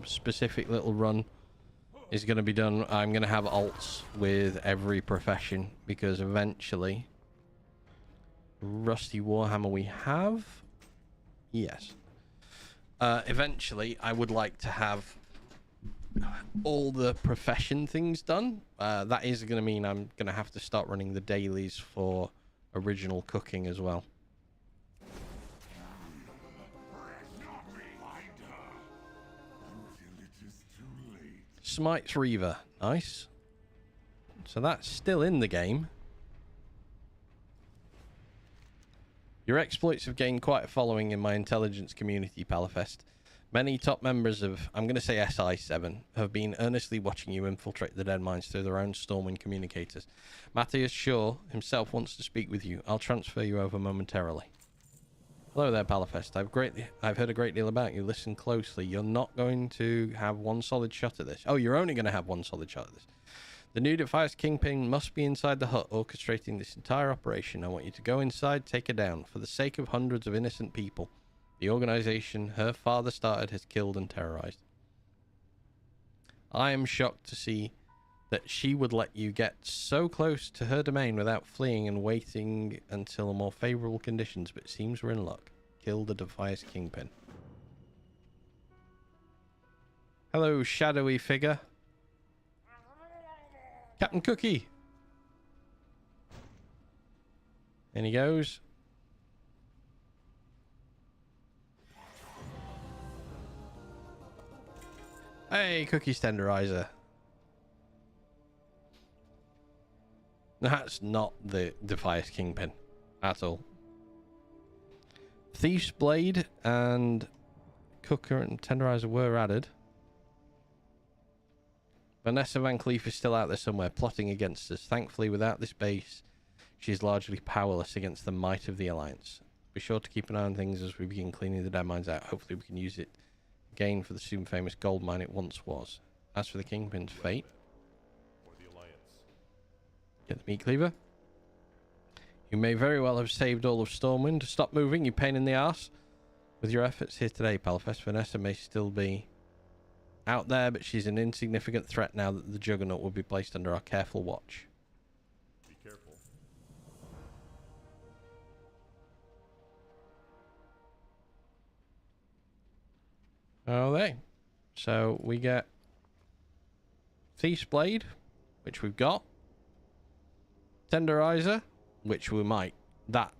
Speaker 1: specific little run is going to be done. I'm going to have alts with every profession because eventually... Rusty Warhammer we have? Yes. Eventually, I would like to have... all the profession things done. That is going to mean I'm going to have to start running the dailies for original cooking as well. Smite's Reaver. Nice. So that's still in the game. Your exploits have gained quite a following in my intelligence community, Palafest. Many top members of, I'm going to say SI7, have been earnestly watching you infiltrate the dead mines through their own Stormwind communicators. Matthias Shaw himself wants to speak with you. I'll transfer you over momentarily. Hello there, Palafest. I've heard a great deal about you. Listen closely. You're not going to have one solid shot at this. Oh, you're only going to have one solid shot at this. The new Defiance Kingpin must be inside the hut, orchestrating this entire operation. I want you to go inside, take her down. For the sake of hundreds of innocent people, the organization her father started has killed and terrorized. I am shocked to see that she would let you get so close to her domain without fleeing and waiting until more favorable conditions, but it seems we're in luck. Kill the Defiance Kingpin. Hello, shadowy figure. Captain Cookie. In he goes. Hey, Cookie Tenderizer. That's not the Defiance Kingpin at all. Thief's Blade and Cooker and Tenderizer were added. Vanessa Van Cleef is still out there somewhere, plotting against us. Thankfully, without this base, she is largely powerless against the might of the Alliance. Be sure to keep an eye on things as we begin cleaning the dead mines out. Hopefully we can use it again for the soon famous gold mine it once was. As for the Kingpin's fate... Get the meat cleaver. You may very well have saved all of Stormwind. Stop moving, you pain in the arse. With your efforts here today, Palafest, Vanessa may still be out there, but she's an insignificant threat now that the Juggernaut will be placed under our careful watch.
Speaker 2: Be careful.
Speaker 1: Okay. So we get Thief's Blade, which we've got. Tenderizer, which we might. That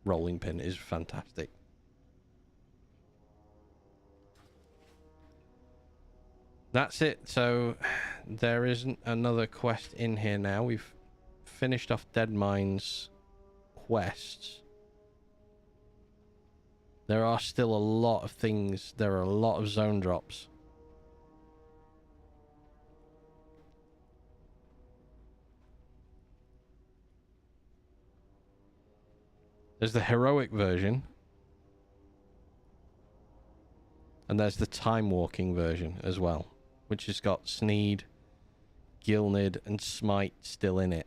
Speaker 1: rolling pin is fantastic. That's it. So there isn't another quest in here now. We've finished off Dead Mines quests. There are still a lot of things. There are a lot of zone drops. There's the heroic version. And there's the time walking version as well, which has got Sneed, Gilnid, and Smite still in it.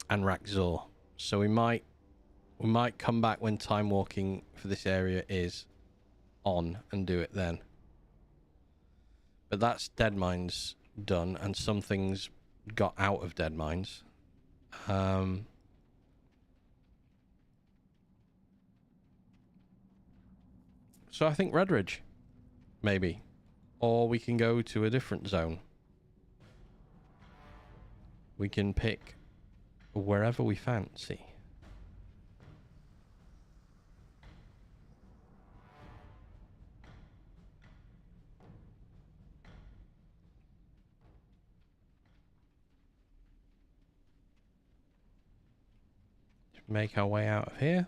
Speaker 1: And Rakzor. So we might come back when time walking for this area is on and do it then. But that's Dead Mines done, and some things got out of Dead Mines. So I think Redridge, maybe. Or we can go to a different zone. We can pick wherever we fancy. Make our way out of here.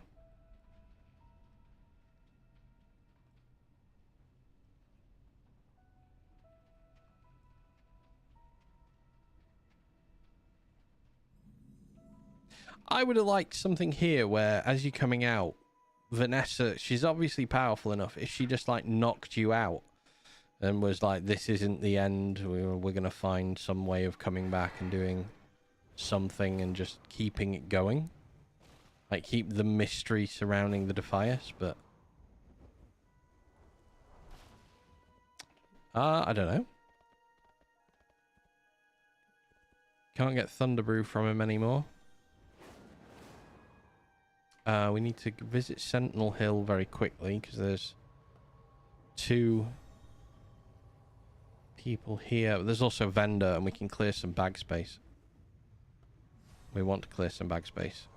Speaker 1: I would have liked something here where, as you're coming out, Vanessa, she's obviously powerful enough. If she just, like, knocked you out and was like, this isn't the end, we're going to find some way of coming back and doing something and just keeping it going. Like, keep the mystery surrounding the Defias, but... I don't know. Can't get Thunderbrew from him anymore. We need to visit Sentinel Hill very quickly, because there's 2 people here. There's also Vendor, and we can clear some bag space. We want to clear some bag space.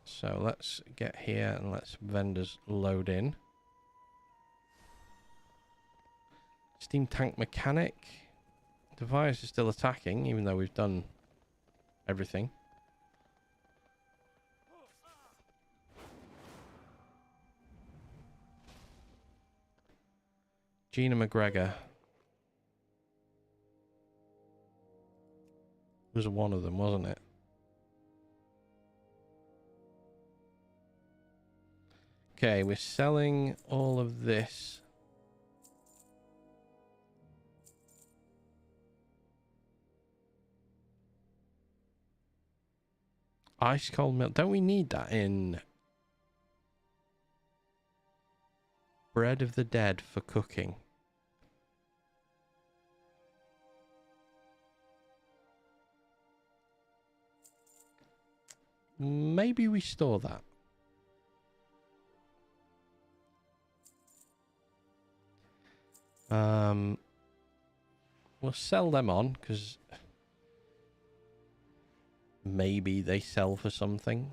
Speaker 1: So let's get here and let's Vendors load in. Steam Tank Mechanic. Device is still attacking, even though we've done everything. Gina McGregor was one of them, wasn't it? Okay, we're selling all of this. Ice cold milk. Don't we need that in Bread of the Dead for cooking? Maybe we store that. We'll sell them on because maybe they sell for something.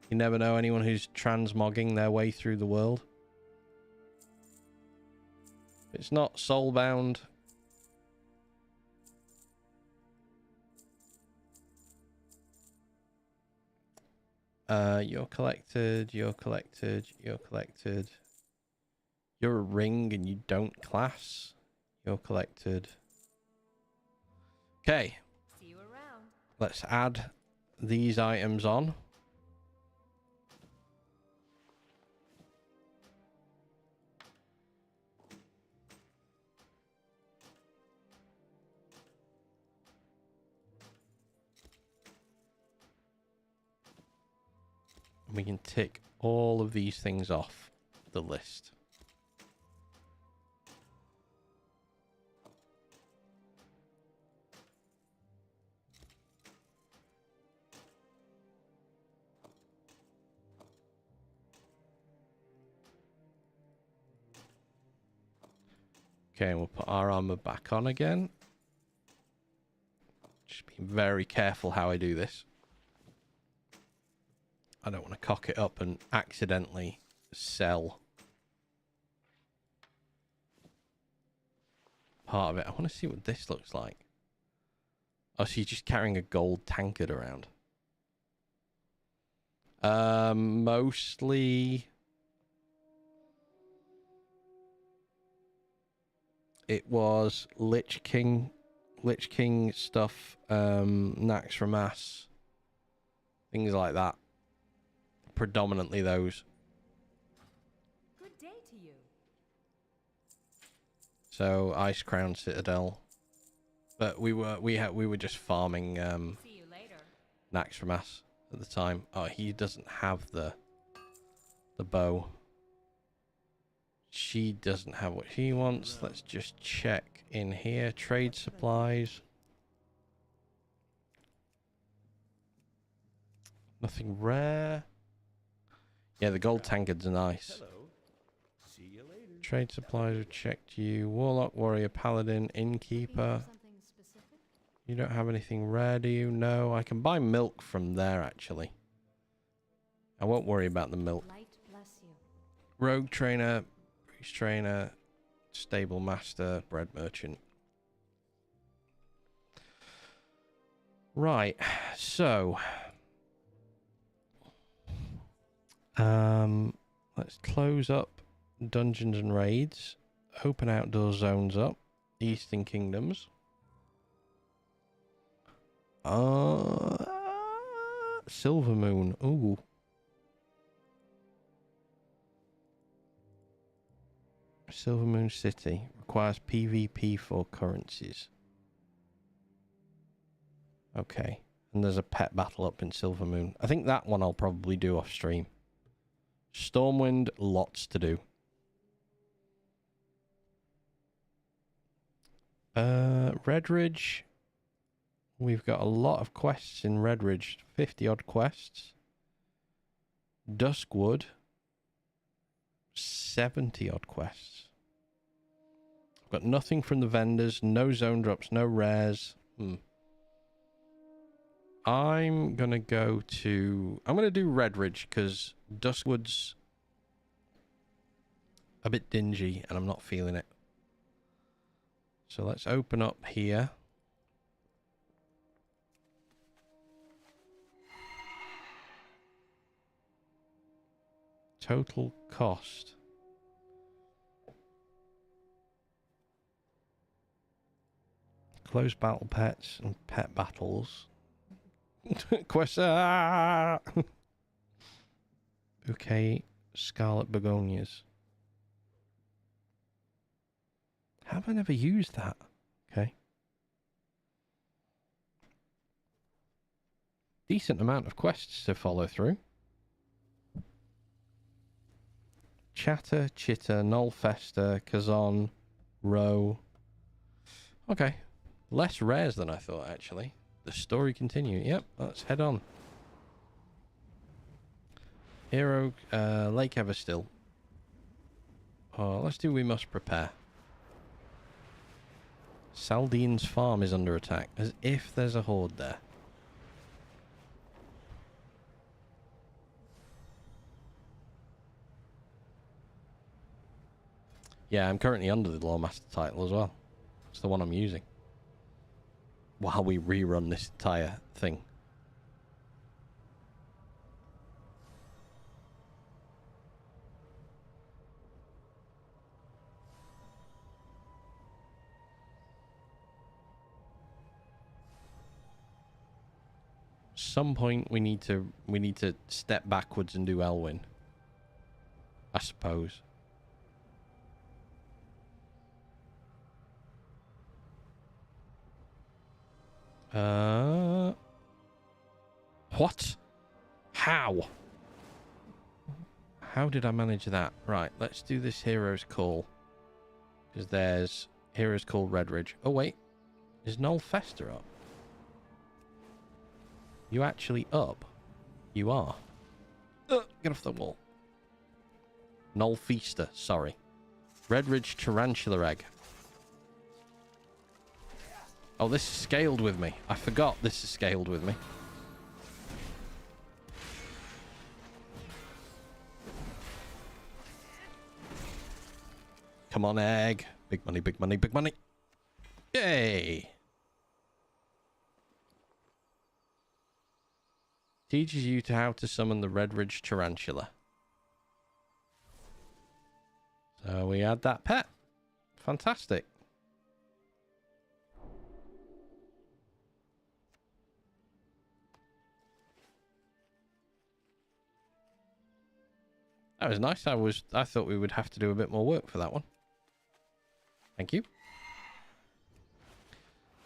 Speaker 1: You never know anyone who's transmogging their way through the world. If it's not soulbound. You're collected, you're collected, you're collected. You're a ring and you don't class. You're collected. Okay.
Speaker 3: See you around.
Speaker 1: Let's add these items on. And we can tick all of these things off the list. Okay, we'll put our armor back on again. Just be very careful how I do this. I don't want to cock it up and accidentally sell part of it. I want to see what this looks like. Oh, so you're just carrying a gold tankard around. Mostly it was Lich King stuff, Nax from Ass, things like that. Predominantly those.
Speaker 3: Good day to you.
Speaker 1: So Ice Crown Citadel, but we were just farming
Speaker 3: See you later.
Speaker 1: Nax from Ass at the time. Oh, he doesn't have the bow. She doesn't have what she wants. Let's just check in here. Trade supplies. Nothing rare. Yeah, the gold tankards are nice.
Speaker 4: Hello. See you later.
Speaker 1: Trade supplies, we've checked you. Warlock, warrior, paladin, innkeeper.
Speaker 3: Something specific?
Speaker 1: You don't have anything rare, do you? No, I can buy milk from there, actually. I won't worry about the milk.
Speaker 3: Light bless you.
Speaker 1: Rogue trainer, priest trainer, stable master, bread merchant. Right, so... let's close up dungeons and raids. Open outdoor zones up. Eastern Kingdoms. Silver Moon. Ooh. Silver Moon City. Requires PvP for currencies. Okay. And there's a pet battle up in Silver Moon. I think that one I'll probably do off stream. Stormwind, lots to do. Redridge. We've got a lot of quests in Redridge. 50 odd quests. Duskwood. 70 odd quests. I've got nothing from the vendors. No zone drops. No rares. I'm going to go to... I'm going to do Redridge because Duskwood's a bit dingy and I'm not feeling it. So let's open up here. Total cost. Close battle pets and pet battles. Quest. Okay. Scarlet begonias. Have I never used that? Okay. Decent amount of quests to follow through. Chatter, Chitter, Nullfester, Kazan, Row. Okay. Less rares than I thought, actually. The story continue. Yep, let's head on. Hero, Lake Everstill. Oh, let's do We Must Prepare. Saldine's farm is under attack, as if there's a horde there. Yeah, I'm currently under the Lawmaster title as well. It's the one I'm using. While we rerun this entire thing. Some point we need to step backwards and do Elwyn. I suppose. What? How? How did I manage that? Right, let's do this Hero's Call. Because there's Hero's Call Redridge. Oh wait, is Null Fester up? You actually up? You are. Get off the wall. Null Feaster, sorry. Redridge Tarantula Egg. Oh, this is scaled with me. I forgot this is scaled with me. Come on, egg. Big money, big money, big money. Yay! Teaches you how to summon the Redridge Tarantula. So we had that pet. Fantastic. That was nice. I thought we would have to do a bit more work for that one. Thank you.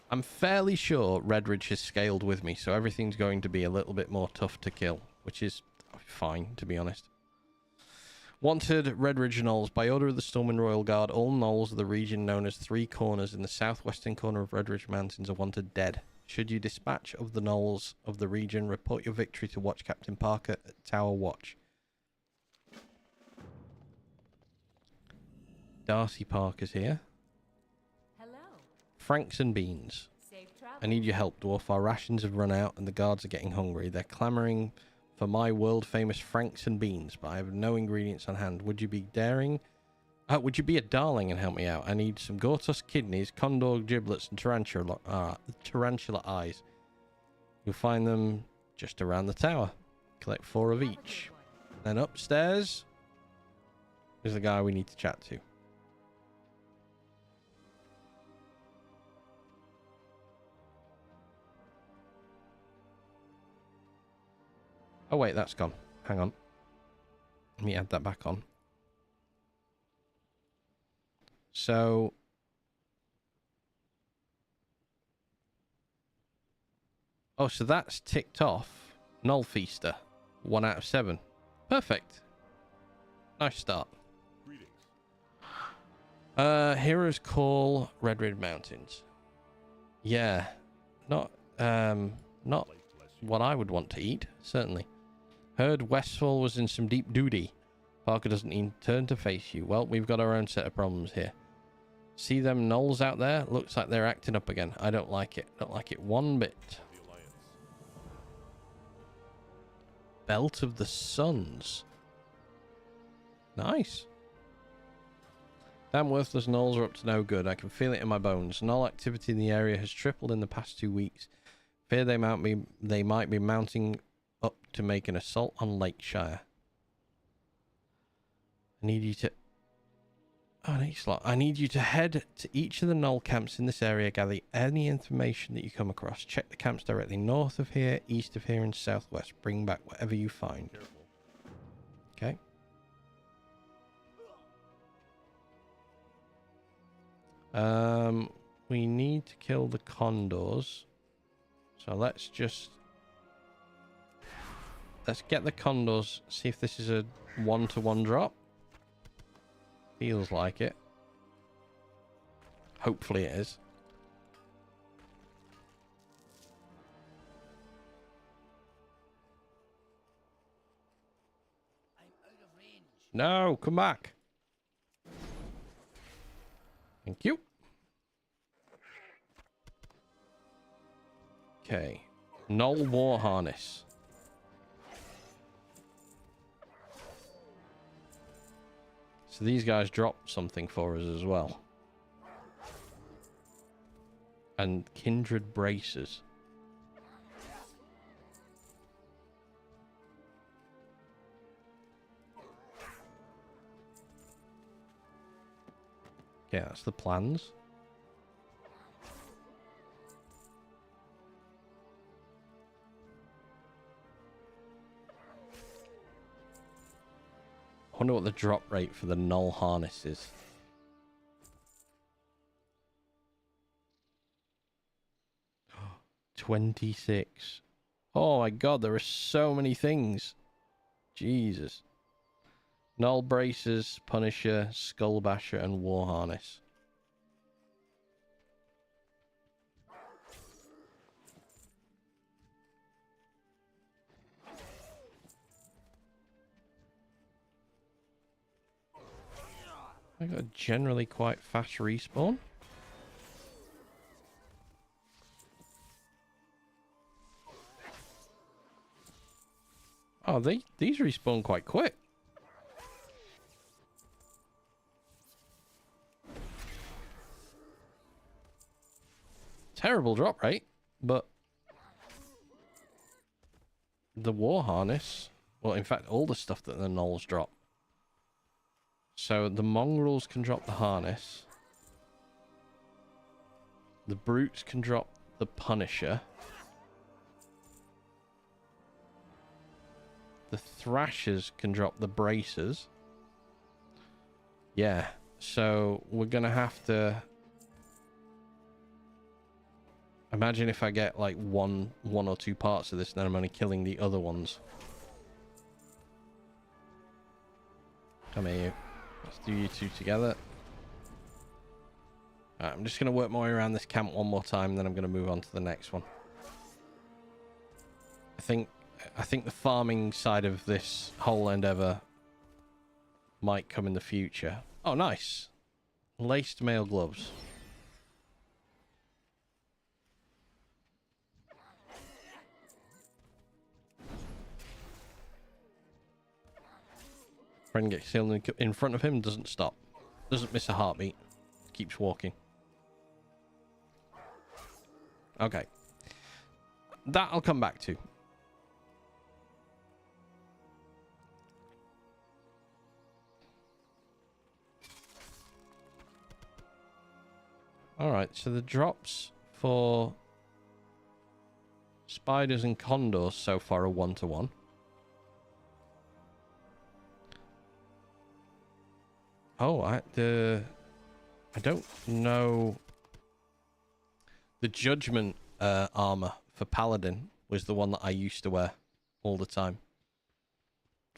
Speaker 1: I'm fairly sure Redridge has scaled with me, so everything's going to be a little bit more tough to kill, which is fine, to be honest. Wanted Redridge Knolls. By order of the Stormwind Royal Guard, all Knolls of the region known as Three Corners in the southwestern corner of Redridge Mountains are wanted dead. Should you dispatch of the Knolls of the region, report your victory to Watch Captain Parker at Tower Watch. Darcy Parker's here.
Speaker 3: Hello.
Speaker 1: Franks and beans.
Speaker 3: Safe travel.
Speaker 1: I need your help, dwarf. Our rations have run out and the guards are getting hungry. They're clamoring for my world-famous Franks and beans, but I have no ingredients on hand. Would you be daring? Would you be a darling and help me out? I need some Gortus kidneys, condor giblets, and tarantula eyes. You'll find them just around the tower. Collect 4 of each. Then upstairs is the guy we need to chat to. Oh wait, that's gone. Hang on. Let me add that back on. So... oh, so that's ticked off. Null Feaster. 1 out of 7. Perfect. Nice start.
Speaker 2: Greetings.
Speaker 1: Heroes Call Redridge Mountains. Yeah. Not what I would want to eat, certainly. Heard Westfall was in some deep duty. Parker doesn't even turn to face you. Well, we've got our own set of problems here. See them Knolls out there? Looks like they're acting up again. I don't like it. Don't like it one bit.
Speaker 2: The Alliance.
Speaker 1: Belt of the Suns. Nice. Damn worthless Knolls are up to no good. I can feel it in my bones. Knoll activity in the area has tripled in the past 2 weeks. Fear they might be mounting up to make an assault on Lakeshire. I need you to... oh, next slot. I need you to head to each of the Knoll camps in this area, gather any information that you come across. Check the camps directly north of here, east of here, and southwest. Bring back whatever you find.
Speaker 2: Careful.
Speaker 1: Okay. We need to kill the condors. So let's get the condors, see if this is a 1-to-1 drop. Feels like it. Hopefully it is.
Speaker 6: I'm out of range.
Speaker 1: No, come back. Thank you. Okay. Null War Harness. So these guys drop something for us as well. And Kindred Braces. Okay, that's the plans. I wonder what the drop rate for the null harness is. $26. Oh my god, there are so many things. Jesus. Null Braces, Punisher, Skull Basher, and War Harness. I got a generally quite fast respawn. Oh, these respawn quite quick. Terrible drop rate, but the War Harness, well, in fact, all the stuff that the Gnolls drop. So the Mongrels can drop the Harness. The Brutes can drop the Punisher. The Thrashers can drop the Bracers. Yeah, so we're gonna have to... Imagine if I get like one or two parts of this, then I'm only killing the other ones. Come here, you. Let's do you two together. Alright, I'm just going to work my way around this camp one more time, then I'm going to move on to the next one. I think the farming side of this whole endeavor might come in the future. Oh, nice. Laced mail gloves. Friend gets killed in front of him, doesn't stop. Doesn't miss a heartbeat. Keeps walking. Okay. That I'll come back to. Alright, so the drops for spiders and condors so far are 1-to-1. Oh, I don't know. The Judgment armor for Paladin was the one that I used to wear all the time.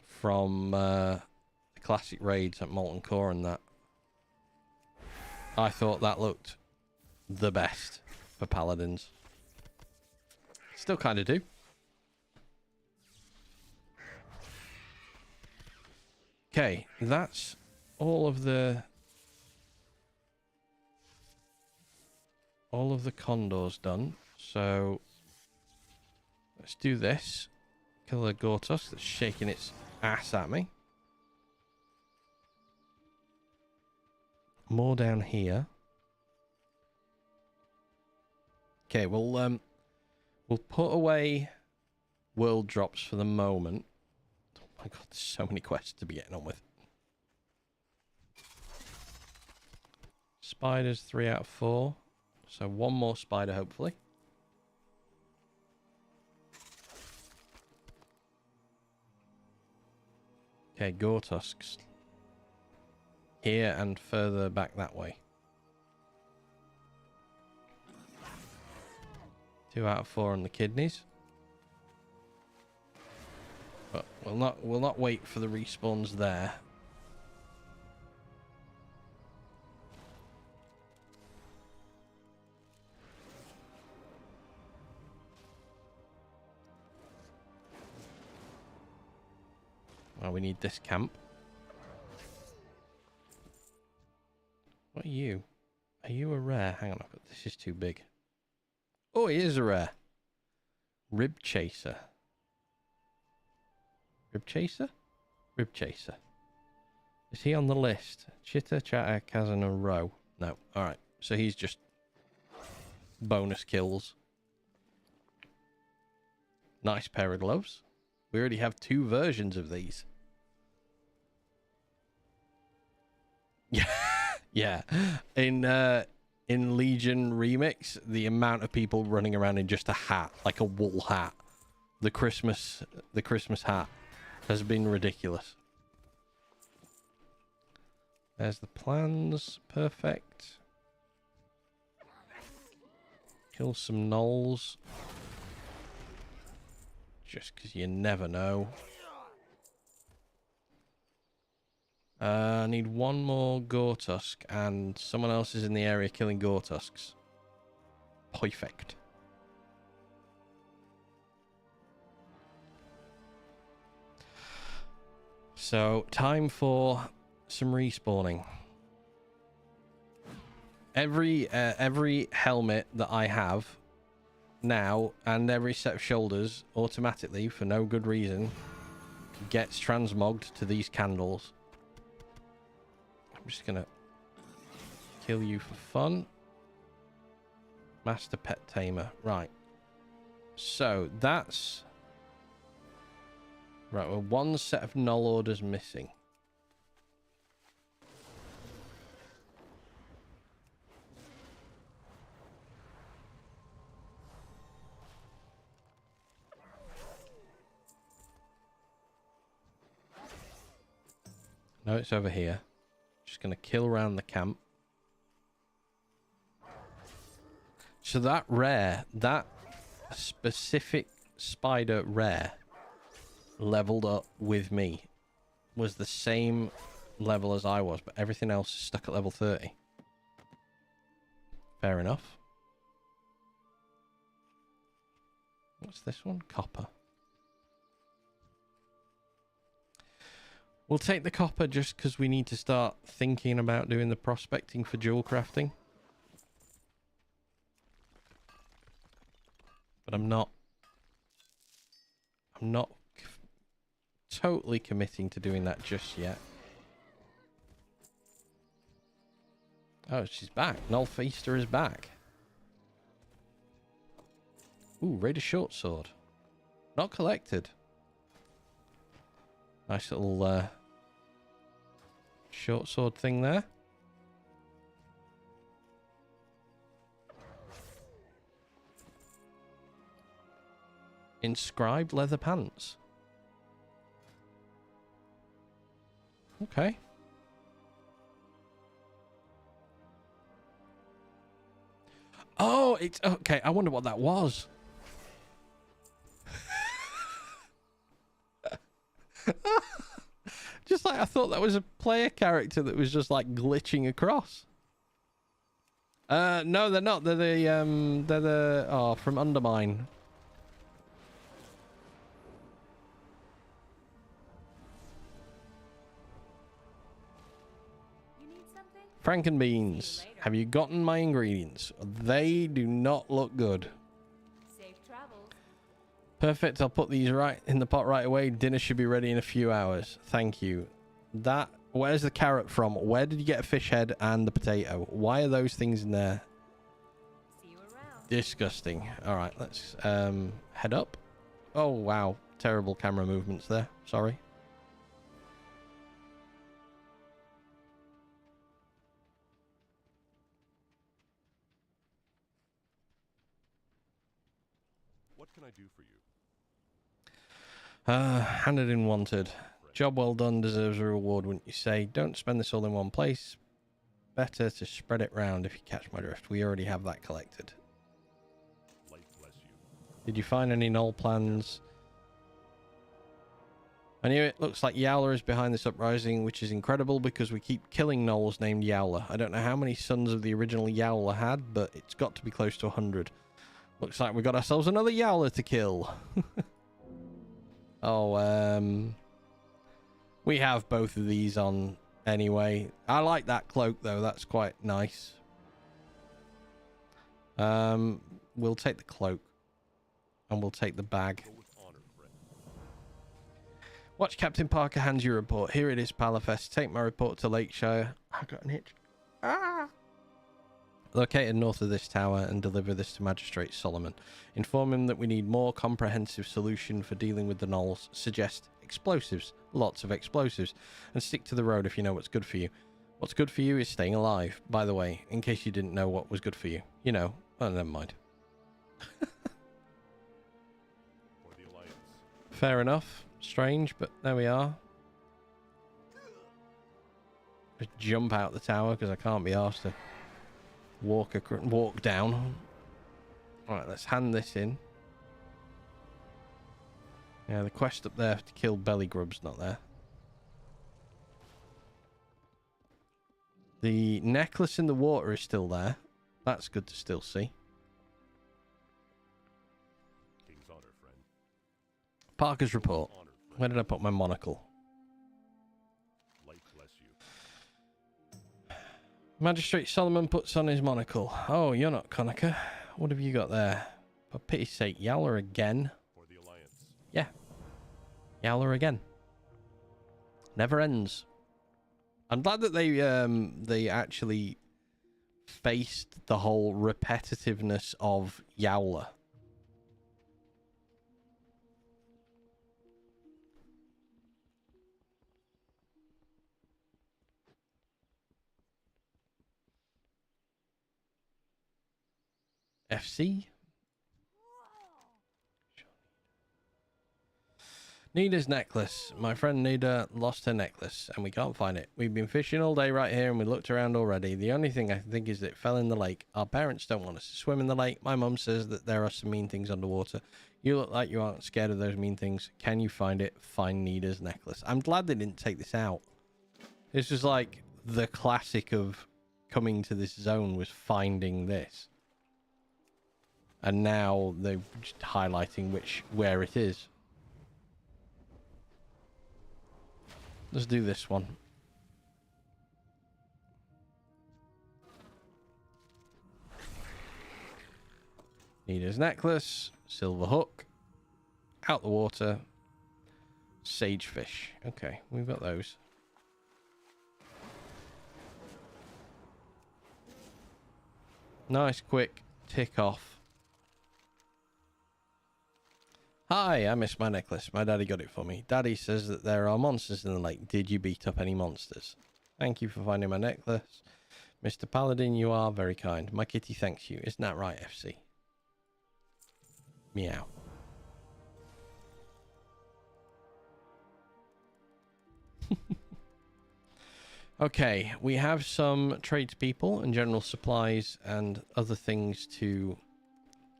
Speaker 1: From the classic raids at Molten Core and that. I thought that looked the best for Paladins. Still kind of do. Okay, that's all of the condors done. So let's do this. Kill the Gortus that's shaking its ass at me. More down here. Okay, we'll put away world drops for the moment. Oh my god, there's so many quests to be getting on with. Spiders 3 out of 4. So one more spider, hopefully. Okay, Gortusks. Here and further back that way. 2 out of 4 on the kidneys. But we'll not wait for the respawns there. Well, we need this camp. What are you? Are you a rare? Hang on, this is too big. Oh, he is a rare. Rib Chaser. Rib Chaser? Rib Chaser. Is he on the list? Chitter, Chatter, Kazan, and Row. No. Alright. So he's just bonus kills. Nice pair of gloves. We already have 2 versions of these. Yeah. Yeah. In Legion Remix, the amount of people running around in just a hat, like a wool hat, the Christmas hat, has been ridiculous. There's the plans. Perfect. Kill some gnolls. Just because you never know. I need 1 more Gortusk, and someone else is in the area killing Gortusks. Perfect. So, time for some respawning. Every helmet that I have now, and every set of shoulders, automatically, for no good reason, gets transmogged to these candles. I'm just gonna kill you for fun. Master Pet Tamer. Right. So, that's... Right, well, 1 set of null orders missing. No, it's over here. Just going to kill around the camp. So that rare, that specific spider rare leveled up with me was the same level as I was, but everything else is stuck at level 30. Fair enough. What's this one? Copper. We'll take the copper just because we need to start thinking about doing the prospecting for jewel crafting. But I'm not totally committing to doing that just yet. Oh, she's back. Null Feaster is back. Ooh, Raider Short Sword. Not collected. Nice little short sword thing there. Inscribed leather pants. Okay. Oh, it's okay. I wonder what that was. Just like I thought that was a player character that was just like glitching across. No, they're not. They're the from Undermine.
Speaker 3: You need something?
Speaker 1: Frankenbeans. Have you gotten my ingredients? They do not look good.
Speaker 3: Safe travels.
Speaker 1: Perfect. I'll put these right in the pot right away. Dinner should be ready in a few hours. Thank you. That. Where's the carrot from? Where did you get a fish head and the potato? Why are those things in there?
Speaker 3: See you around.
Speaker 1: Disgusting. All right, let's head up. Oh wow, terrible camera movements there. Sorry.
Speaker 4: What can I do for you?
Speaker 1: Handed in wanted. Job well done deserves a reward, wouldn't you say? Don't spend this all in one place. Better to spread it round if you catch my drift. We already have that collected.
Speaker 4: Light bless you.
Speaker 1: Did you find any null plans? I knew it. Looks like Yowler is behind this uprising, which is incredible because we keep killing gnolls named Yowler. I don't know how many sons of the original Yowler had, but it's got to be close to 100. Looks like we got ourselves another Yowler to kill. Oh, we have both of these on anyway. I like that cloak though. That's quite nice. We'll take the cloak. And we'll take the bag.
Speaker 4: Go with honor, friend.
Speaker 1: Watch Captain Parker hands you a report. Here it is, Palafest. Take my report to Lakeshire. I got an itch. Ah! Located north of this tower and deliver this to Magistrate Solomon. Inform him that we need more comprehensive solution for dealing with the gnolls. Suggest explosives. Lots of explosives. And stick to the road if you know what's good for you. What's good for you is staying alive. By the way, in case you didn't know what was good for you. You know. Oh, never mind.
Speaker 4: For the Alliance.
Speaker 1: Fair enough. Strange, but there we are. Just jump out the tower because I can't be asked to walk down. Alright, let's hand this in. Yeah, the quest up there to kill belly grub's not there. The necklace in the water is still there. That's good to still see.
Speaker 4: King's honor, friend.
Speaker 1: Parker's report.
Speaker 4: Honor, friend.
Speaker 1: Where did I put my monocle?
Speaker 4: Light bless you.
Speaker 1: Magistrate Solomon puts on his monocle. Oh, you're not Conacher. What have you got there? For pity's sake, Yowler again.
Speaker 4: For the Alliance.
Speaker 1: Yeah. Yowler again. Never ends. I'm glad that they actually faced the whole repetitiveness of Yowler. FC? Nida's necklace. My friend Nida lost her necklace and we can't find it. We've been fishing all day right here and we looked around already. The only thing I think is that it fell in the lake. Our parents don't want us to swim in the lake. My mum says that there are some mean things underwater. You look like you aren't scared of those mean things. Can you find it? Find Nida's necklace. I'm glad they didn't take this out. This was like the classic of coming to this zone was finding this. And now they're just highlighting where it is. Let's do this one. Nida's necklace, silver hook, out the water, sagefish. Okay, we've got those. Nice, quick tick off. Hi, I missed my necklace. My daddy got it for me. Daddy says that there are monsters in the lake. Did you beat up any monsters? Thank you for finding my necklace. Mr. Paladin, you are very kind. My kitty thanks you. Isn't that right, FC? Meow. Okay, we have some tradespeople and general supplies and other things to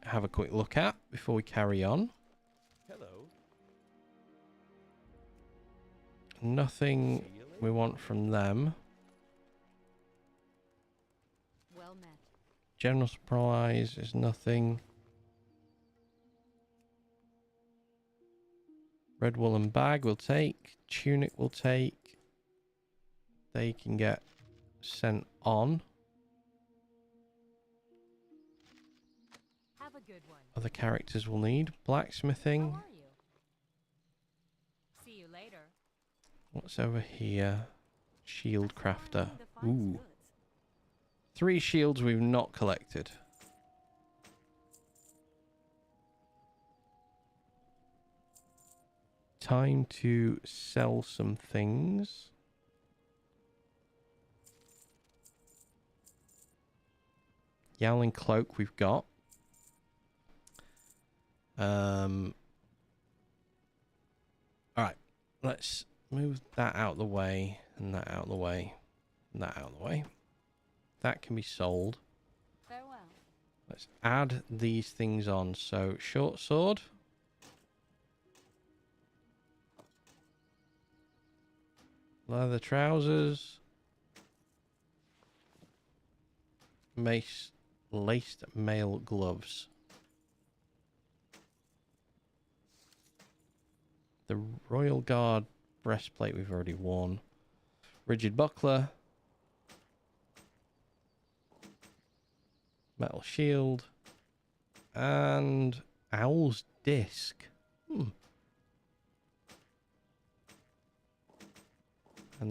Speaker 1: have a quick look at before we carry on.
Speaker 4: Hello.
Speaker 1: Nothing we want from them.
Speaker 3: Well met.
Speaker 1: General supplies is nothing. Red woolen bag we'll take. Tunic we'll take. They can get sent on.
Speaker 3: Have a good one.
Speaker 1: Other characters we'll need.
Speaker 3: How
Speaker 1: Blacksmithing.
Speaker 3: are you? See you later.
Speaker 1: What's over here? Shield crafter.
Speaker 3: Finding the finest
Speaker 1: Ooh.
Speaker 3: goods.
Speaker 1: 3 shields we've not collected. Time to sell some things. Yowling cloak we've got. Alright. Let's move that out of the way. And that out of the way. And that out of the way. That can be sold.
Speaker 3: Farewell.
Speaker 1: Let's add these things on. So, short sword. Leather trousers. Mace, laced mail gloves. The Royal Guard breastplate we've already worn. Rigid buckler. Metal shield. And owl's disc. And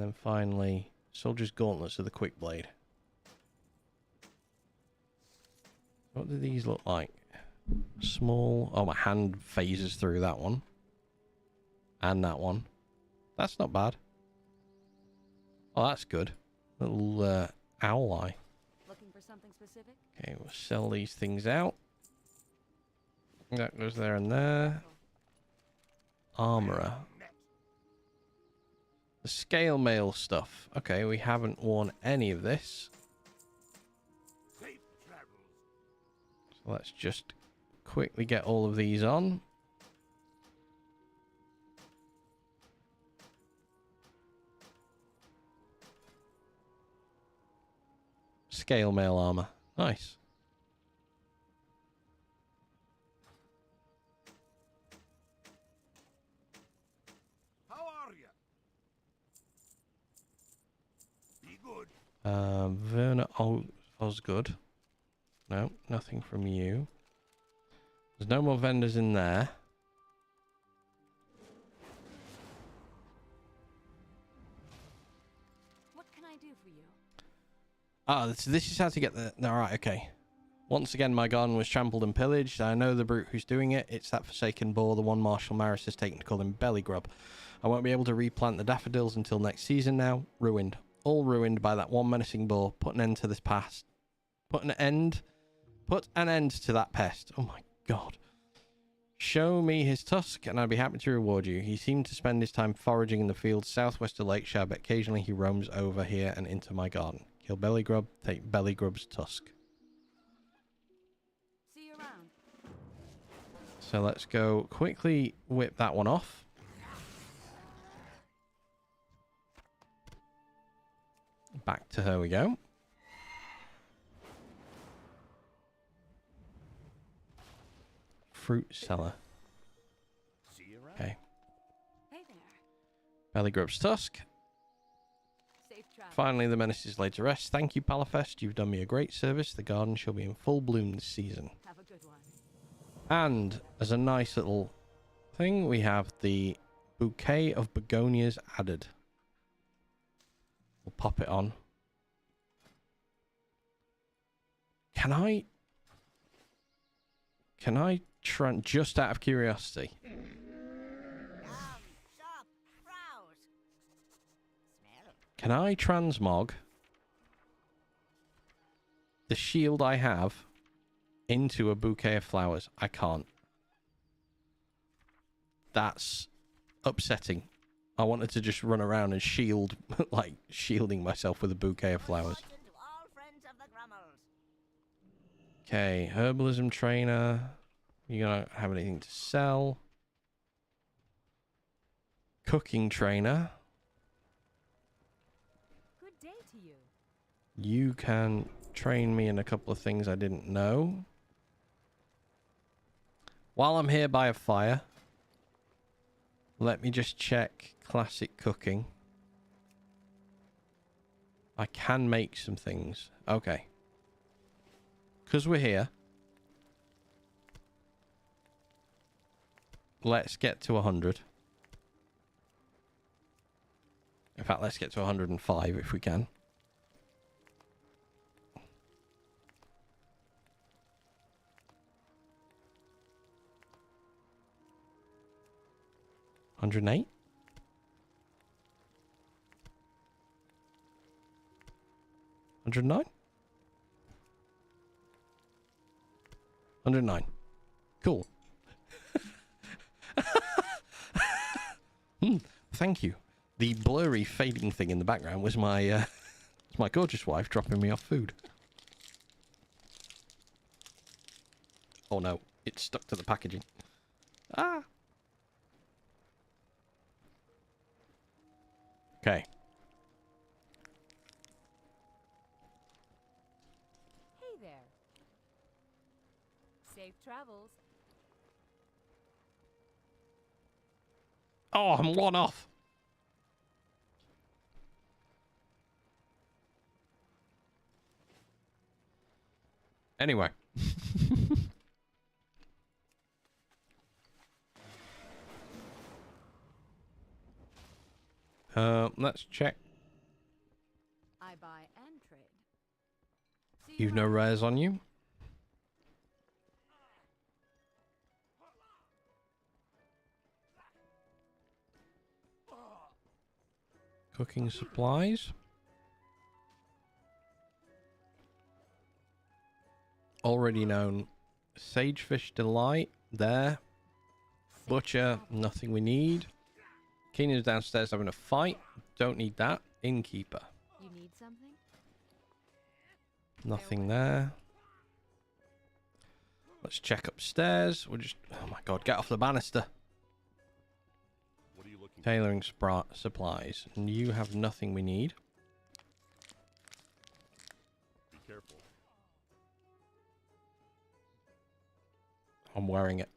Speaker 1: then finally, soldier's gauntlets with a quick blade. What do these look like? Small. Oh, my hand phases through that one. And that one. That's not bad. Oh, that's good. Little owl eye.
Speaker 3: Looking for something specific?
Speaker 1: Okay, we'll sell these things out. That goes there and there. Armorer. The scale mail stuff. Okay, we haven't worn any of this.
Speaker 2: Safe travels.
Speaker 1: So let's just quickly get all of these on. Scale mail armor. Nice.
Speaker 2: How are you? Be good.
Speaker 1: Werner Osgood. No, nothing from you. There's no more vendors in there.
Speaker 3: What can I do for you?
Speaker 1: Ah, this is how to get the... Alright, okay. Once again, my garden was trampled and pillaged. I know the brute who's doing it. It's that forsaken boar, the one Marshal Maris has taken to call him Belly Grub. I won't be able to replant the daffodils until next season now. Ruined. All ruined by that one menacing boar. Put an end to this past. Put an end to that pest. Oh my god. Show me his tusk and I'd be happy to reward you. He seemed to spend his time foraging in the fields southwest of Lakeshire, but occasionally he roams over here and into my garden. Kill Belly Grub, take Belly Grub's tusk.
Speaker 3: See you around.
Speaker 1: So let's go quickly whip that one off. Back to her we go. Fruit seller.
Speaker 4: See you around.
Speaker 1: Okay.
Speaker 3: Hey there.
Speaker 1: Belly Grub's tusk.
Speaker 3: Safe travel.
Speaker 1: Finally, the menace is laid to rest. Thank you, Palafest. You've done me a great service. The garden shall be in full bloom this season.
Speaker 3: Have a good one.
Speaker 1: And as a nice little thing, we have the bouquet of begonias added. We'll pop it on. Can I try, just out of curiosity?
Speaker 6: Shop, browse. Smell.
Speaker 1: Can I transmog the shield I have into a bouquet of flowers? I can't. That's upsetting. I wanted to just run around and shield, like shielding myself with a bouquet of flowers.
Speaker 6: Fortune to all friends of the Grummels.
Speaker 1: Okay, herbalism trainer. You gonna have anything to sell? Cooking trainer.
Speaker 3: Good day to you.
Speaker 1: You can train me in a couple of things I didn't know. While I'm here by a fire, let me just check classic cooking. I can make some things. Okay. Because we're here. Let's get to 100. In fact, let's get to 105 if we can. $108? $109? $109. Cool. Thank you. The blurry fading thing in the background was my gorgeous wife dropping me off food. Oh no, it's stuck to the packaging. Ah! Okay.
Speaker 7: Hey there. Safe travels.
Speaker 1: Oh, I'm one off. Anyway. Let's check.
Speaker 7: I buy and trade. See
Speaker 1: You've
Speaker 7: you
Speaker 1: no
Speaker 7: around.
Speaker 1: rares on you. Cooking supplies. Already known. Sagefish Delight. There. Butcher. Nothing we need. Keenan's downstairs having a fight. Don't need that. Innkeeper.
Speaker 7: You need something?
Speaker 1: Nothing there. Let's check upstairs. We'll just... Oh my god, get off the banister.
Speaker 4: What are you looking
Speaker 1: Tailoring supplies. And you have nothing we need.
Speaker 4: for? Be careful.
Speaker 1: I'm wearing it.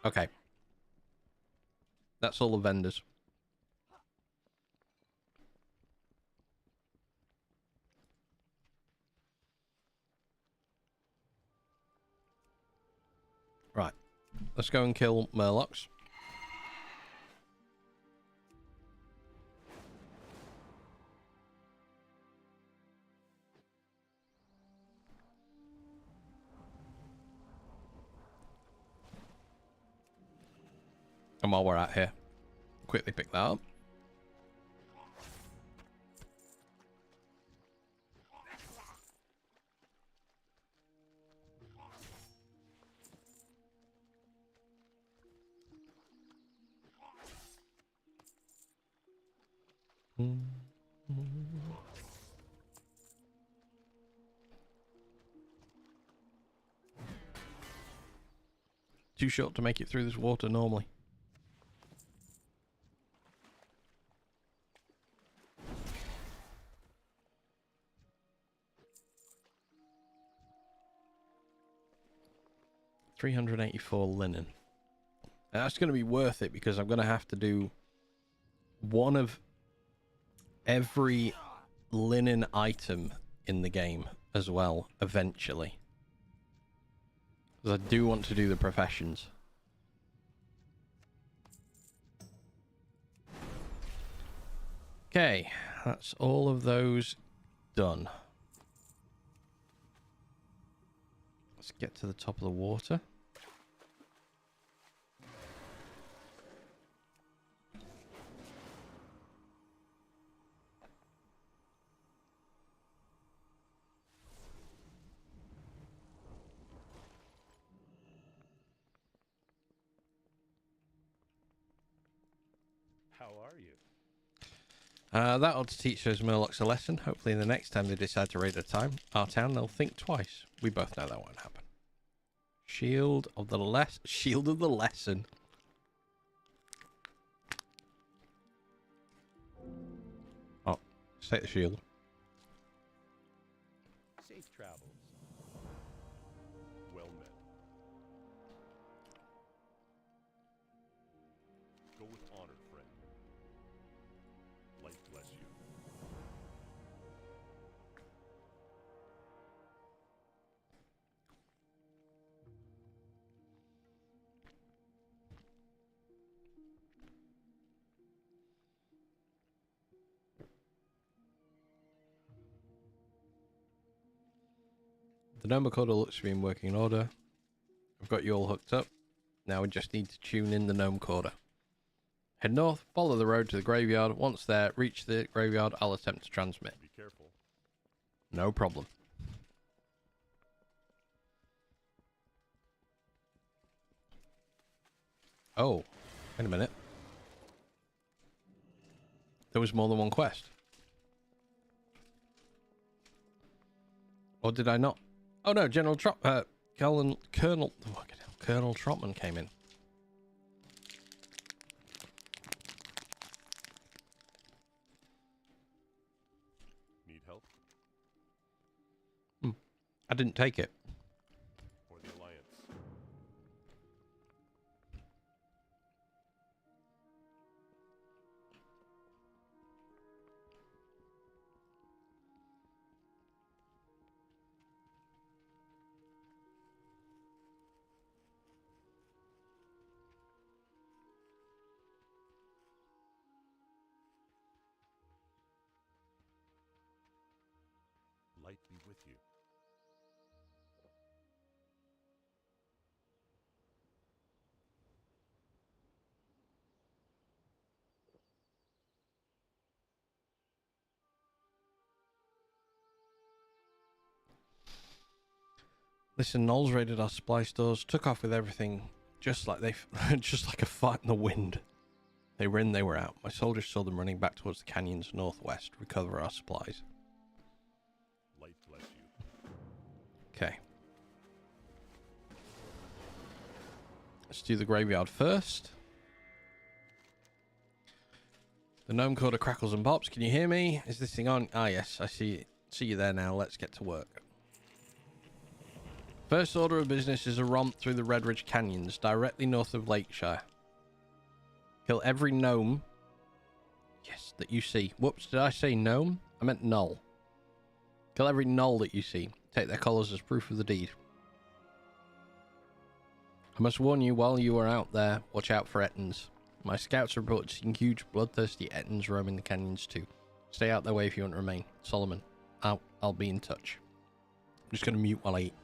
Speaker 1: Okay. That's all the vendors. Right. Let's go and kill Murlocs. And while we're out here, quickly pick that up. Too short to make it through this water normally. $384 linen. And that's going to be worth it because I'm going to have to do one of every linen item in the game as well eventually. Because I do want to do the professions. Okay, that's all of those done. Let's get to the top of the water.
Speaker 4: How are you?
Speaker 1: That ought to teach those Murlocs a lesson. Hopefully the next time they decide to raid our town, they'll think twice. We both know that won't happen. Shield of the lesson. Oh, take the shield.
Speaker 4: Safe travels. Well met. Go with honor, friend. Light bless you.
Speaker 1: The gnome recorder looks to be in working order. I've got you all hooked up. Now we just need to tune in the gnome recorder. Head north, follow the road to the graveyard. Once there, reach the graveyard. I'll attempt to transmit.
Speaker 4: Be careful.
Speaker 1: No problem. Oh, wait a minute. There was more than one quest. Or did I not? Oh no, General Colonel Trotman came in.
Speaker 4: Need help?
Speaker 1: I didn't take it.
Speaker 4: For the Alliance. Light be with you.
Speaker 1: Listen, Knowles raided our supply stores, took off with everything, just like just like a fart in the wind. They were in, they were out. My soldiers saw them running back towards the canyons northwest, recover our supplies.
Speaker 4: Light bless you.
Speaker 1: Okay. Let's do the graveyard first. The gnome quarter crackles and pops. Can you hear me? Is this thing on? Ah, yes, I see you there now. Let's get to work. First order of business is a romp through the Redridge Canyons, directly north of Lakeshire. Kill every gnome. Yes, that you see. Whoops, did I say gnome? I meant gnoll. Kill every gnoll that you see. Take their collars as proof of the deed. I must warn you, while you are out there, watch out for Ettins. My scouts report seeing huge, bloodthirsty Ettins roaming the canyons too. Stay out their way if you want to remain. Solomon, I'll be in touch. I'm just going to mute while I eat.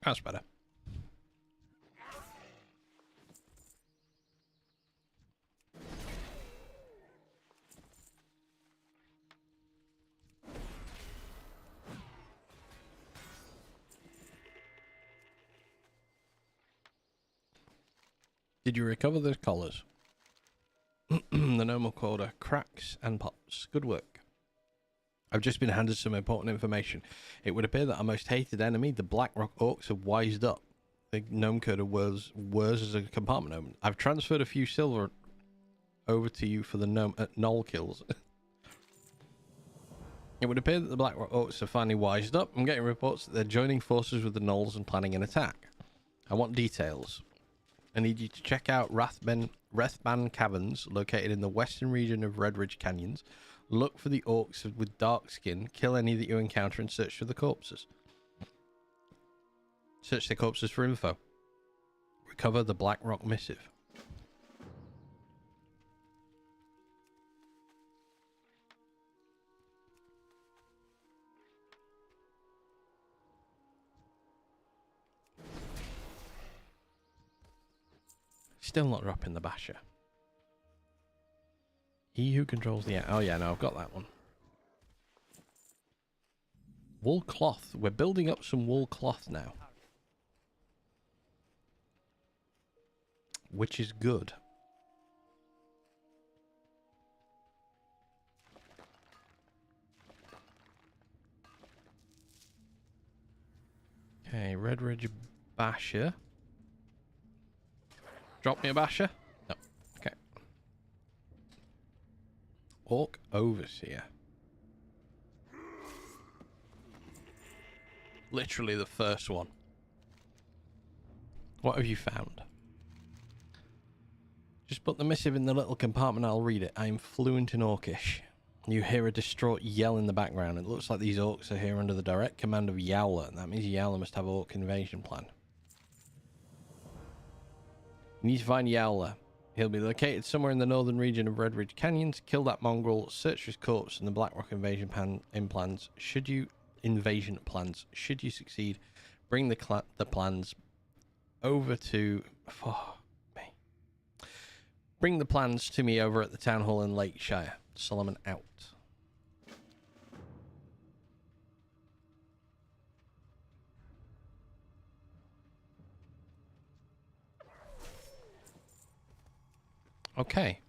Speaker 1: That's better. Did you recover those collars? The normal quarter cracks and pops. Good work. I've just been handed some important information. It would appear that our most hated enemy, the Blackrock Orcs, have wised up. The gnome coder was as a compartment gnome. I've transferred a few silver over to you for the gnome gnoll kills. It would appear that the Blackrock Orcs have finally wised up. I'm getting reports that they're joining forces with the gnolls and planning an attack. I want details. I need you to check out Rathban Caverns, located in the western region of Redridge Canyons. Look for the orcs with dark skin. Kill any that you encounter and search for the corpses. Search their corpses for info. Recover the Black Rock Missive. Still not dropping the basher. He who controls the... Oh yeah, no, I've got that one. Wool cloth. We're building up some wool cloth now. Which is good. Okay, Red Ridge Basher. Drop me a basher? No. Okay. Orc Overseer. Literally the first one. What have you found? Just put the missive in the little compartment, I'll read it. I am fluent in Orcish. You hear a distraught yell in the background. It looks like these orcs are here under the direct command of Yowler. That means Yowler must have an orc invasion plan. You need to find Yowler. He'll be located somewhere in the northern region of Red Ridge Canyons. Kill that mongrel, search for his corpse and the Blackrock invasion plans. Should you succeed, bring the plans over to... Bring the plans to me over at the town hall in Lakeshire. Solomon out. Okay.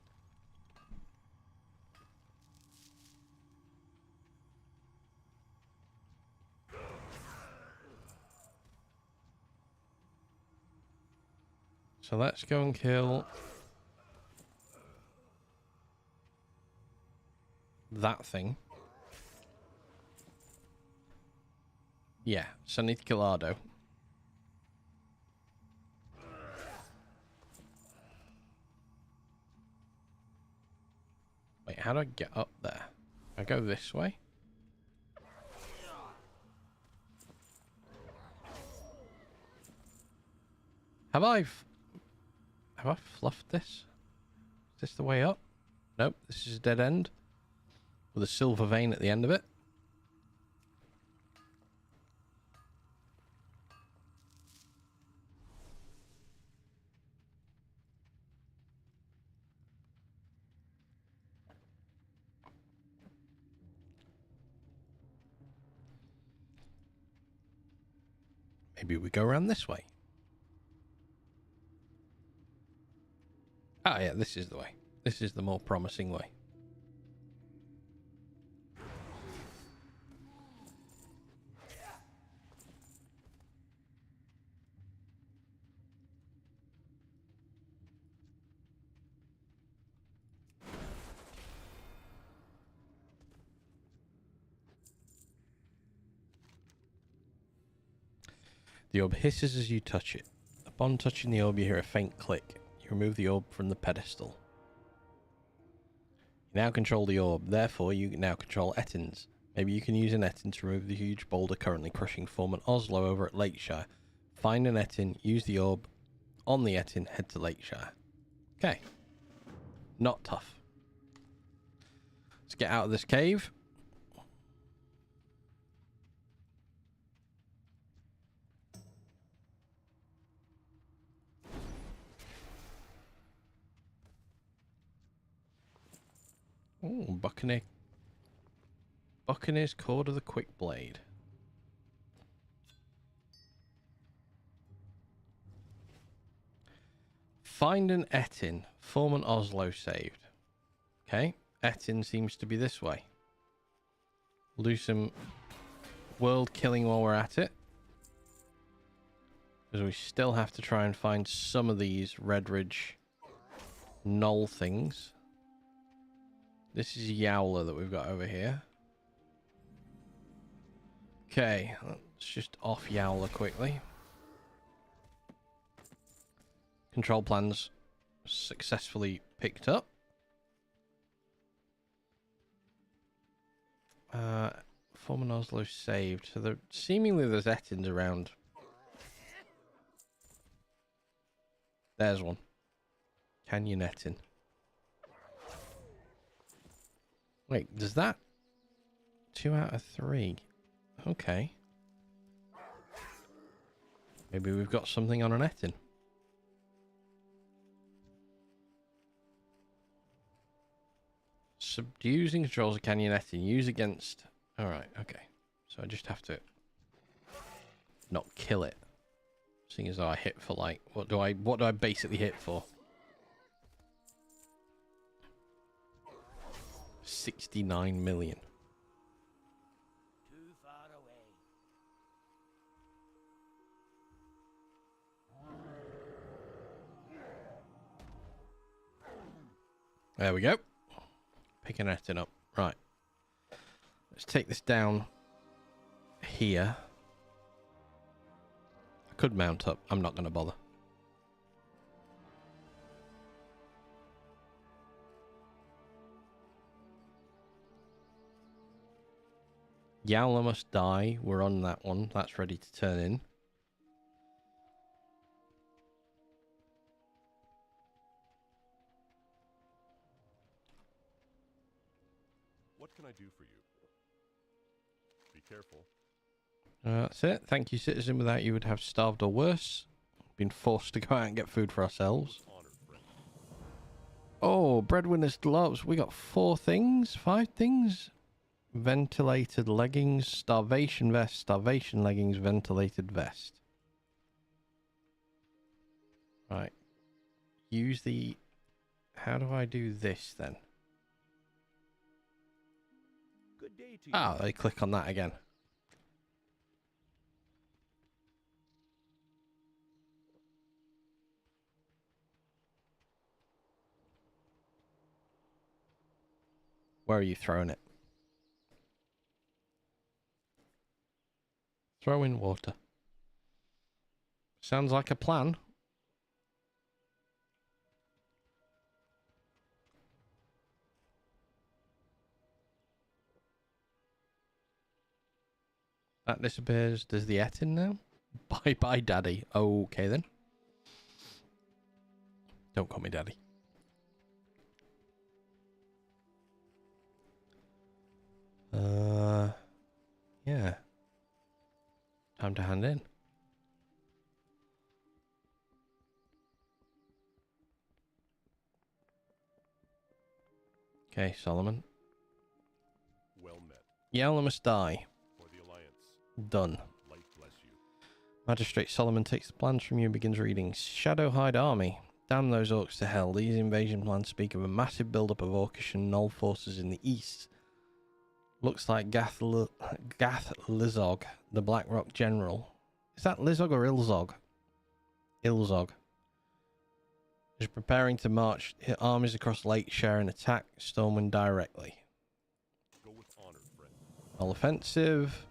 Speaker 1: So let's go and kill that thing. Yeah, so I need to kill Ardo. Wait, how do I get up there? I go this way? Have I fluffed this? Is this the way up? Nope, this is a dead end with a silver vein at the end of it. Maybe we go around this way. Ah, yeah, this is the way. This is the more promising way. The orb hisses as you touch it. Upon touching the orb, you hear a faint click. You remove the orb from the pedestal. You now control the orb, therefore you now control Ettins. Maybe you can use an Ettin to remove the huge boulder currently crushing Foreman Oslo over at Lakeshire. Find an Ettin, use the orb on the Ettin, head to Lakeshire. Okay. Not tough. Let's get out of this cave. Ooh, Buccaneer's Cord of the Quick Blade. Find an Ettin. Foreman Oslo saved. Okay, Ettin seems to be this way. We'll do some world killing while we're at it. Because we still have to try and find some of these Red Ridge Knoll things. This is Yowler that we've got over here. Okay, let's just off Yowler quickly. Control plans successfully picked up. Former Oslo saved. So seemingly there's Ettins around. There's one. Canyon Ettin. Wait, does that? 2 out of 3. Okay. Maybe we've got something on an Ettin. Subdues and controls a Canyon Ettin. Use against... Alright, okay. So I just have to not kill it. Seeing as though I hit for like... What do I basically hit for? 69 million.
Speaker 6: Too far away.
Speaker 1: There we go. Picking Ettin up. Right. Let's take this down here. I could mount up. I'm not going to bother. Yowler must die. We're on that one. That's ready to turn in.
Speaker 4: What can I do for you? Be careful.
Speaker 1: That's it. Thank you, citizen. Without you, would have starved or worse. Been forced to go out and get food for ourselves.
Speaker 4: Honored friend.
Speaker 1: Oh, breadwinner's gloves. We got 4 things? 5 things? Ventilated leggings, starvation vest, starvation leggings, ventilated vest. Right. Use the... How do I do this then?
Speaker 2: Good day to you.
Speaker 1: Ah, I click on that again. Where are you throwing it? Throw in water. Sounds like a plan. That disappears. Does the Ettin now? Bye bye, daddy. Okay then. Don't call me daddy. Yeah. Time to hand in. Okay, Solomon.
Speaker 4: Well met.
Speaker 1: Yowler must die.
Speaker 4: For the Alliance.
Speaker 1: Done.
Speaker 4: Light bless you.
Speaker 1: Magistrate Solomon takes the plans from you and begins reading. Shadowhide Army. Damn those orcs to hell. These invasion plans speak of a massive buildup of orcish and Null forces in the east. Looks like Gath Lizog, the Blackrock General. Is that Lizog or Ilzog? Ilzog. Is preparing to march armies across Lakeshire and attack Stormwind directly.
Speaker 4: Go with honor, friend.
Speaker 1: All offensive.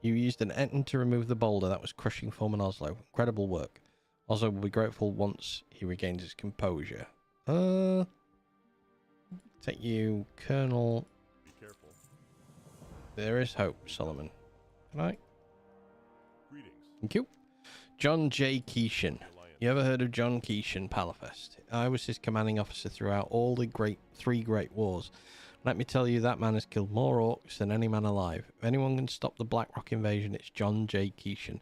Speaker 1: You used an Ettin to remove the boulder that was crushing Foreman Oslo. Incredible work. Oslo will be grateful once he regains his composure. Take you, Colonel.
Speaker 4: Be careful.
Speaker 1: There is hope, Solomon. Can I?
Speaker 4: Greetings.
Speaker 1: Thank you. John J. Keeshan.
Speaker 4: The Alliance.
Speaker 1: You ever heard of John Keeshan, Palafest? I was his commanding officer throughout all the three great wars. Let me tell you, that man has killed more orcs than any man alive. If anyone can stop the Blackrock invasion, it's John J. Keeshan.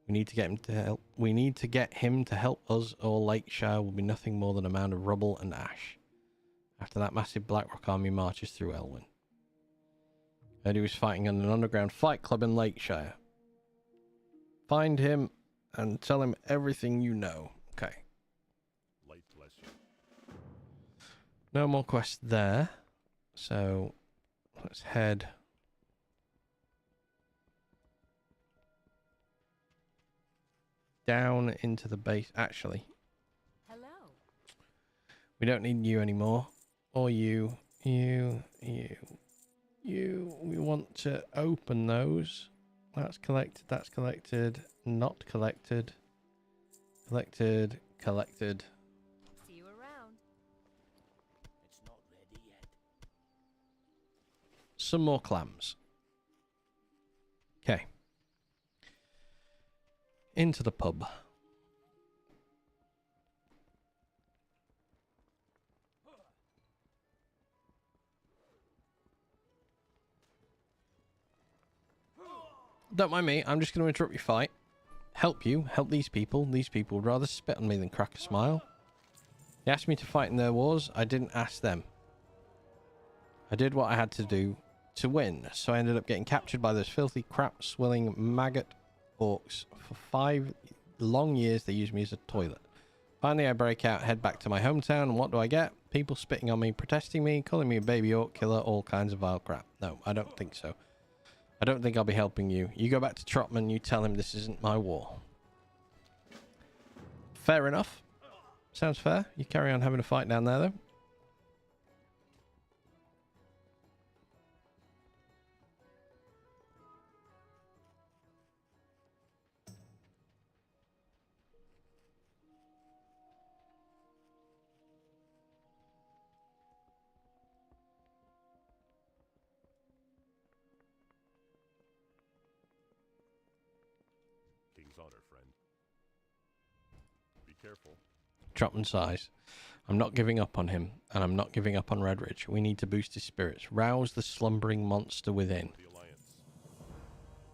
Speaker 1: We need to get him to help. We need to get him to help us, or Lakeshire will be nothing more than a mound of rubble and ash. After that massive Blackrock army marches through Elwyn. Heard he was fighting in an underground fight club in Lakeshire. Find him and tell him everything you know. Okay.
Speaker 4: Light bless you.
Speaker 1: No more quests there. So let's head down into the base. Actually,
Speaker 7: Hello.
Speaker 1: we don't need you anymore. Or you. We want to open those. That's collected. That's collected. Not collected. Collected. Collected.
Speaker 7: See you around.
Speaker 6: It's not ready yet.
Speaker 1: some more clams. Okay. Into the pub. Don't mind me, I'm just going to interrupt your fight. Help you, help these people. These people would rather spit on me than crack a smile. They asked me to fight in their wars, I didn't ask them. I did what I had to do to win, so I ended up getting captured by those filthy, crap-swilling maggot orcs. For 5 long years, they used me as a toilet. Finally, I break out, head back to my hometown, and what do I get? People spitting on me, protesting me, calling me a baby orc killer, all kinds of vile crap. No, I don't think so. I don't think I'll be helping you. You go back to Trotman, you tell him this isn't my war. Fair enough. Sounds fair. You carry on having a fight down there, though.
Speaker 4: King's honor, friend. Be careful.
Speaker 1: Trotman sighs. I'm not giving up on him, and I'm not giving up on Redridge. We need to boost his spirits. Rouse the slumbering monster within.
Speaker 4: The Alliance.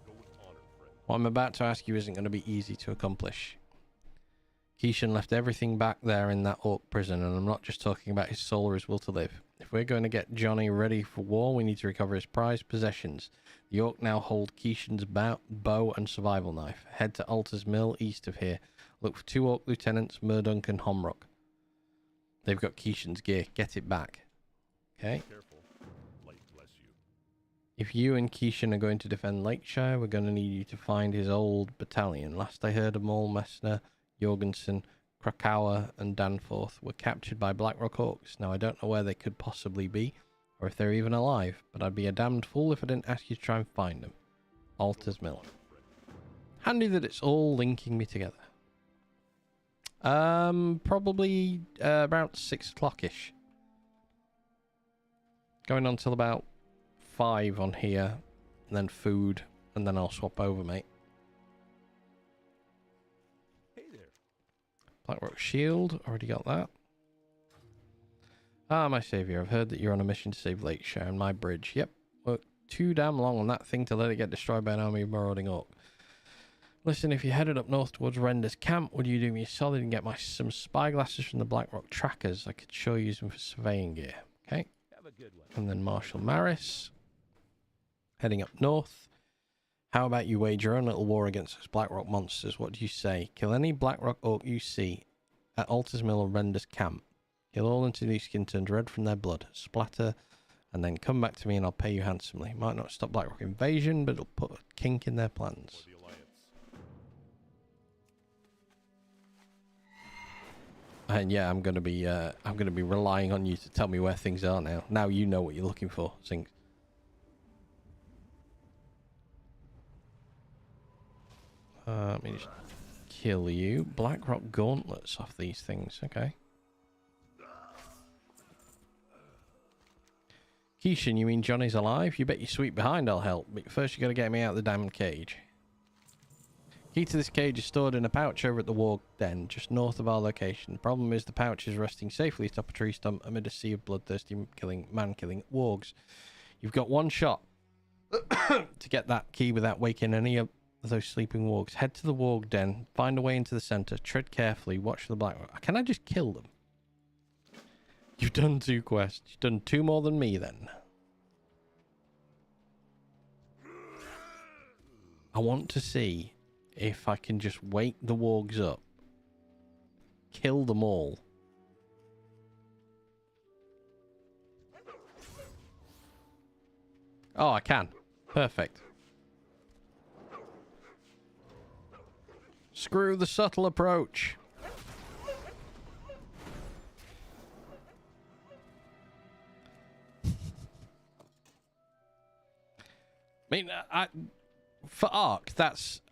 Speaker 4: Go with honor, friend.
Speaker 1: What I'm about to ask you isn't going to be easy to accomplish. Kishan left everything back there in that orc prison, and I'm not just talking about his soul or his will to live. If we're going to get Johnny ready for war, we need to recover his prized possessions. The orc now hold Kishan's bow and survival knife. Head to Altar's Mill east of here. Look for 2 orc lieutenants, Murdunk and Homrock. They've got Kishan's gear. Get it back. Okay.
Speaker 4: Be careful. Light bless you.
Speaker 1: If you and Kishan are going to defend Lakeshire, we're going to need you to find his old battalion. Last I heard of Maul, Messner, Jorgensen, Krakauer and Danforth were captured by Blackrock Orcs. Now I don't know where they could possibly be, or if they're even alive, but I'd be a damned fool if I didn't ask you to try and find them. Altar's Mill. Handy that it's all linking me together. Probably about 6 o'clock-ish. Going on till about 5 on here, and then food, and then I'll swap over, mate.
Speaker 4: Hey there.
Speaker 1: Blackrock Shield, already got that. Ah, my saviour, I've heard that you're on a mission to save Lakeshire and my bridge. Yep, worked too damn long on that thing to let it get destroyed by an army of marauding orc. Listen, if you headed up north towards Render's camp, would you do me a solid and get some spyglasses from the Blackrock trackers? I could sure use them for surveying gear. Okay.
Speaker 6: Have a good one.
Speaker 1: And then Marshal Maris. Heading up north. How about you wage your own little war against those Blackrock monsters? What do you say? Kill any Blackrock orc you see at Altar's Mill or Render's camp. Kill all until your skin turns red from their blood. Splatter. And then come back to me and I'll pay you handsomely. Might not stop Blackrock invasion, but it'll put a kink in their plans.
Speaker 4: For the Alliance.
Speaker 1: And yeah, I'm gonna be relying on you to tell me where things are now. Now you know what you're looking for, Zinx. Let me just kill you. Blackrock gauntlets off these things. Okay. Kishan, you mean Johnny's alive? You bet your sweet behind I'll help. But first you gotta get me out of the damn cage. Key to this cage is stored in a pouch over at the Warg Den, just north of our location. The problem is the pouch is resting safely atop a tree stump amid a sea of bloodthirsty man-killing wargs. You've got one shot to get that key without waking any of those sleeping wargs. Head to the Warg Den, find a way into the centre, tread carefully, watch for the Blackrock. Can I just kill them? You've done 2 quests. You've done 2 more than me then. I want to see if I can just wake the wargs up, kill them all. Oh, I can. Perfect. Screw the subtle approach. I mean, for Ark, that's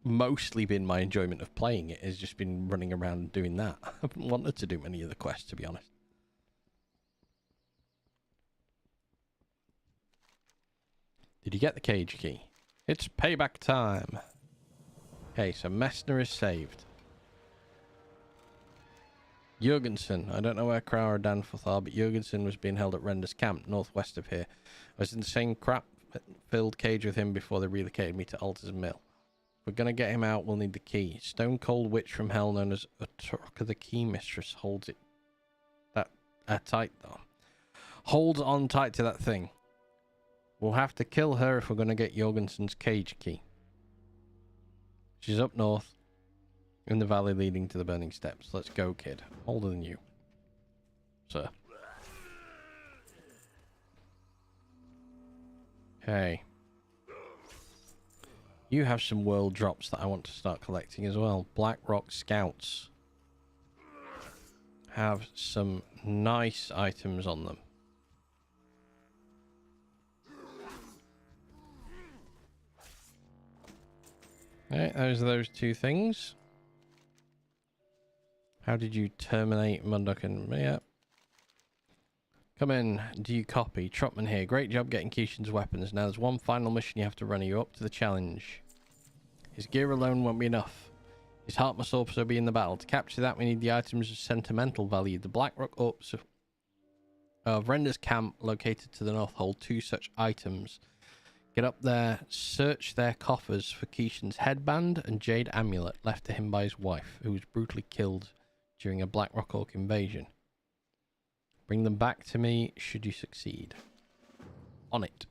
Speaker 1: mostly been my enjoyment of playing it, has just been running around and doing that. I haven't wanted to do many of the quests, to be honest. Did you get the cage key? It's payback time. Okay, so Messner is saved. Jurgensen. I don't know where Crow or Danforth are, but Jurgensen was being held at Render's camp, northwest of here. I was in the same crap-filled cage with him before they relocated me to Alter's Mill. If we're gonna get him out, we'll need the key. Stone Cold Witch from Hell, known as Utroka the Key Mistress, holds it tight, though. Holds on tight to that thing. We'll have to kill her if we're gonna get Jorgensen's cage key. She's up north, in the valley leading to the burning steps. Let's go, kid. Older than you, sir. Okay. You have some world drops that I want to start collecting as well. Black Rock Scouts have some nice items on them. Alright, those two things. How did you terminate Murdoch and... Yeah. Come in. Do you copy? Trotman here. Great job getting Keishan's weapons. Now there's one final mission you have to run. Are you up to the challenge? His gear alone won't be enough. His heart must also be in the battle. To capture that, we need the items of sentimental value. The Blackrock Ops of Render's camp, located to the north, hold 2 such items. Get up there, search their coffers for Keishan's headband and jade amulet left to him by his wife, who was brutally killed during a Blackrock Orc invasion. Bring them back to me should you succeed. On it.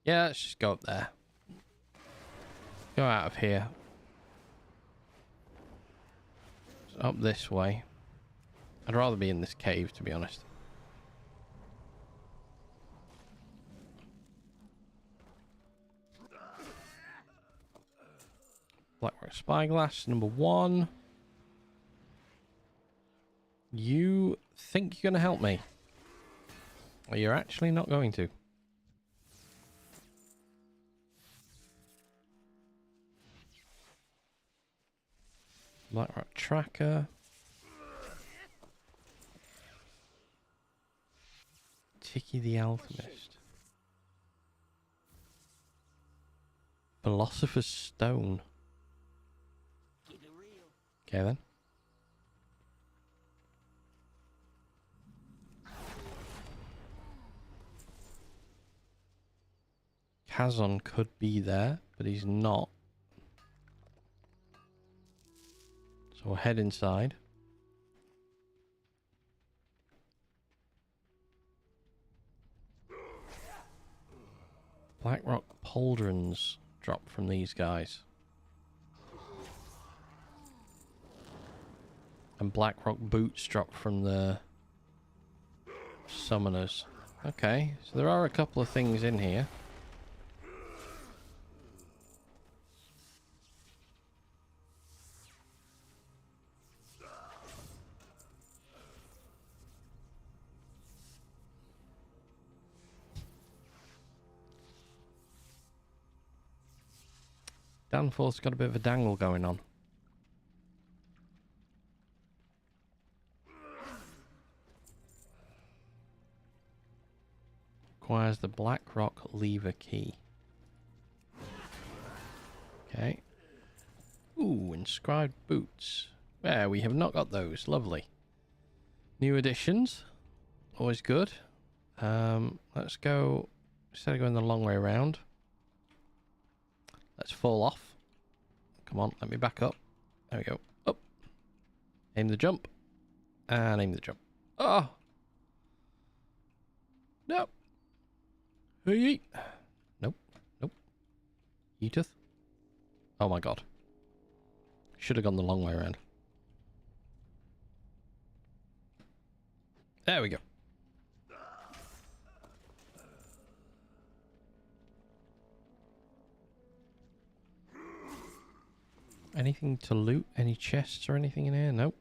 Speaker 1: Yeah, let's just go up there. Go out of here. Up this way. I'd rather be in this cave, to be honest. Blackrock Spyglass, number 1. You think you're going to help me? Well, you're actually not going to. Blackrock Tracker. Tiki the Alchemist. Philosopher's Stone. Okay then. Kazon could be there, but he's not. So we'll head inside. Blackrock Pauldrons drop from these guys. And Blackrock Boots drop from the summoners. Okay, so there are a couple of things in here. Danforth's got a bit of a dangle going on. Requires the Blackrock lever key. Okay. Ooh, inscribed boots. Yeah, we have not got those. Lovely. New additions. Always good. Let's go... Instead of going the long way around, let's fall off. Come on, let me back up. There we go. Up. Aim the jump. And aim the jump. Oh! No! Hey! Nope. Nope. Eateth. Oh my god. Should have gone the long way around. There we go. Anything to loot? Any chests or anything in here? Nope.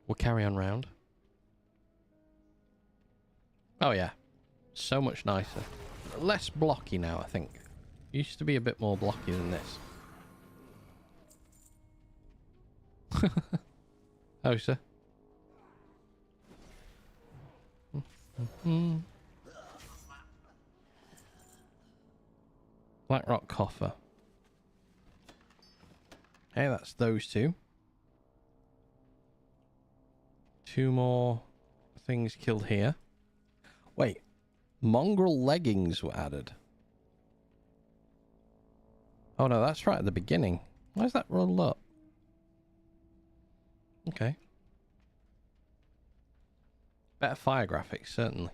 Speaker 1: We'll carry on round. Oh yeah. So much nicer. Less blocky now, I think. Used to be a bit more blocky than this. Oh, sir. Blackrock coffer. Hey, that's those two. Two more things killed here. Wait, mongrel leggings were added. Oh no, that's right at the beginning. Why is that rolled up? Okay. Better fire graphics, certainly.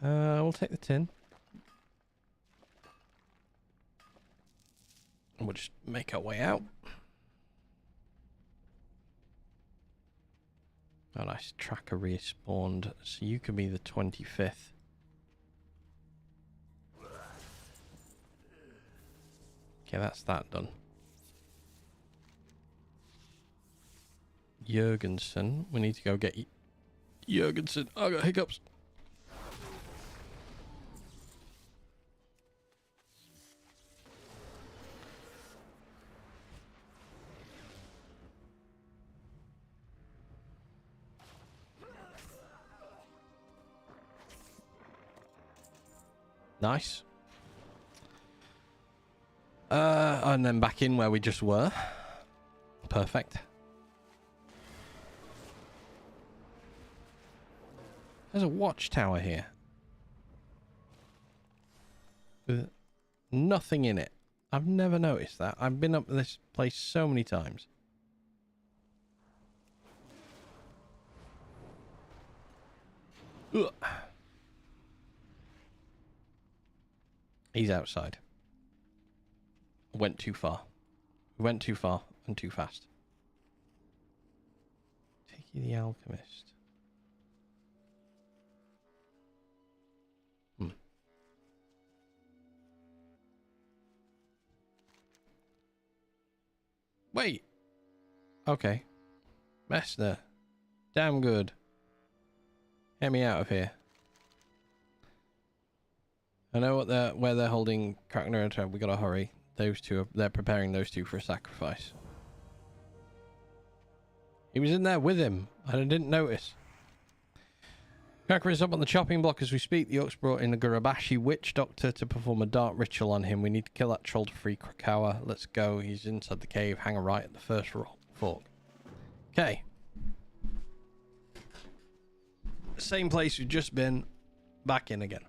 Speaker 1: We'll take the tin. And we'll just make our way out. Oh, nice. Tracker respawned. So you could be the 25th. Okay, that's that done. Jurgensen. We need to go get Jurgensen. Oh, I got hiccups. Nice. And then back in where we just were. Perfect. There's a watchtower here. With nothing in it. I've never noticed that. I've been up to this place so many times. Ugh. He's outside. Went too far. We went too far and too fast. Tiki the Alchemist. Wait. Okay. Master. Damn good. Get me out of here. I know where they're holding Krakner and Treb. We gotta hurry. Those two, they're preparing those two for a sacrifice. He was in there with him, and I didn't notice. Krakner is up on the chopping block as we speak. The Orcs brought in a Gurabashi witch doctor to perform a dark ritual on him. We need to kill that troll to free Krakauer. Let's go. He's inside the cave. Hang a right at the first fork. Okay. Same place we've just been. Back in again.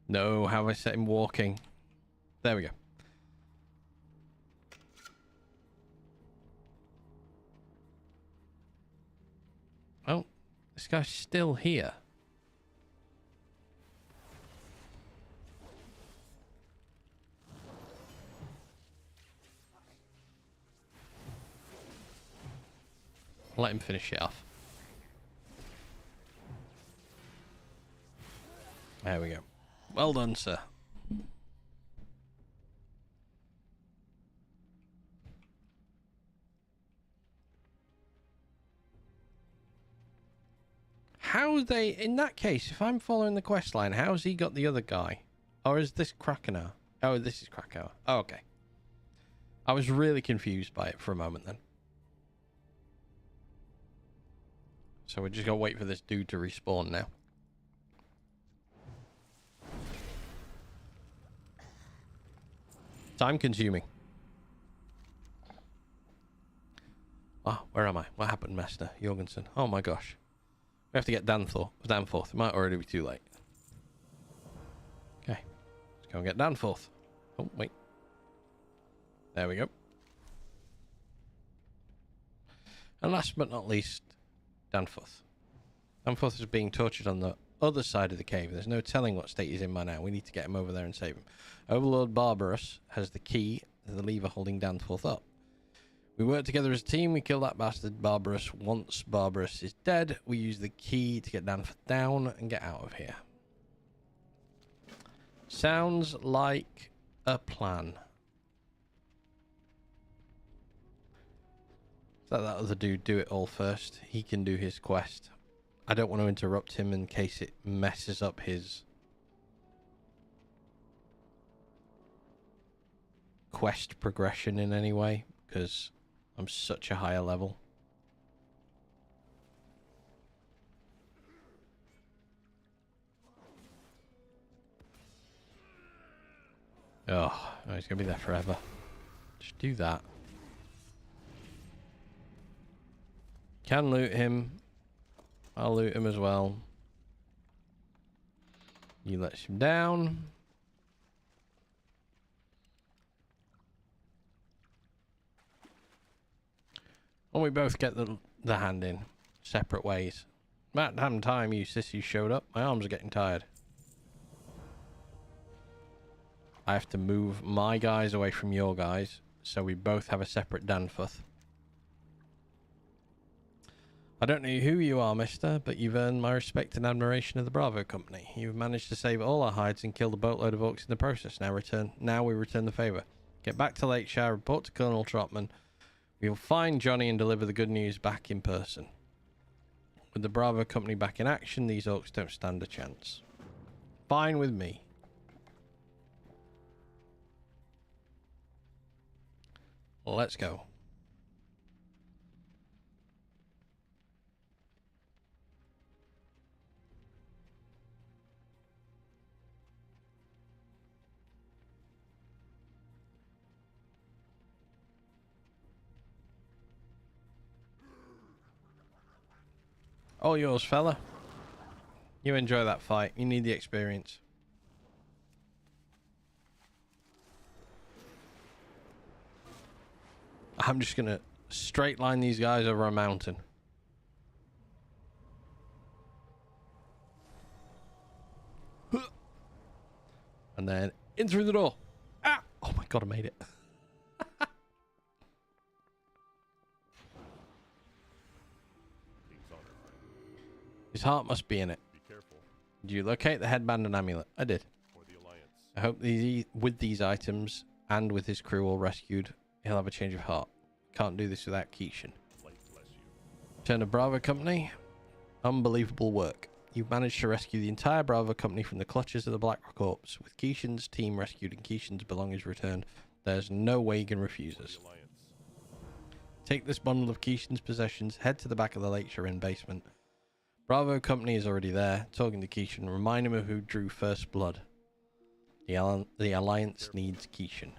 Speaker 1: No, how have I set him walking? There we go. Oh, this guy's still here. Let him finish it off. There we go. Well done, sir. How they, in that case, if I'm following the quest line, how's he got the other guy? Or is this Krakow? Oh, this is Krakow. Oh, okay. I was really confused by it for a moment then. So we're just gonna wait for this dude to respawn now. Time consuming. Ah, oh, where am I? What happened, Master Jorgensen? Oh my gosh. We have to get Danforth. It might already be too late. Okay. Let's go and get Danforth. Oh, wait. There we go. And last but not least, Danforth. Danforth is being tortured on the other side of the cave. There's no telling what state he's in by now. We need to get him over there and save him. Overlord Barbarous has the key to the lever holding Danforth up. We work together as a team. We kill that bastard Barbarous. Once Barbarous is dead, we use the key to get Danforth down and get out of here. Sounds like a plan. Let that other dude do it all first. He can do his quest. I don't want to interrupt him in case it messes up his quest progression in any way, because I'm such a higher level. Oh, he's gonna be there forever. Just do that. Can loot him. I'll loot him as well. You let him down. And we both get the hand in. Separate ways. About damn time you sissies showed up. My arms are getting tired. I have to move my guys away from your guys, so we both have a separate Danforth. I don't know who you are, mister, but you've earned my respect and admiration of the Bravo Company. You've managed to save all our hides and killed a boatload of orcs in the process. Now we return the favour. Get back to Lakeshire, report to Colonel Trotman. We'll find Johnny and deliver the good news back in person. With the Bravo Company back in action, these orcs don't stand a chance. Fine with me. Let's go. All yours, fella. You enjoy that fight. You need the experience. I'm just gonna straight line these guys over a mountain. And then in through the door. Ah! Oh my god, I made it. His heart must be in it.
Speaker 4: Be careful.
Speaker 1: Did you locate the headband and amulet? I did.
Speaker 4: For the Alliance.
Speaker 1: I hope with these items and with his crew all rescued, he'll have a change of heart. Can't do this without Keishan.
Speaker 4: Light bless you.
Speaker 1: Return to Bravo Company. Unbelievable work. You've managed to rescue the entire Bravo Company from the clutches of the Blackrock Corps. With Keishan's team rescued and Keishan's belongings returned, there's no way you can refuse us.
Speaker 4: The Alliance.
Speaker 1: Take this bundle of Keishan's possessions, head to the back of the Lakeshire Inn basement. Bravo Company is already there, talking to Keishan. Remind him of who drew first blood. The Alliance needs Keishan.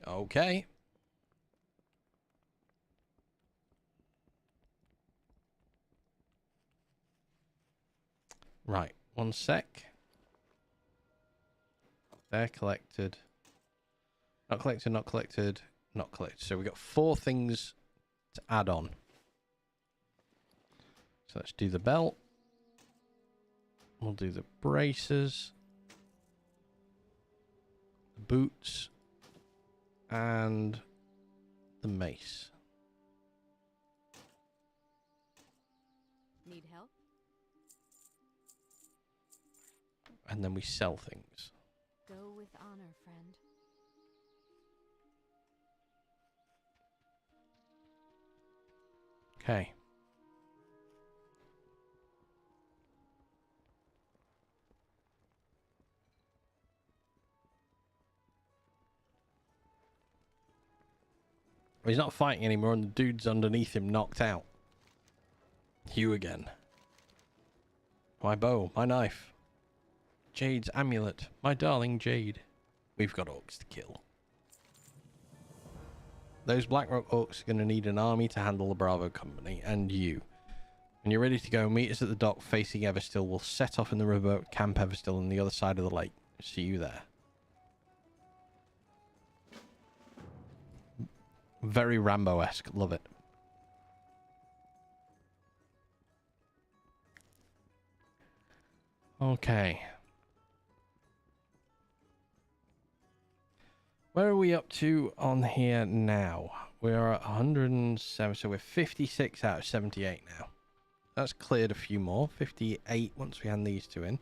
Speaker 1: Okay. Right, one sec. They're collected. Not collected, not collected, not collected. So we got 4 things to add on. So let's do the belt. We'll do the braces. The boots. And the mace.
Speaker 7: Need help?
Speaker 1: And then we sell things.
Speaker 7: Go with honor, friend.
Speaker 1: Okay. He's not fighting anymore and the dude's underneath him knocked out. Hugh again. My bow, my knife. Jade's amulet, my darling Jade. We've got orcs to kill. Those Blackrock orcs are going to need an army to handle the Bravo Company, and you. When you're ready to go, meet us at the dock facing Everstill. We'll set off in the riverboat Camp Everstill on the other side of the lake. See you there. Very Rambo-esque. Love it. Okay. Where are we up to on here now? We're at 107, so we're 56 out of 78 now. That's cleared a few more. 58 once we hand these 2 in.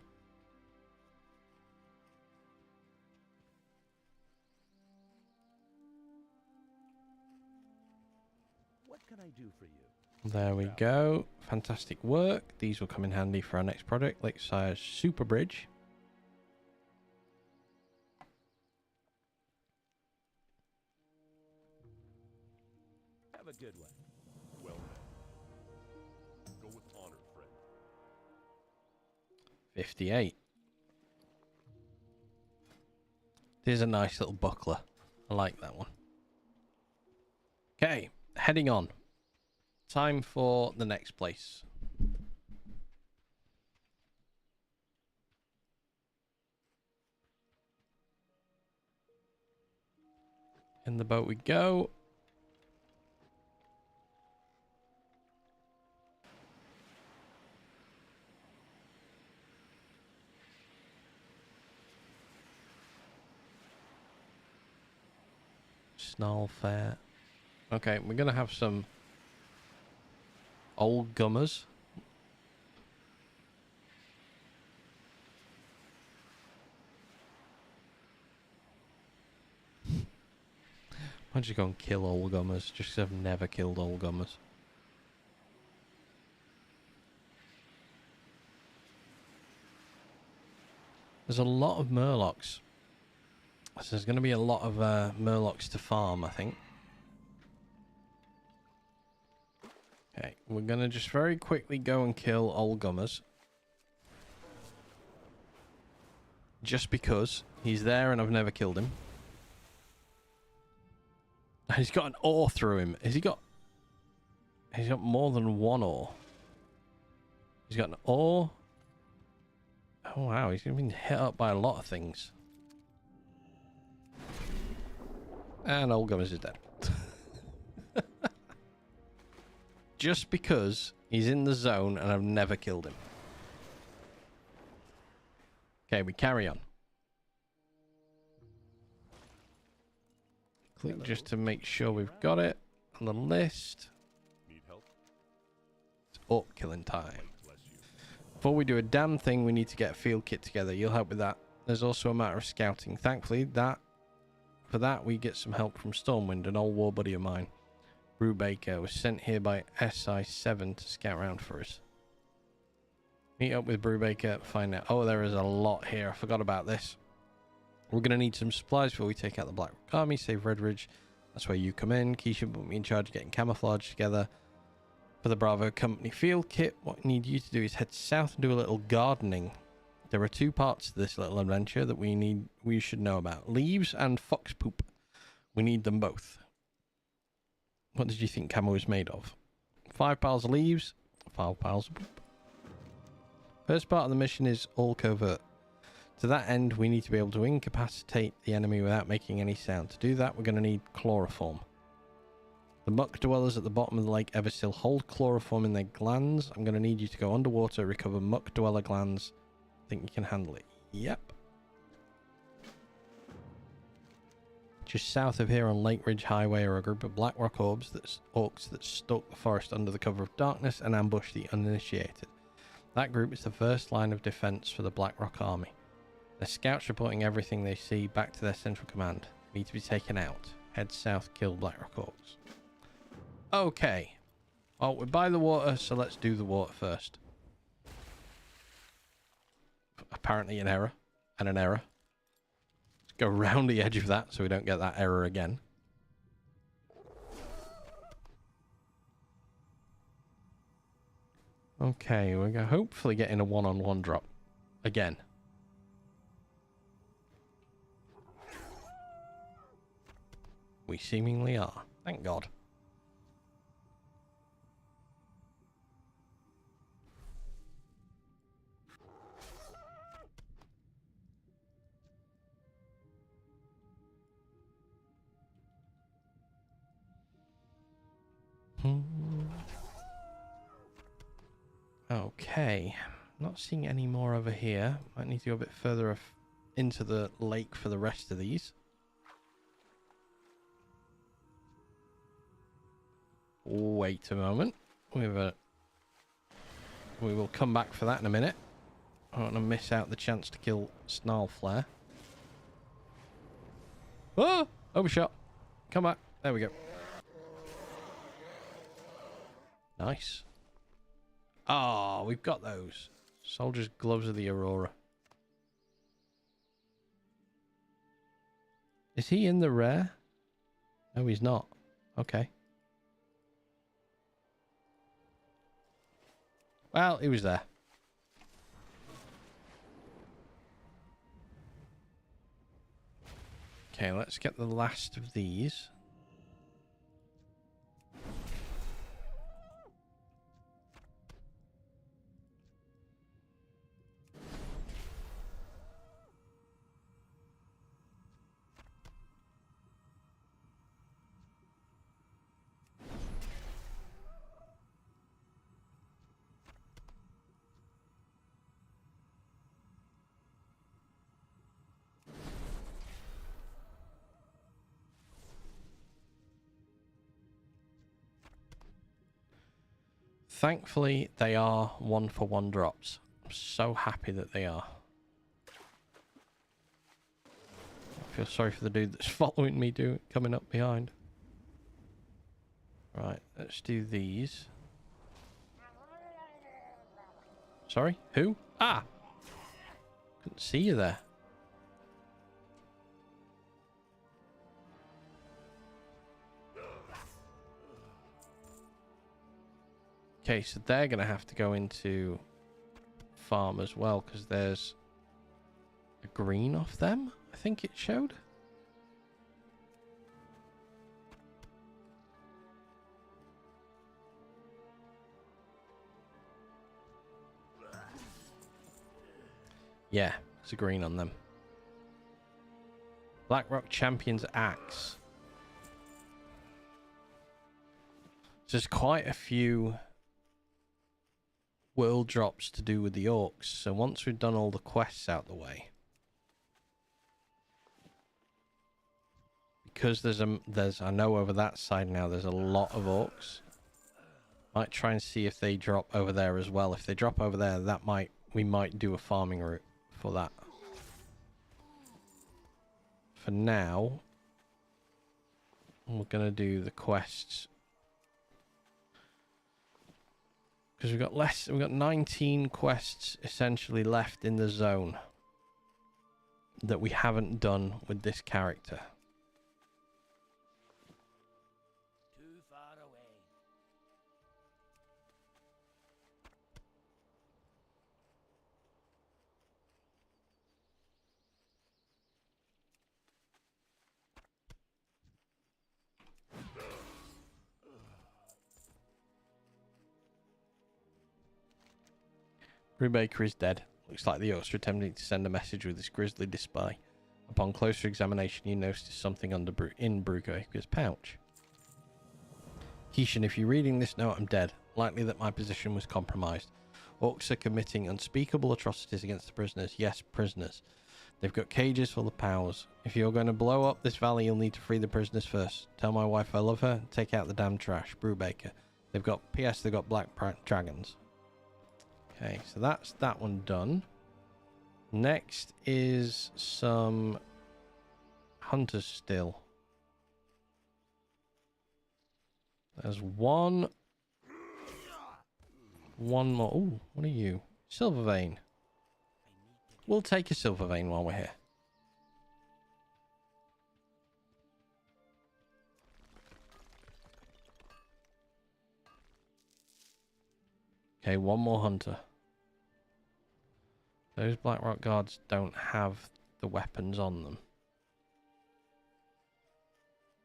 Speaker 6: What can I do for you?
Speaker 1: There we go. Fantastic work. These will come in handy for our next project, Lakeside Super Bridge.
Speaker 6: Have a good one.
Speaker 4: Well met. Go with honor, friend.
Speaker 1: 58. There's a nice little buckler. I like that one. Okay, heading on. Time for the next place. In the boat we go. Snarl fair. Okay, we're gonna have some old gummers. Why don't you go and kill old gummers? Just 'cause I've never killed old gummers. There's a lot of murlocs. So there's going to be a lot of murlocs to farm, I think. Okay, we're going to just very quickly go and kill old gummers. Just because he's there and I've never killed him. He's got an ore through him. Has he got... He's got more than one ore. He's got an ore. Oh wow, he's been hit up by a lot of things. And old Gummers is dead. Just because he's in the zone and I've never killed him. Okay, we carry on. Click just to make sure we've got it on the list.
Speaker 4: Need help?
Speaker 1: It's orc killing time.
Speaker 4: Bless you.
Speaker 1: Before we do a damn thing, we need to get a field kit together. You'll help with that. There's also a matter of scouting. Thankfully, for that we get some help from Stormwind, an old war buddy of mine. Brubaker was sent here by SI7 to scout around for us. Meet up with Brubaker, find out. Oh, there is a lot here. I forgot about this. We're going to need some supplies before we take out the Black Rock Army, save Redridge. That's where you come in. Keisha put me in charge of getting camouflage together for the Bravo Company field kit. What I need you to do is head south and do a little gardening. There are two parts to this little adventure that we should know about. Leaves and fox poop. We need them both. What did you think camo was made of? 5 piles of leaves, 5 piles of poop. First part of the mission is all covert. To that end, we need to be able to incapacitate the enemy without making any sound. To do that, we're going to need chloroform. The muck dwellers at the bottom of the lake Everstill hold chloroform in their glands. I'm going to need you to go underwater, recover muck dweller glands. Think you can handle it? Yep. Just south of here on Lake Ridge Highway are a group of Blackrock orcs that stalk the forest under the cover of darkness and ambush the uninitiated. That group is the first line of defense for the Blackrock Army. Their scouts reporting everything they see back to their central command. Need to be taken out. Head south, kill Blackrock orcs. Okay. Well, we're by the water, so let's do the water first. Apparently an error. And an error. Let's go around the edge of that so we don't get that error again. Okay, we're going to hopefully get in a one-on-one drop. Again. We seemingly are. Thank God. Okay. Not seeing any more over here. Might need to go a bit further into the lake for the rest of these. Wait a moment. We will come back for that in a minute. I don't want to miss out the chance to kill Snarl Flare. Oh! Overshot. Come back. There we go. Nice. Ah, we've got those. Soldier's Gloves of the Aurora. Is he in the rare? No, he's not. Okay. Well, he was there. Okay, let's get the last of these. Thankfully, they are 1-for-1 drops. I'm so happy that they are. I feel sorry for the dude that's following me coming up behind. Right, let's do these. Sorry, who? Ah! Couldn't see you there. Okay, so they're going to have to go into farm as well, because there's a green off them, I think it showed. Yeah, there's a green on them. Blackrock Champion's Axe. So there's quite a few world drops to do with the orcs, so once we've done all the quests out the way, because there's I know over that side now there's a lot of orcs. Might try and see if they drop over there as well. If they drop over there, we might do a farming route for that. For now, we're gonna do the quests. Because we've got 19 quests essentially left in the zone that we haven't done with this character.
Speaker 6: Too far away.
Speaker 1: Brubaker is dead. Looks like the orcs are attempting to send a message with this grisly display. Upon closer examination, you notice something in Brubaker's pouch. Keishan, if you're reading this note, I'm dead. Likely that my position was compromised. Orcs are committing unspeakable atrocities against the prisoners. Yes, prisoners. They've got cages full of pals. If you're going to blow up this valley, you'll need to free the prisoners first. Tell my wife I love her. Take out the damn trash. Brubaker. They've got black dragons. Okay, so that's that one done. Next is some hunters still. There's one more. Ooh, what are you? Silver vein. We'll take a silver vein while we're here. Okay, one more hunter. Those Blackrock guards don't have the weapons on them,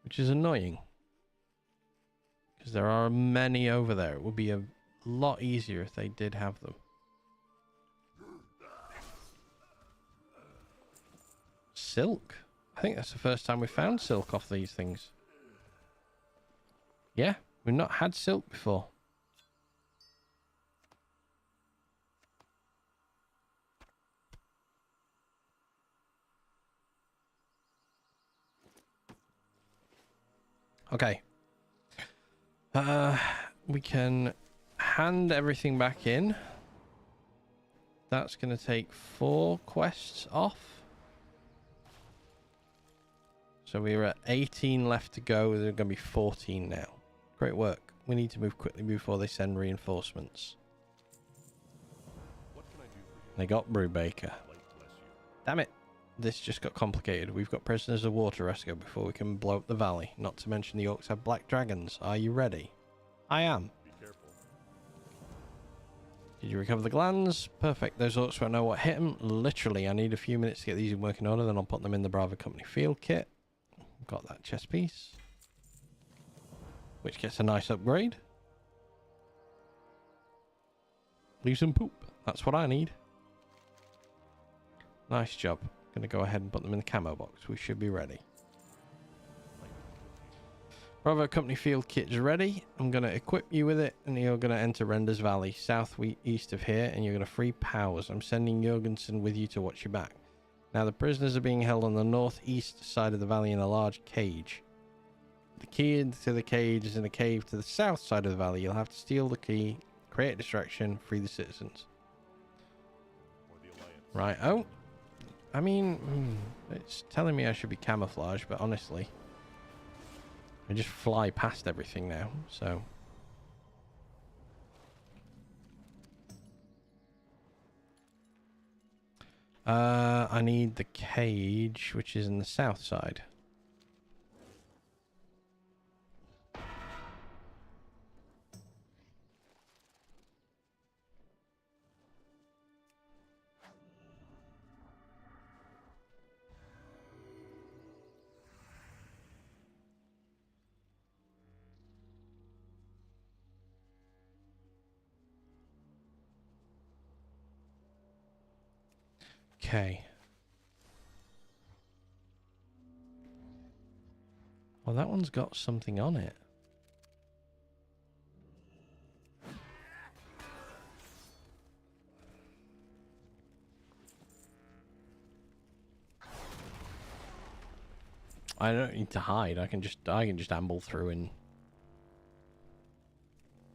Speaker 1: which is annoying, because there are many over there. It would be a lot easier if they did have them. Silk? I think that's the first time we found silk off these things. Yeah, we've not had silk before. Okay. We can hand everything back in. That's going to take 4 quests off. So we were at 18 left to go. There are going to be 14 now. Great work. We need to move quickly before they send reinforcements.
Speaker 4: What can I do for you?
Speaker 1: They got Brubaker.
Speaker 4: Light bless you.
Speaker 1: Damn it. This just got complicated. We've got prisoners of war to rescue before we can blow up the valley. Not to mention the orcs have black dragons. Are you ready? I am.
Speaker 4: Be careful.
Speaker 1: Did you recover the glands? Perfect. Those orcs won't know what hit them. Literally, I need a few minutes to get these in working order, then I'll put them in the Bravo Company field kit. Got that chest piece. Which gets a nice upgrade. Leave some poop. That's what I need. Nice job. Gonna go ahead and put them in the camo box. We should be ready. Bravo Company field kit's ready. I'm gonna equip you with it, and you're gonna enter Renders Valley, east of here, and you're gonna free powers. I'm sending Jorgensen with you to watch your back. Now the prisoners are being held on the northeast side of the valley in a large cage. The key to the cage is in a cave to the south side of the valley. You'll have to steal the key, create a distraction, free the citizens.
Speaker 4: Or the Alliance.
Speaker 1: Right, oh. I mean, it's telling me I should be camouflaged, but honestly, I just fly past everything now, so. I need the cage, which is in the south side. Okay. Well, that one's got something on it. I don't need to hide. I can just amble through and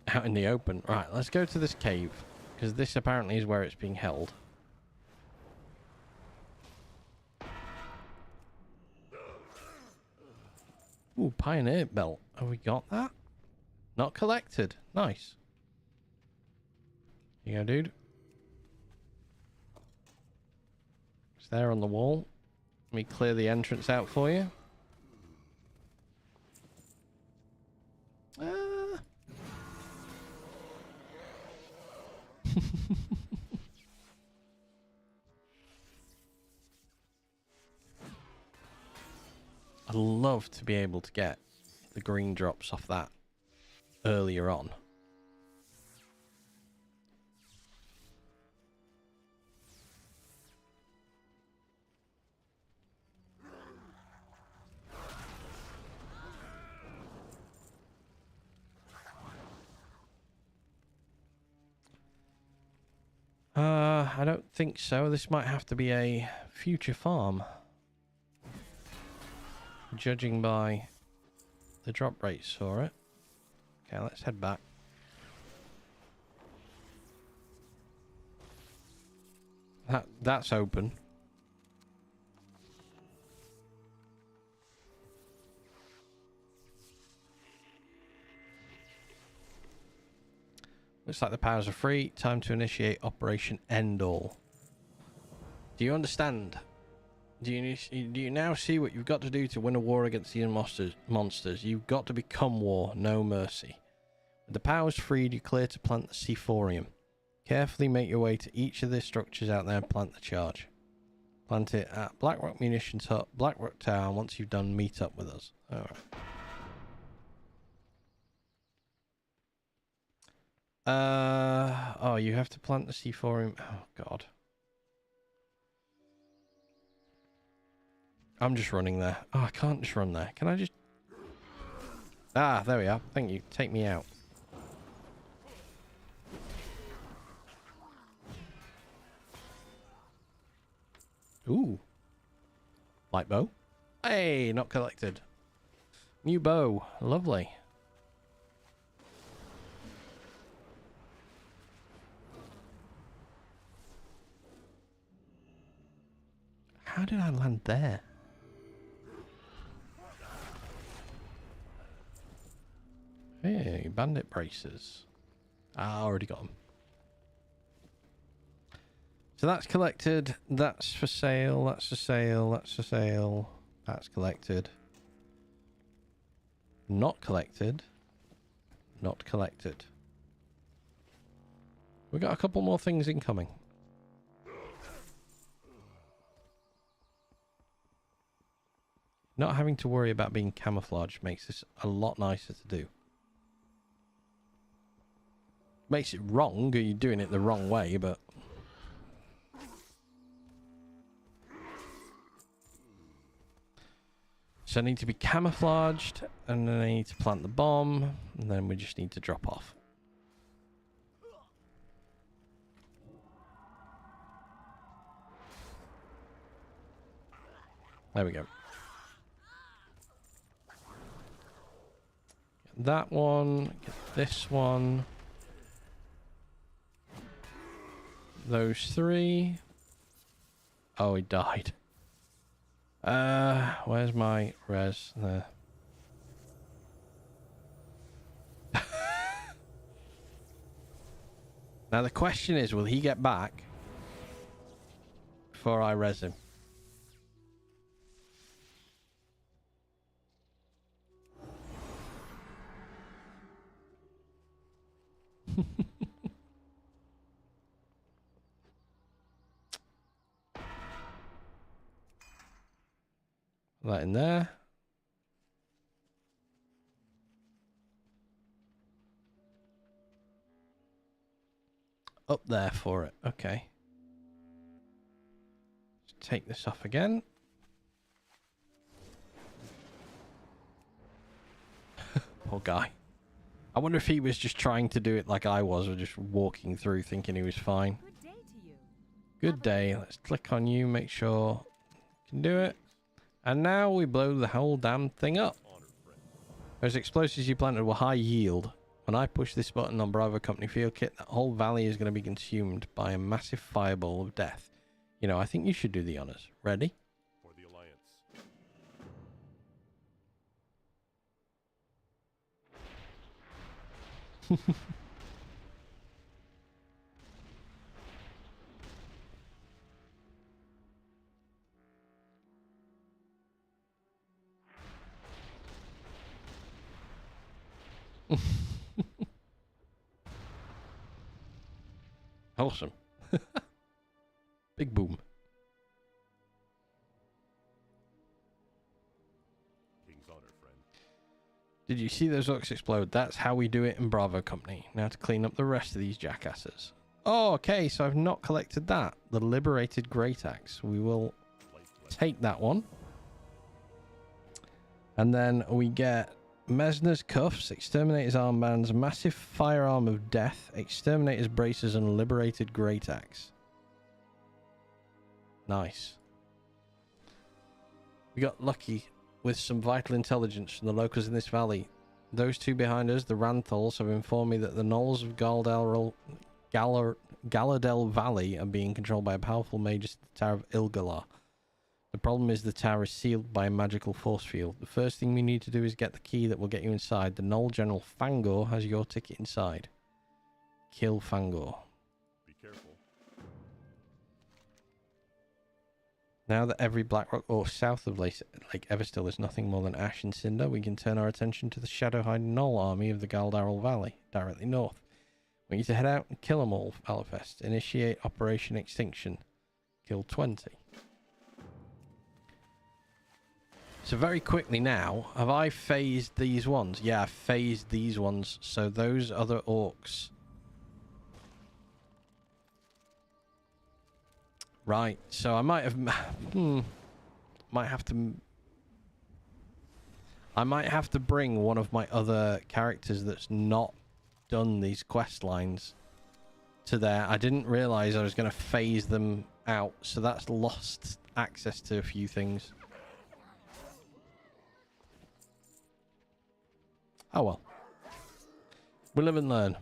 Speaker 1: out in the open. Right, let's go to this cave, because this apparently is where it's being held. Ooh, Pioneer Belt. Have we got that? Not collected. Nice. Here you go, dude. It's there on the wall. Let me clear the entrance out for you. I'd love to be able to get the green drops off that earlier on. I don't think so. This might have to be a future farm. Judging by the drop rates for it. Okay, let's head back. That's open. Looks like the powers are free. Time to initiate Operation End All. Do you understand? Do you now see what you've got to do to win a war against these monsters? You've got to become war, no mercy. With the powers freed, you're clear to plant the Seaphorium. Carefully make your way to each of the structures out there and plant the charge. Plant it at Blackrock Munitions Hut, Blackrock Tower, and once you've done, meet up with us. Alright. Oh, you have to plant the Seaphorium. Oh, God. I'm just running there. Oh, I can't just run there. Can I just... Ah, there we are. Thank you. Take me out. Ooh. Light bow. Hey, not collected. New bow. Lovely. How did I land there? Hey, bandit braces. I already got them. So that's collected. That's for sale. That's for sale. That's for sale. That's collected. Not collected. Not collected. We got a couple more things incoming. Not having to worry about being camouflaged makes this a lot nicer to do. Makes it wrong, you're doing it the wrong way, but... So I need to be camouflaged, and then I need to plant the bomb, and then we just need to drop off. There we go. Get that one, get this one. Those three. Oh, he died. Where's my res? There. Now the question is, will he get back before I res him? That in there. Up there for it. Okay. Let's take this off again. Poor guy. I wonder if he was just trying to do it like I was, or just walking through thinking he was fine.
Speaker 7: Good day to you.
Speaker 1: Good day. Let's click on you, make sure we can do it. And now we blow the whole damn thing up. Those explosives you planted were high yield. When I push this button on Bravo Company Field Kit, that whole valley is going to be consumed by a massive fireball of death. You know, I think you should do the honors. Ready?
Speaker 4: For the Alliance.
Speaker 1: Awesome. Big boom.
Speaker 4: King's honor, friend.
Speaker 1: Did you see those orcs explode? That's how we do it in Bravo Company. Now to clean up the rest of these jackasses. Oh, okay, so I've not collected that. The liberated great axe. We will take that one. And then we get Mesner's cuffs, exterminator's armbands, massive firearm of death, exterminator's braces, and liberated great axe. Nice. We got lucky with some vital intelligence from the locals in this valley. Those two behind us, the Ranthals, have informed me that the knolls of Galadel Valley are being controlled by a powerful mage at the Tower of Ilgalar. The problem is the tower is sealed by a magical force field. The first thing we need to do is get the key that will get you inside. The Knoll General Fangor has your ticket inside. Kill Fangor.
Speaker 4: Be careful.
Speaker 1: Now that every Blackrock or south of Lake Everstill is nothing more than ash and cinder, we can turn our attention to the shadow-hiding Knoll army of the Galdarel Valley, directly north. We need to head out and kill them all, Valorfest. Initiate Operation Extinction. Kill 20. So very quickly now, have I phased these ones? Yeah, I've phased these ones. So those other orcs. Right, so I might have... I might have to bring one of my other characters that's not done these quest lines to there. I didn't realise I was going to phase them out, so that's lost access to a few things. Oh well. We live and learn.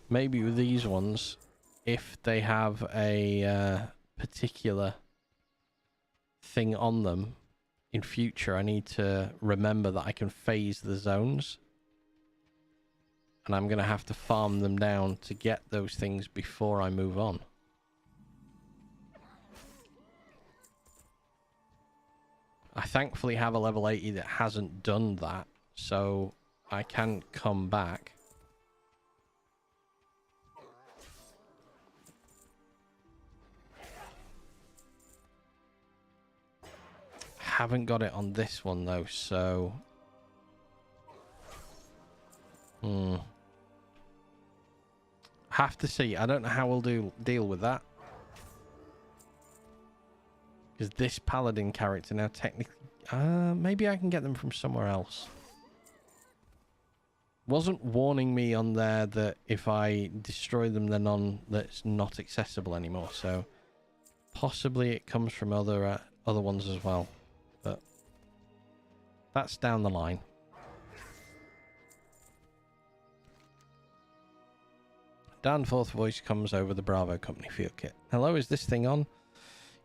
Speaker 1: maybe with these ones, if they have a particular thing on them in future, I need to remember that I can phase the zones. And I'm going to have to farm them down to get those things before I move on. I thankfully have a level 80 that hasn't done that, so I can come back. Haven't got it on this one though, so... Have to see. I don't know how we'll deal with that. Because this paladin character now technically... maybe I can get them from somewhere else. Wasn't warning me on there that if I destroy them, that's not accessible anymore. So possibly it comes from other ones as well. But that's down the line. Danforth's voice comes over the Bravo Company field kit. Hello, is this thing on?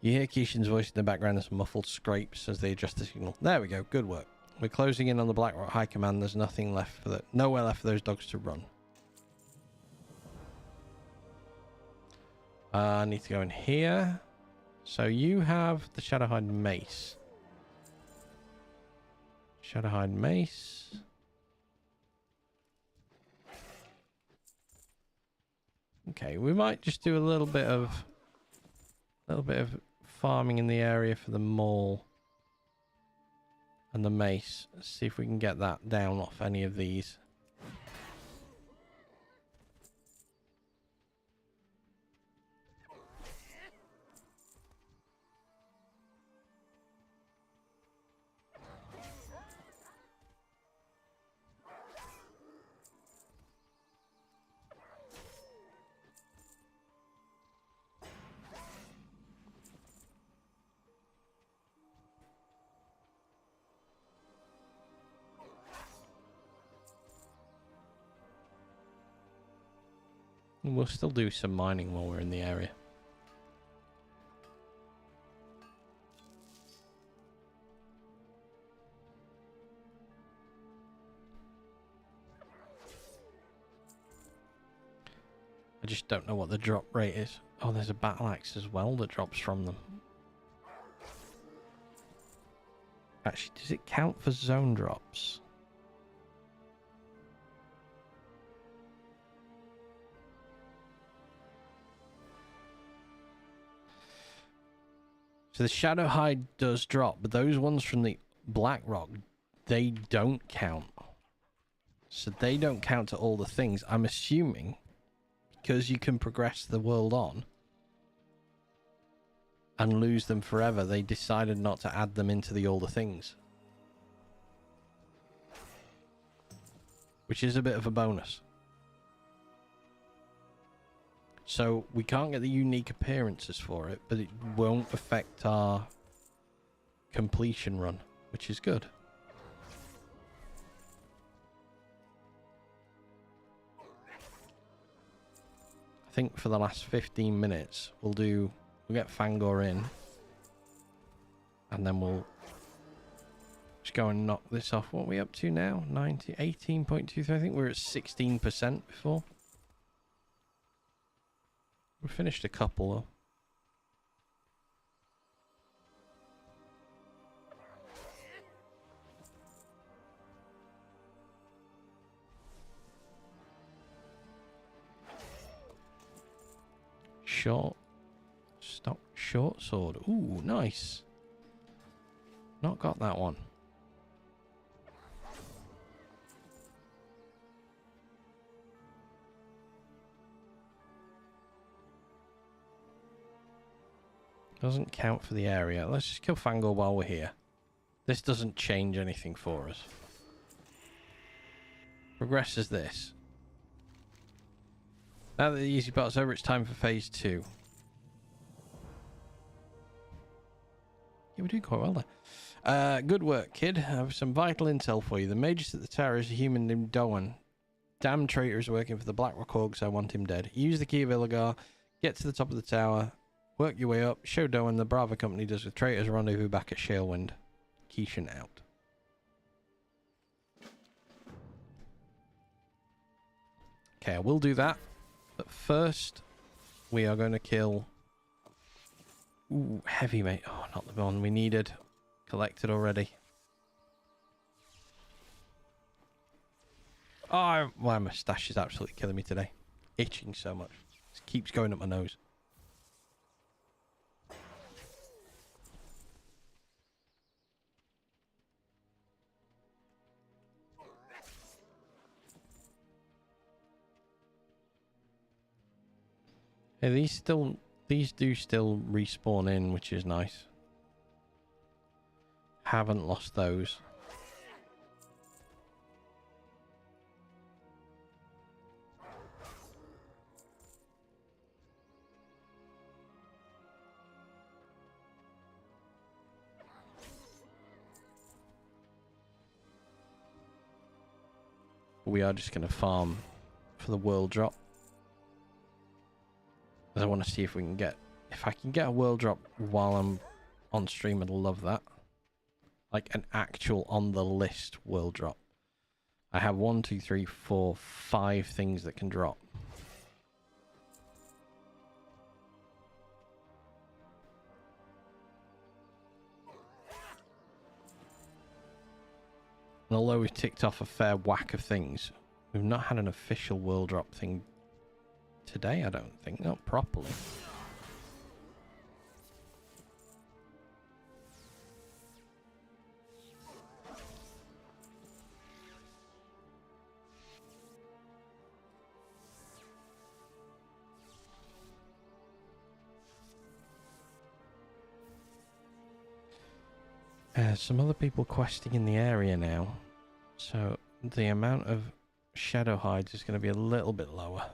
Speaker 1: You hear Keishan's voice in the background as muffled scrapes as they adjust the signal. There we go. Good work. We're closing in on the Blackrock High Command. There's nothing left for nowhere left for those dogs to run. I need to go in here. So you have the Shadowhide Mace. Shadowhide Mace. Okay, we might just do a little bit of farming in the area for the maul and the mace. Let's see if we can get that down off any of these. We'll still do some mining while we're in the area. I just don't know what the drop rate is. Oh, there's a battle axe as well that drops from them. Actually, does it count for zone drops? So the Shadowhide does drop, but those ones from the Blackrock, they don't count. So they don't count to all the things. I'm assuming because you can progress the world on and lose them forever, they decided not to add them into the all the things. Which is a bit of a bonus. So we can't get the unique appearances for it, but it won't affect our completion run, which is good. I think for the last 15 minutes, we'll get Fangor in, and then we'll just go and knock this off. What are we up to now? 18.23. I think we were at 16% before. We finished a couple though. Short sword. Ooh, nice. Not got that one. Doesn't count for the area. Let's just kill Fangor while we're here. This doesn't change anything for us. Progresses this. Now that the easy part's over, it's time for phase 2. Yeah, we're doing quite well there. Good work, kid. I have some vital intel for you. The Magus at the tower is a human named Doan. Damn traitor is working for the Blackrock Orcs. I want him dead. Use the key of Illigar. Get to the top of the tower. Work your way up. Show Doan the Bravo Company does with traitors. Rendezvous back at Shalewind. Keishan out. Okay, I will do that. But first, we are going to kill... Ooh, heavy mate. Oh, not the one we needed. Collected already. Oh, my moustache is absolutely killing me today. Itching so much. It keeps going up my nose. Hey, these do still respawn in, which is nice. Haven't lost those. We are just going to farm for the world drop. I want to see if we can get... If I can get a world drop while I'm on stream, I'd love that. Like an actual on the list world drop. I have 1, 2, 3, 4, 5 things that can drop. And although we've ticked off a fair whack of things, we've not had an official world drop thing today, I don't think. Not properly. Some other people questing in the area now. So the amount of shadow hides is going to be a little bit lower.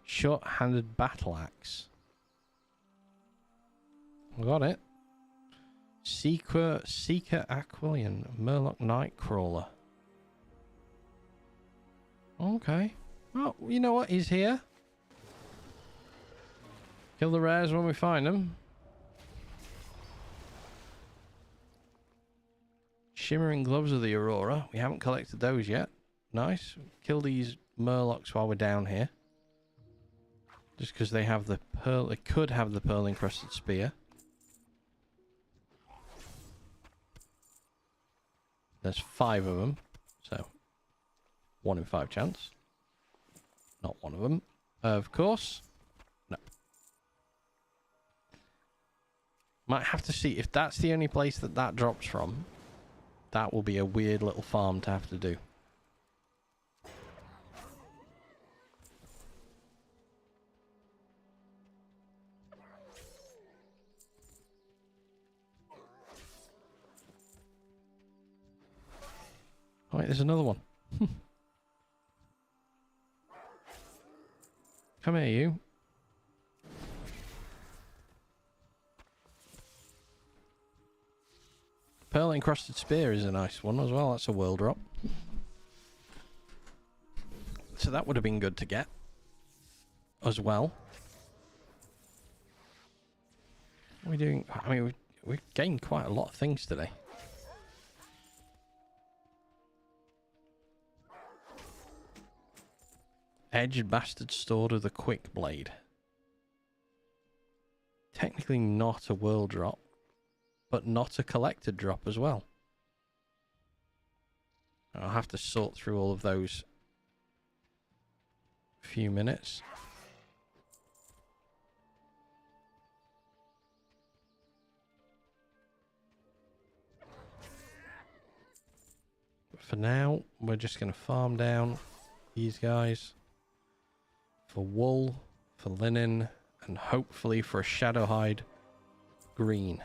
Speaker 1: Short-handed battle axe. Got it. Seeker Aquilian Murloc Nightcrawler. Okay. Oh, you know what? He's here. Kill the rares when we find them. Shimmering Gloves of the Aurora. We haven't collected those yet. Nice. Kill these Murlocs while we're down here. Just because they have the pearl... They could have the pearl encrusted spear. There's 5 of them, so 1 in 5 chance. Not one of them, of course. No. Might have to see if that's the only place that that drops from. That will be a weird little farm to have to do. Oh, wait, there's another one. Come here, you. Pearl encrusted spear is a nice one as well. That's a world drop. So that would have been good to get as well. What are we doing? I mean, we've gained quite a lot of things today. Edged bastard sword of the quick blade. Technically not a world drop, but not a collected drop as well. I'll have to sort through all of those few minutes. But for now, we're just going to farm down these guys. For wool, for linen, and hopefully for a shadowhide green.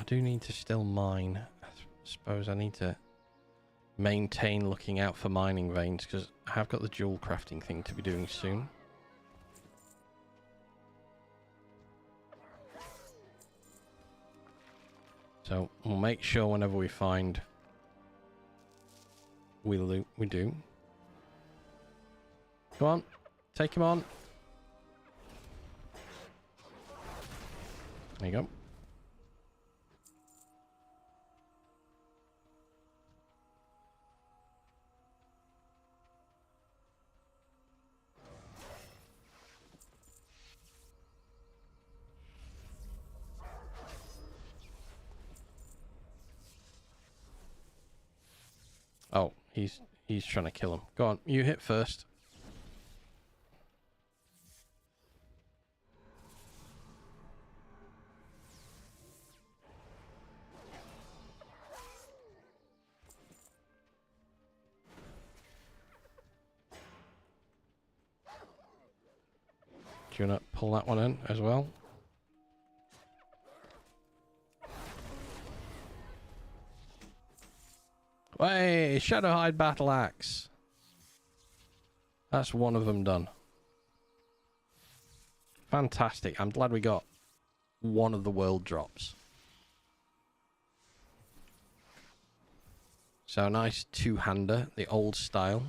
Speaker 1: do need to still mine. I suppose I need to maintain looking out for mining veins because I have got the jewel crafting thing to be doing soon. So we'll make sure whenever we find we do. Come on, take him on. There you go. Oh, he's trying to kill him. Go on, you hit first. Do you want to pull that one in as well? Hey, Shadowhide Battle Axe. That's one of them done. Fantastic. I'm glad we got one of the world drops. So nice two-hander, the old style.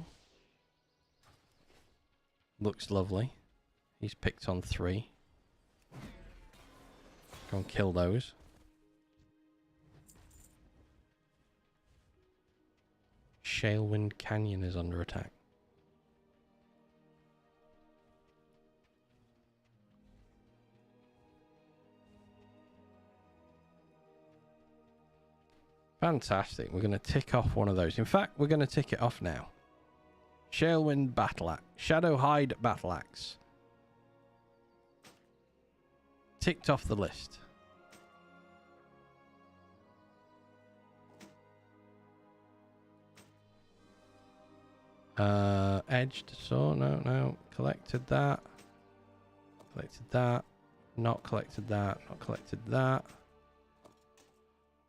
Speaker 1: Looks lovely. He's picked on 3. Go and kill those. Shalewind Canyon is under attack. Fantastic. We're going to tick off one of those. In fact, we're going to tick it off now. Shalewind Battle Axe. Shadowhide Battle Axe. Ticked off the list. Edged sword. No. Collected that. Collected that. Not collected that. Not collected that.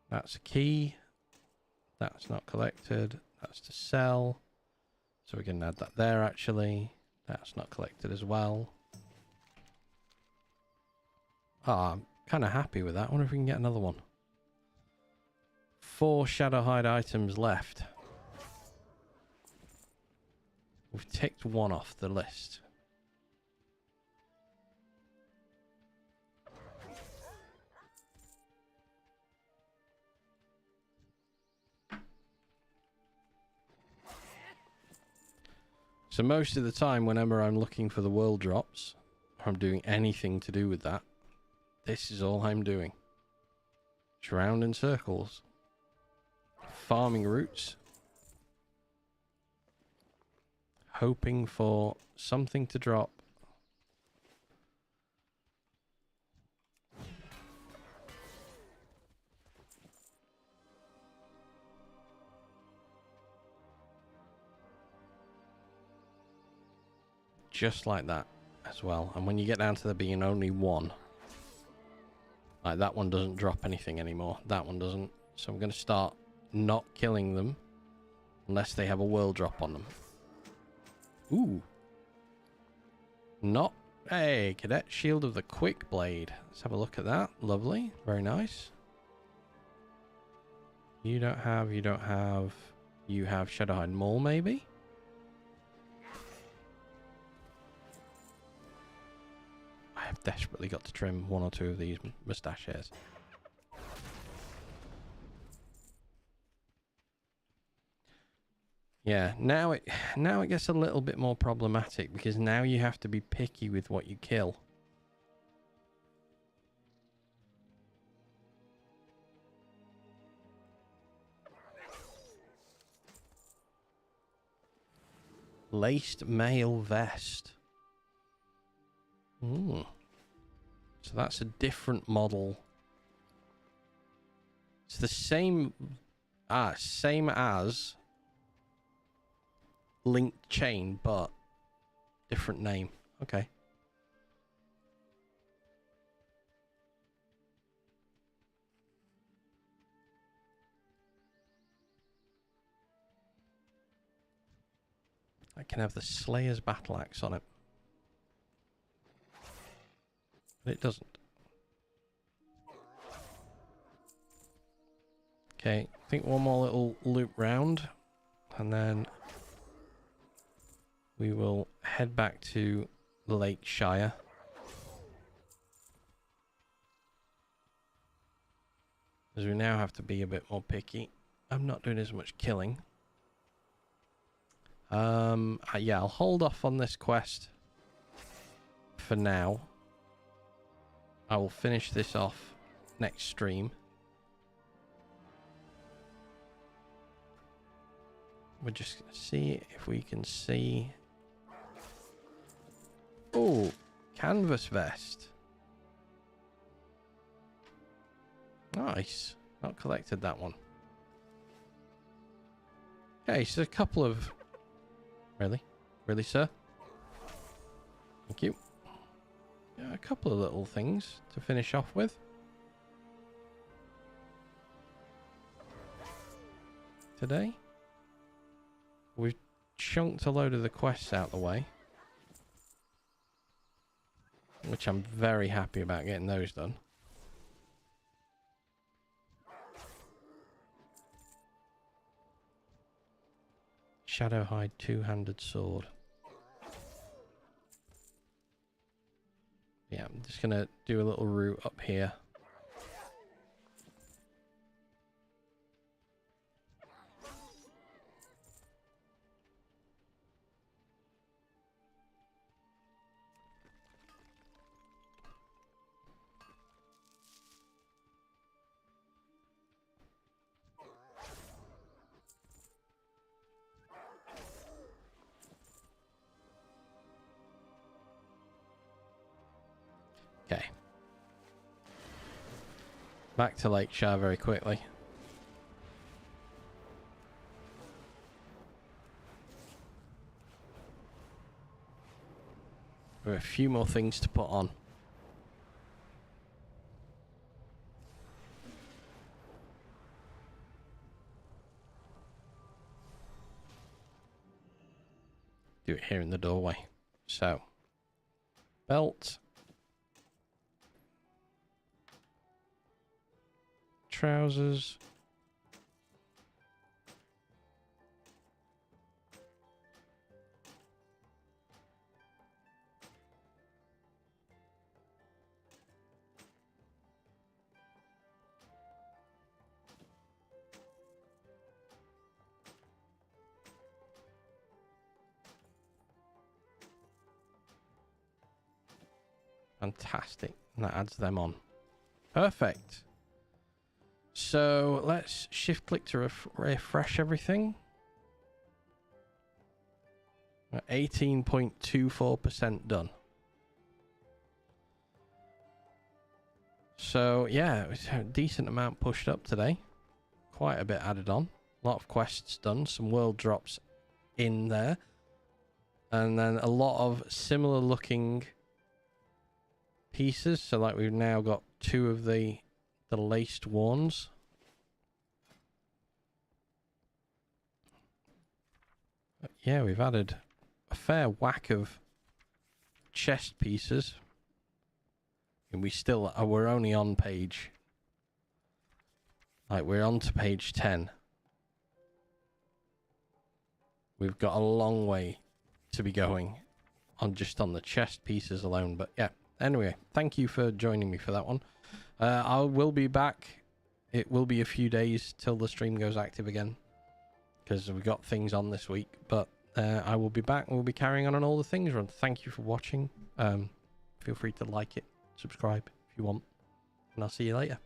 Speaker 1: That's a key. That's not collected. That's to sell. So we can add that there actually. That's not collected as well. Ah, I'm kind of happy with that. I wonder if we can get another one. 4 Shadowhide items left. We've ticked one off the list. So most of the time, whenever I'm looking for the world drops, or I'm doing anything to do with that, this is all I'm doing. Just round in circles. Farming routes. Hoping for something to drop. Just like that as well. And when you get down to there being only one, like that one doesn't drop anything anymore. That one doesn't. So I'm going to start not killing them unless they have a world drop on them. Ooh. Not. Hey, Cadet Shield of the Quick Blade. Let's have a look at that. Lovely. Very nice. You don't have. You have Shadowhide Maul, maybe? I have desperately got to trim 1 or 2 of these moustache hairs. Yeah, now it gets a little bit more problematic because now you have to be picky with what you kill. Laced mail vest. So that's a different model. It's the same as linked chain, but different name. Okay. I can have the Slayer's battle axe on it. But it doesn't. Okay, I think one more little loop round. And then we will head back to Lakeshire. As we now have to be a bit more picky. I'm not doing as much killing. Yeah, I'll hold off on this quest for now. I will finish this off next stream. We're just gonna see if we can see. Oh, canvas vest. Nice. Not collected that one. Okay, so a couple of... Really? Really, sir? Thank you. Yeah, a couple of little things to finish off with. Today. We've chunked a load of the quests out the way. Which I'm very happy about getting those done. Shadowhide two-handed sword. Yeah, I'm just gonna do a little route up here. Okay. Back to Lakeshire very quickly. There are a few more things to put on. Do it here in the doorway. So, belt. Trousers. Fantastic. And that adds them on. Perfect. So let's shift click to refresh everything. 18.24% done. So yeah, it's a decent amount pushed up today. Quite a bit added on. A lot of quests done. Some world drops in there. And then a lot of similar looking pieces. So like we've now got two of the laced wands. But yeah, we've added a fair whack of chest pieces. And we still are, we're only on page, like we're on to page 10. We've got a long way to be going on just on the chest pieces alone. But yeah, anyway, thank you for joining me for that one. I will be back. It will be a few days till the stream goes active again, because we've got things on this week. But I will be back and we'll be carrying on all the things run. Thank you for watching. Feel free to like it, subscribe if you want, and I'll see you later.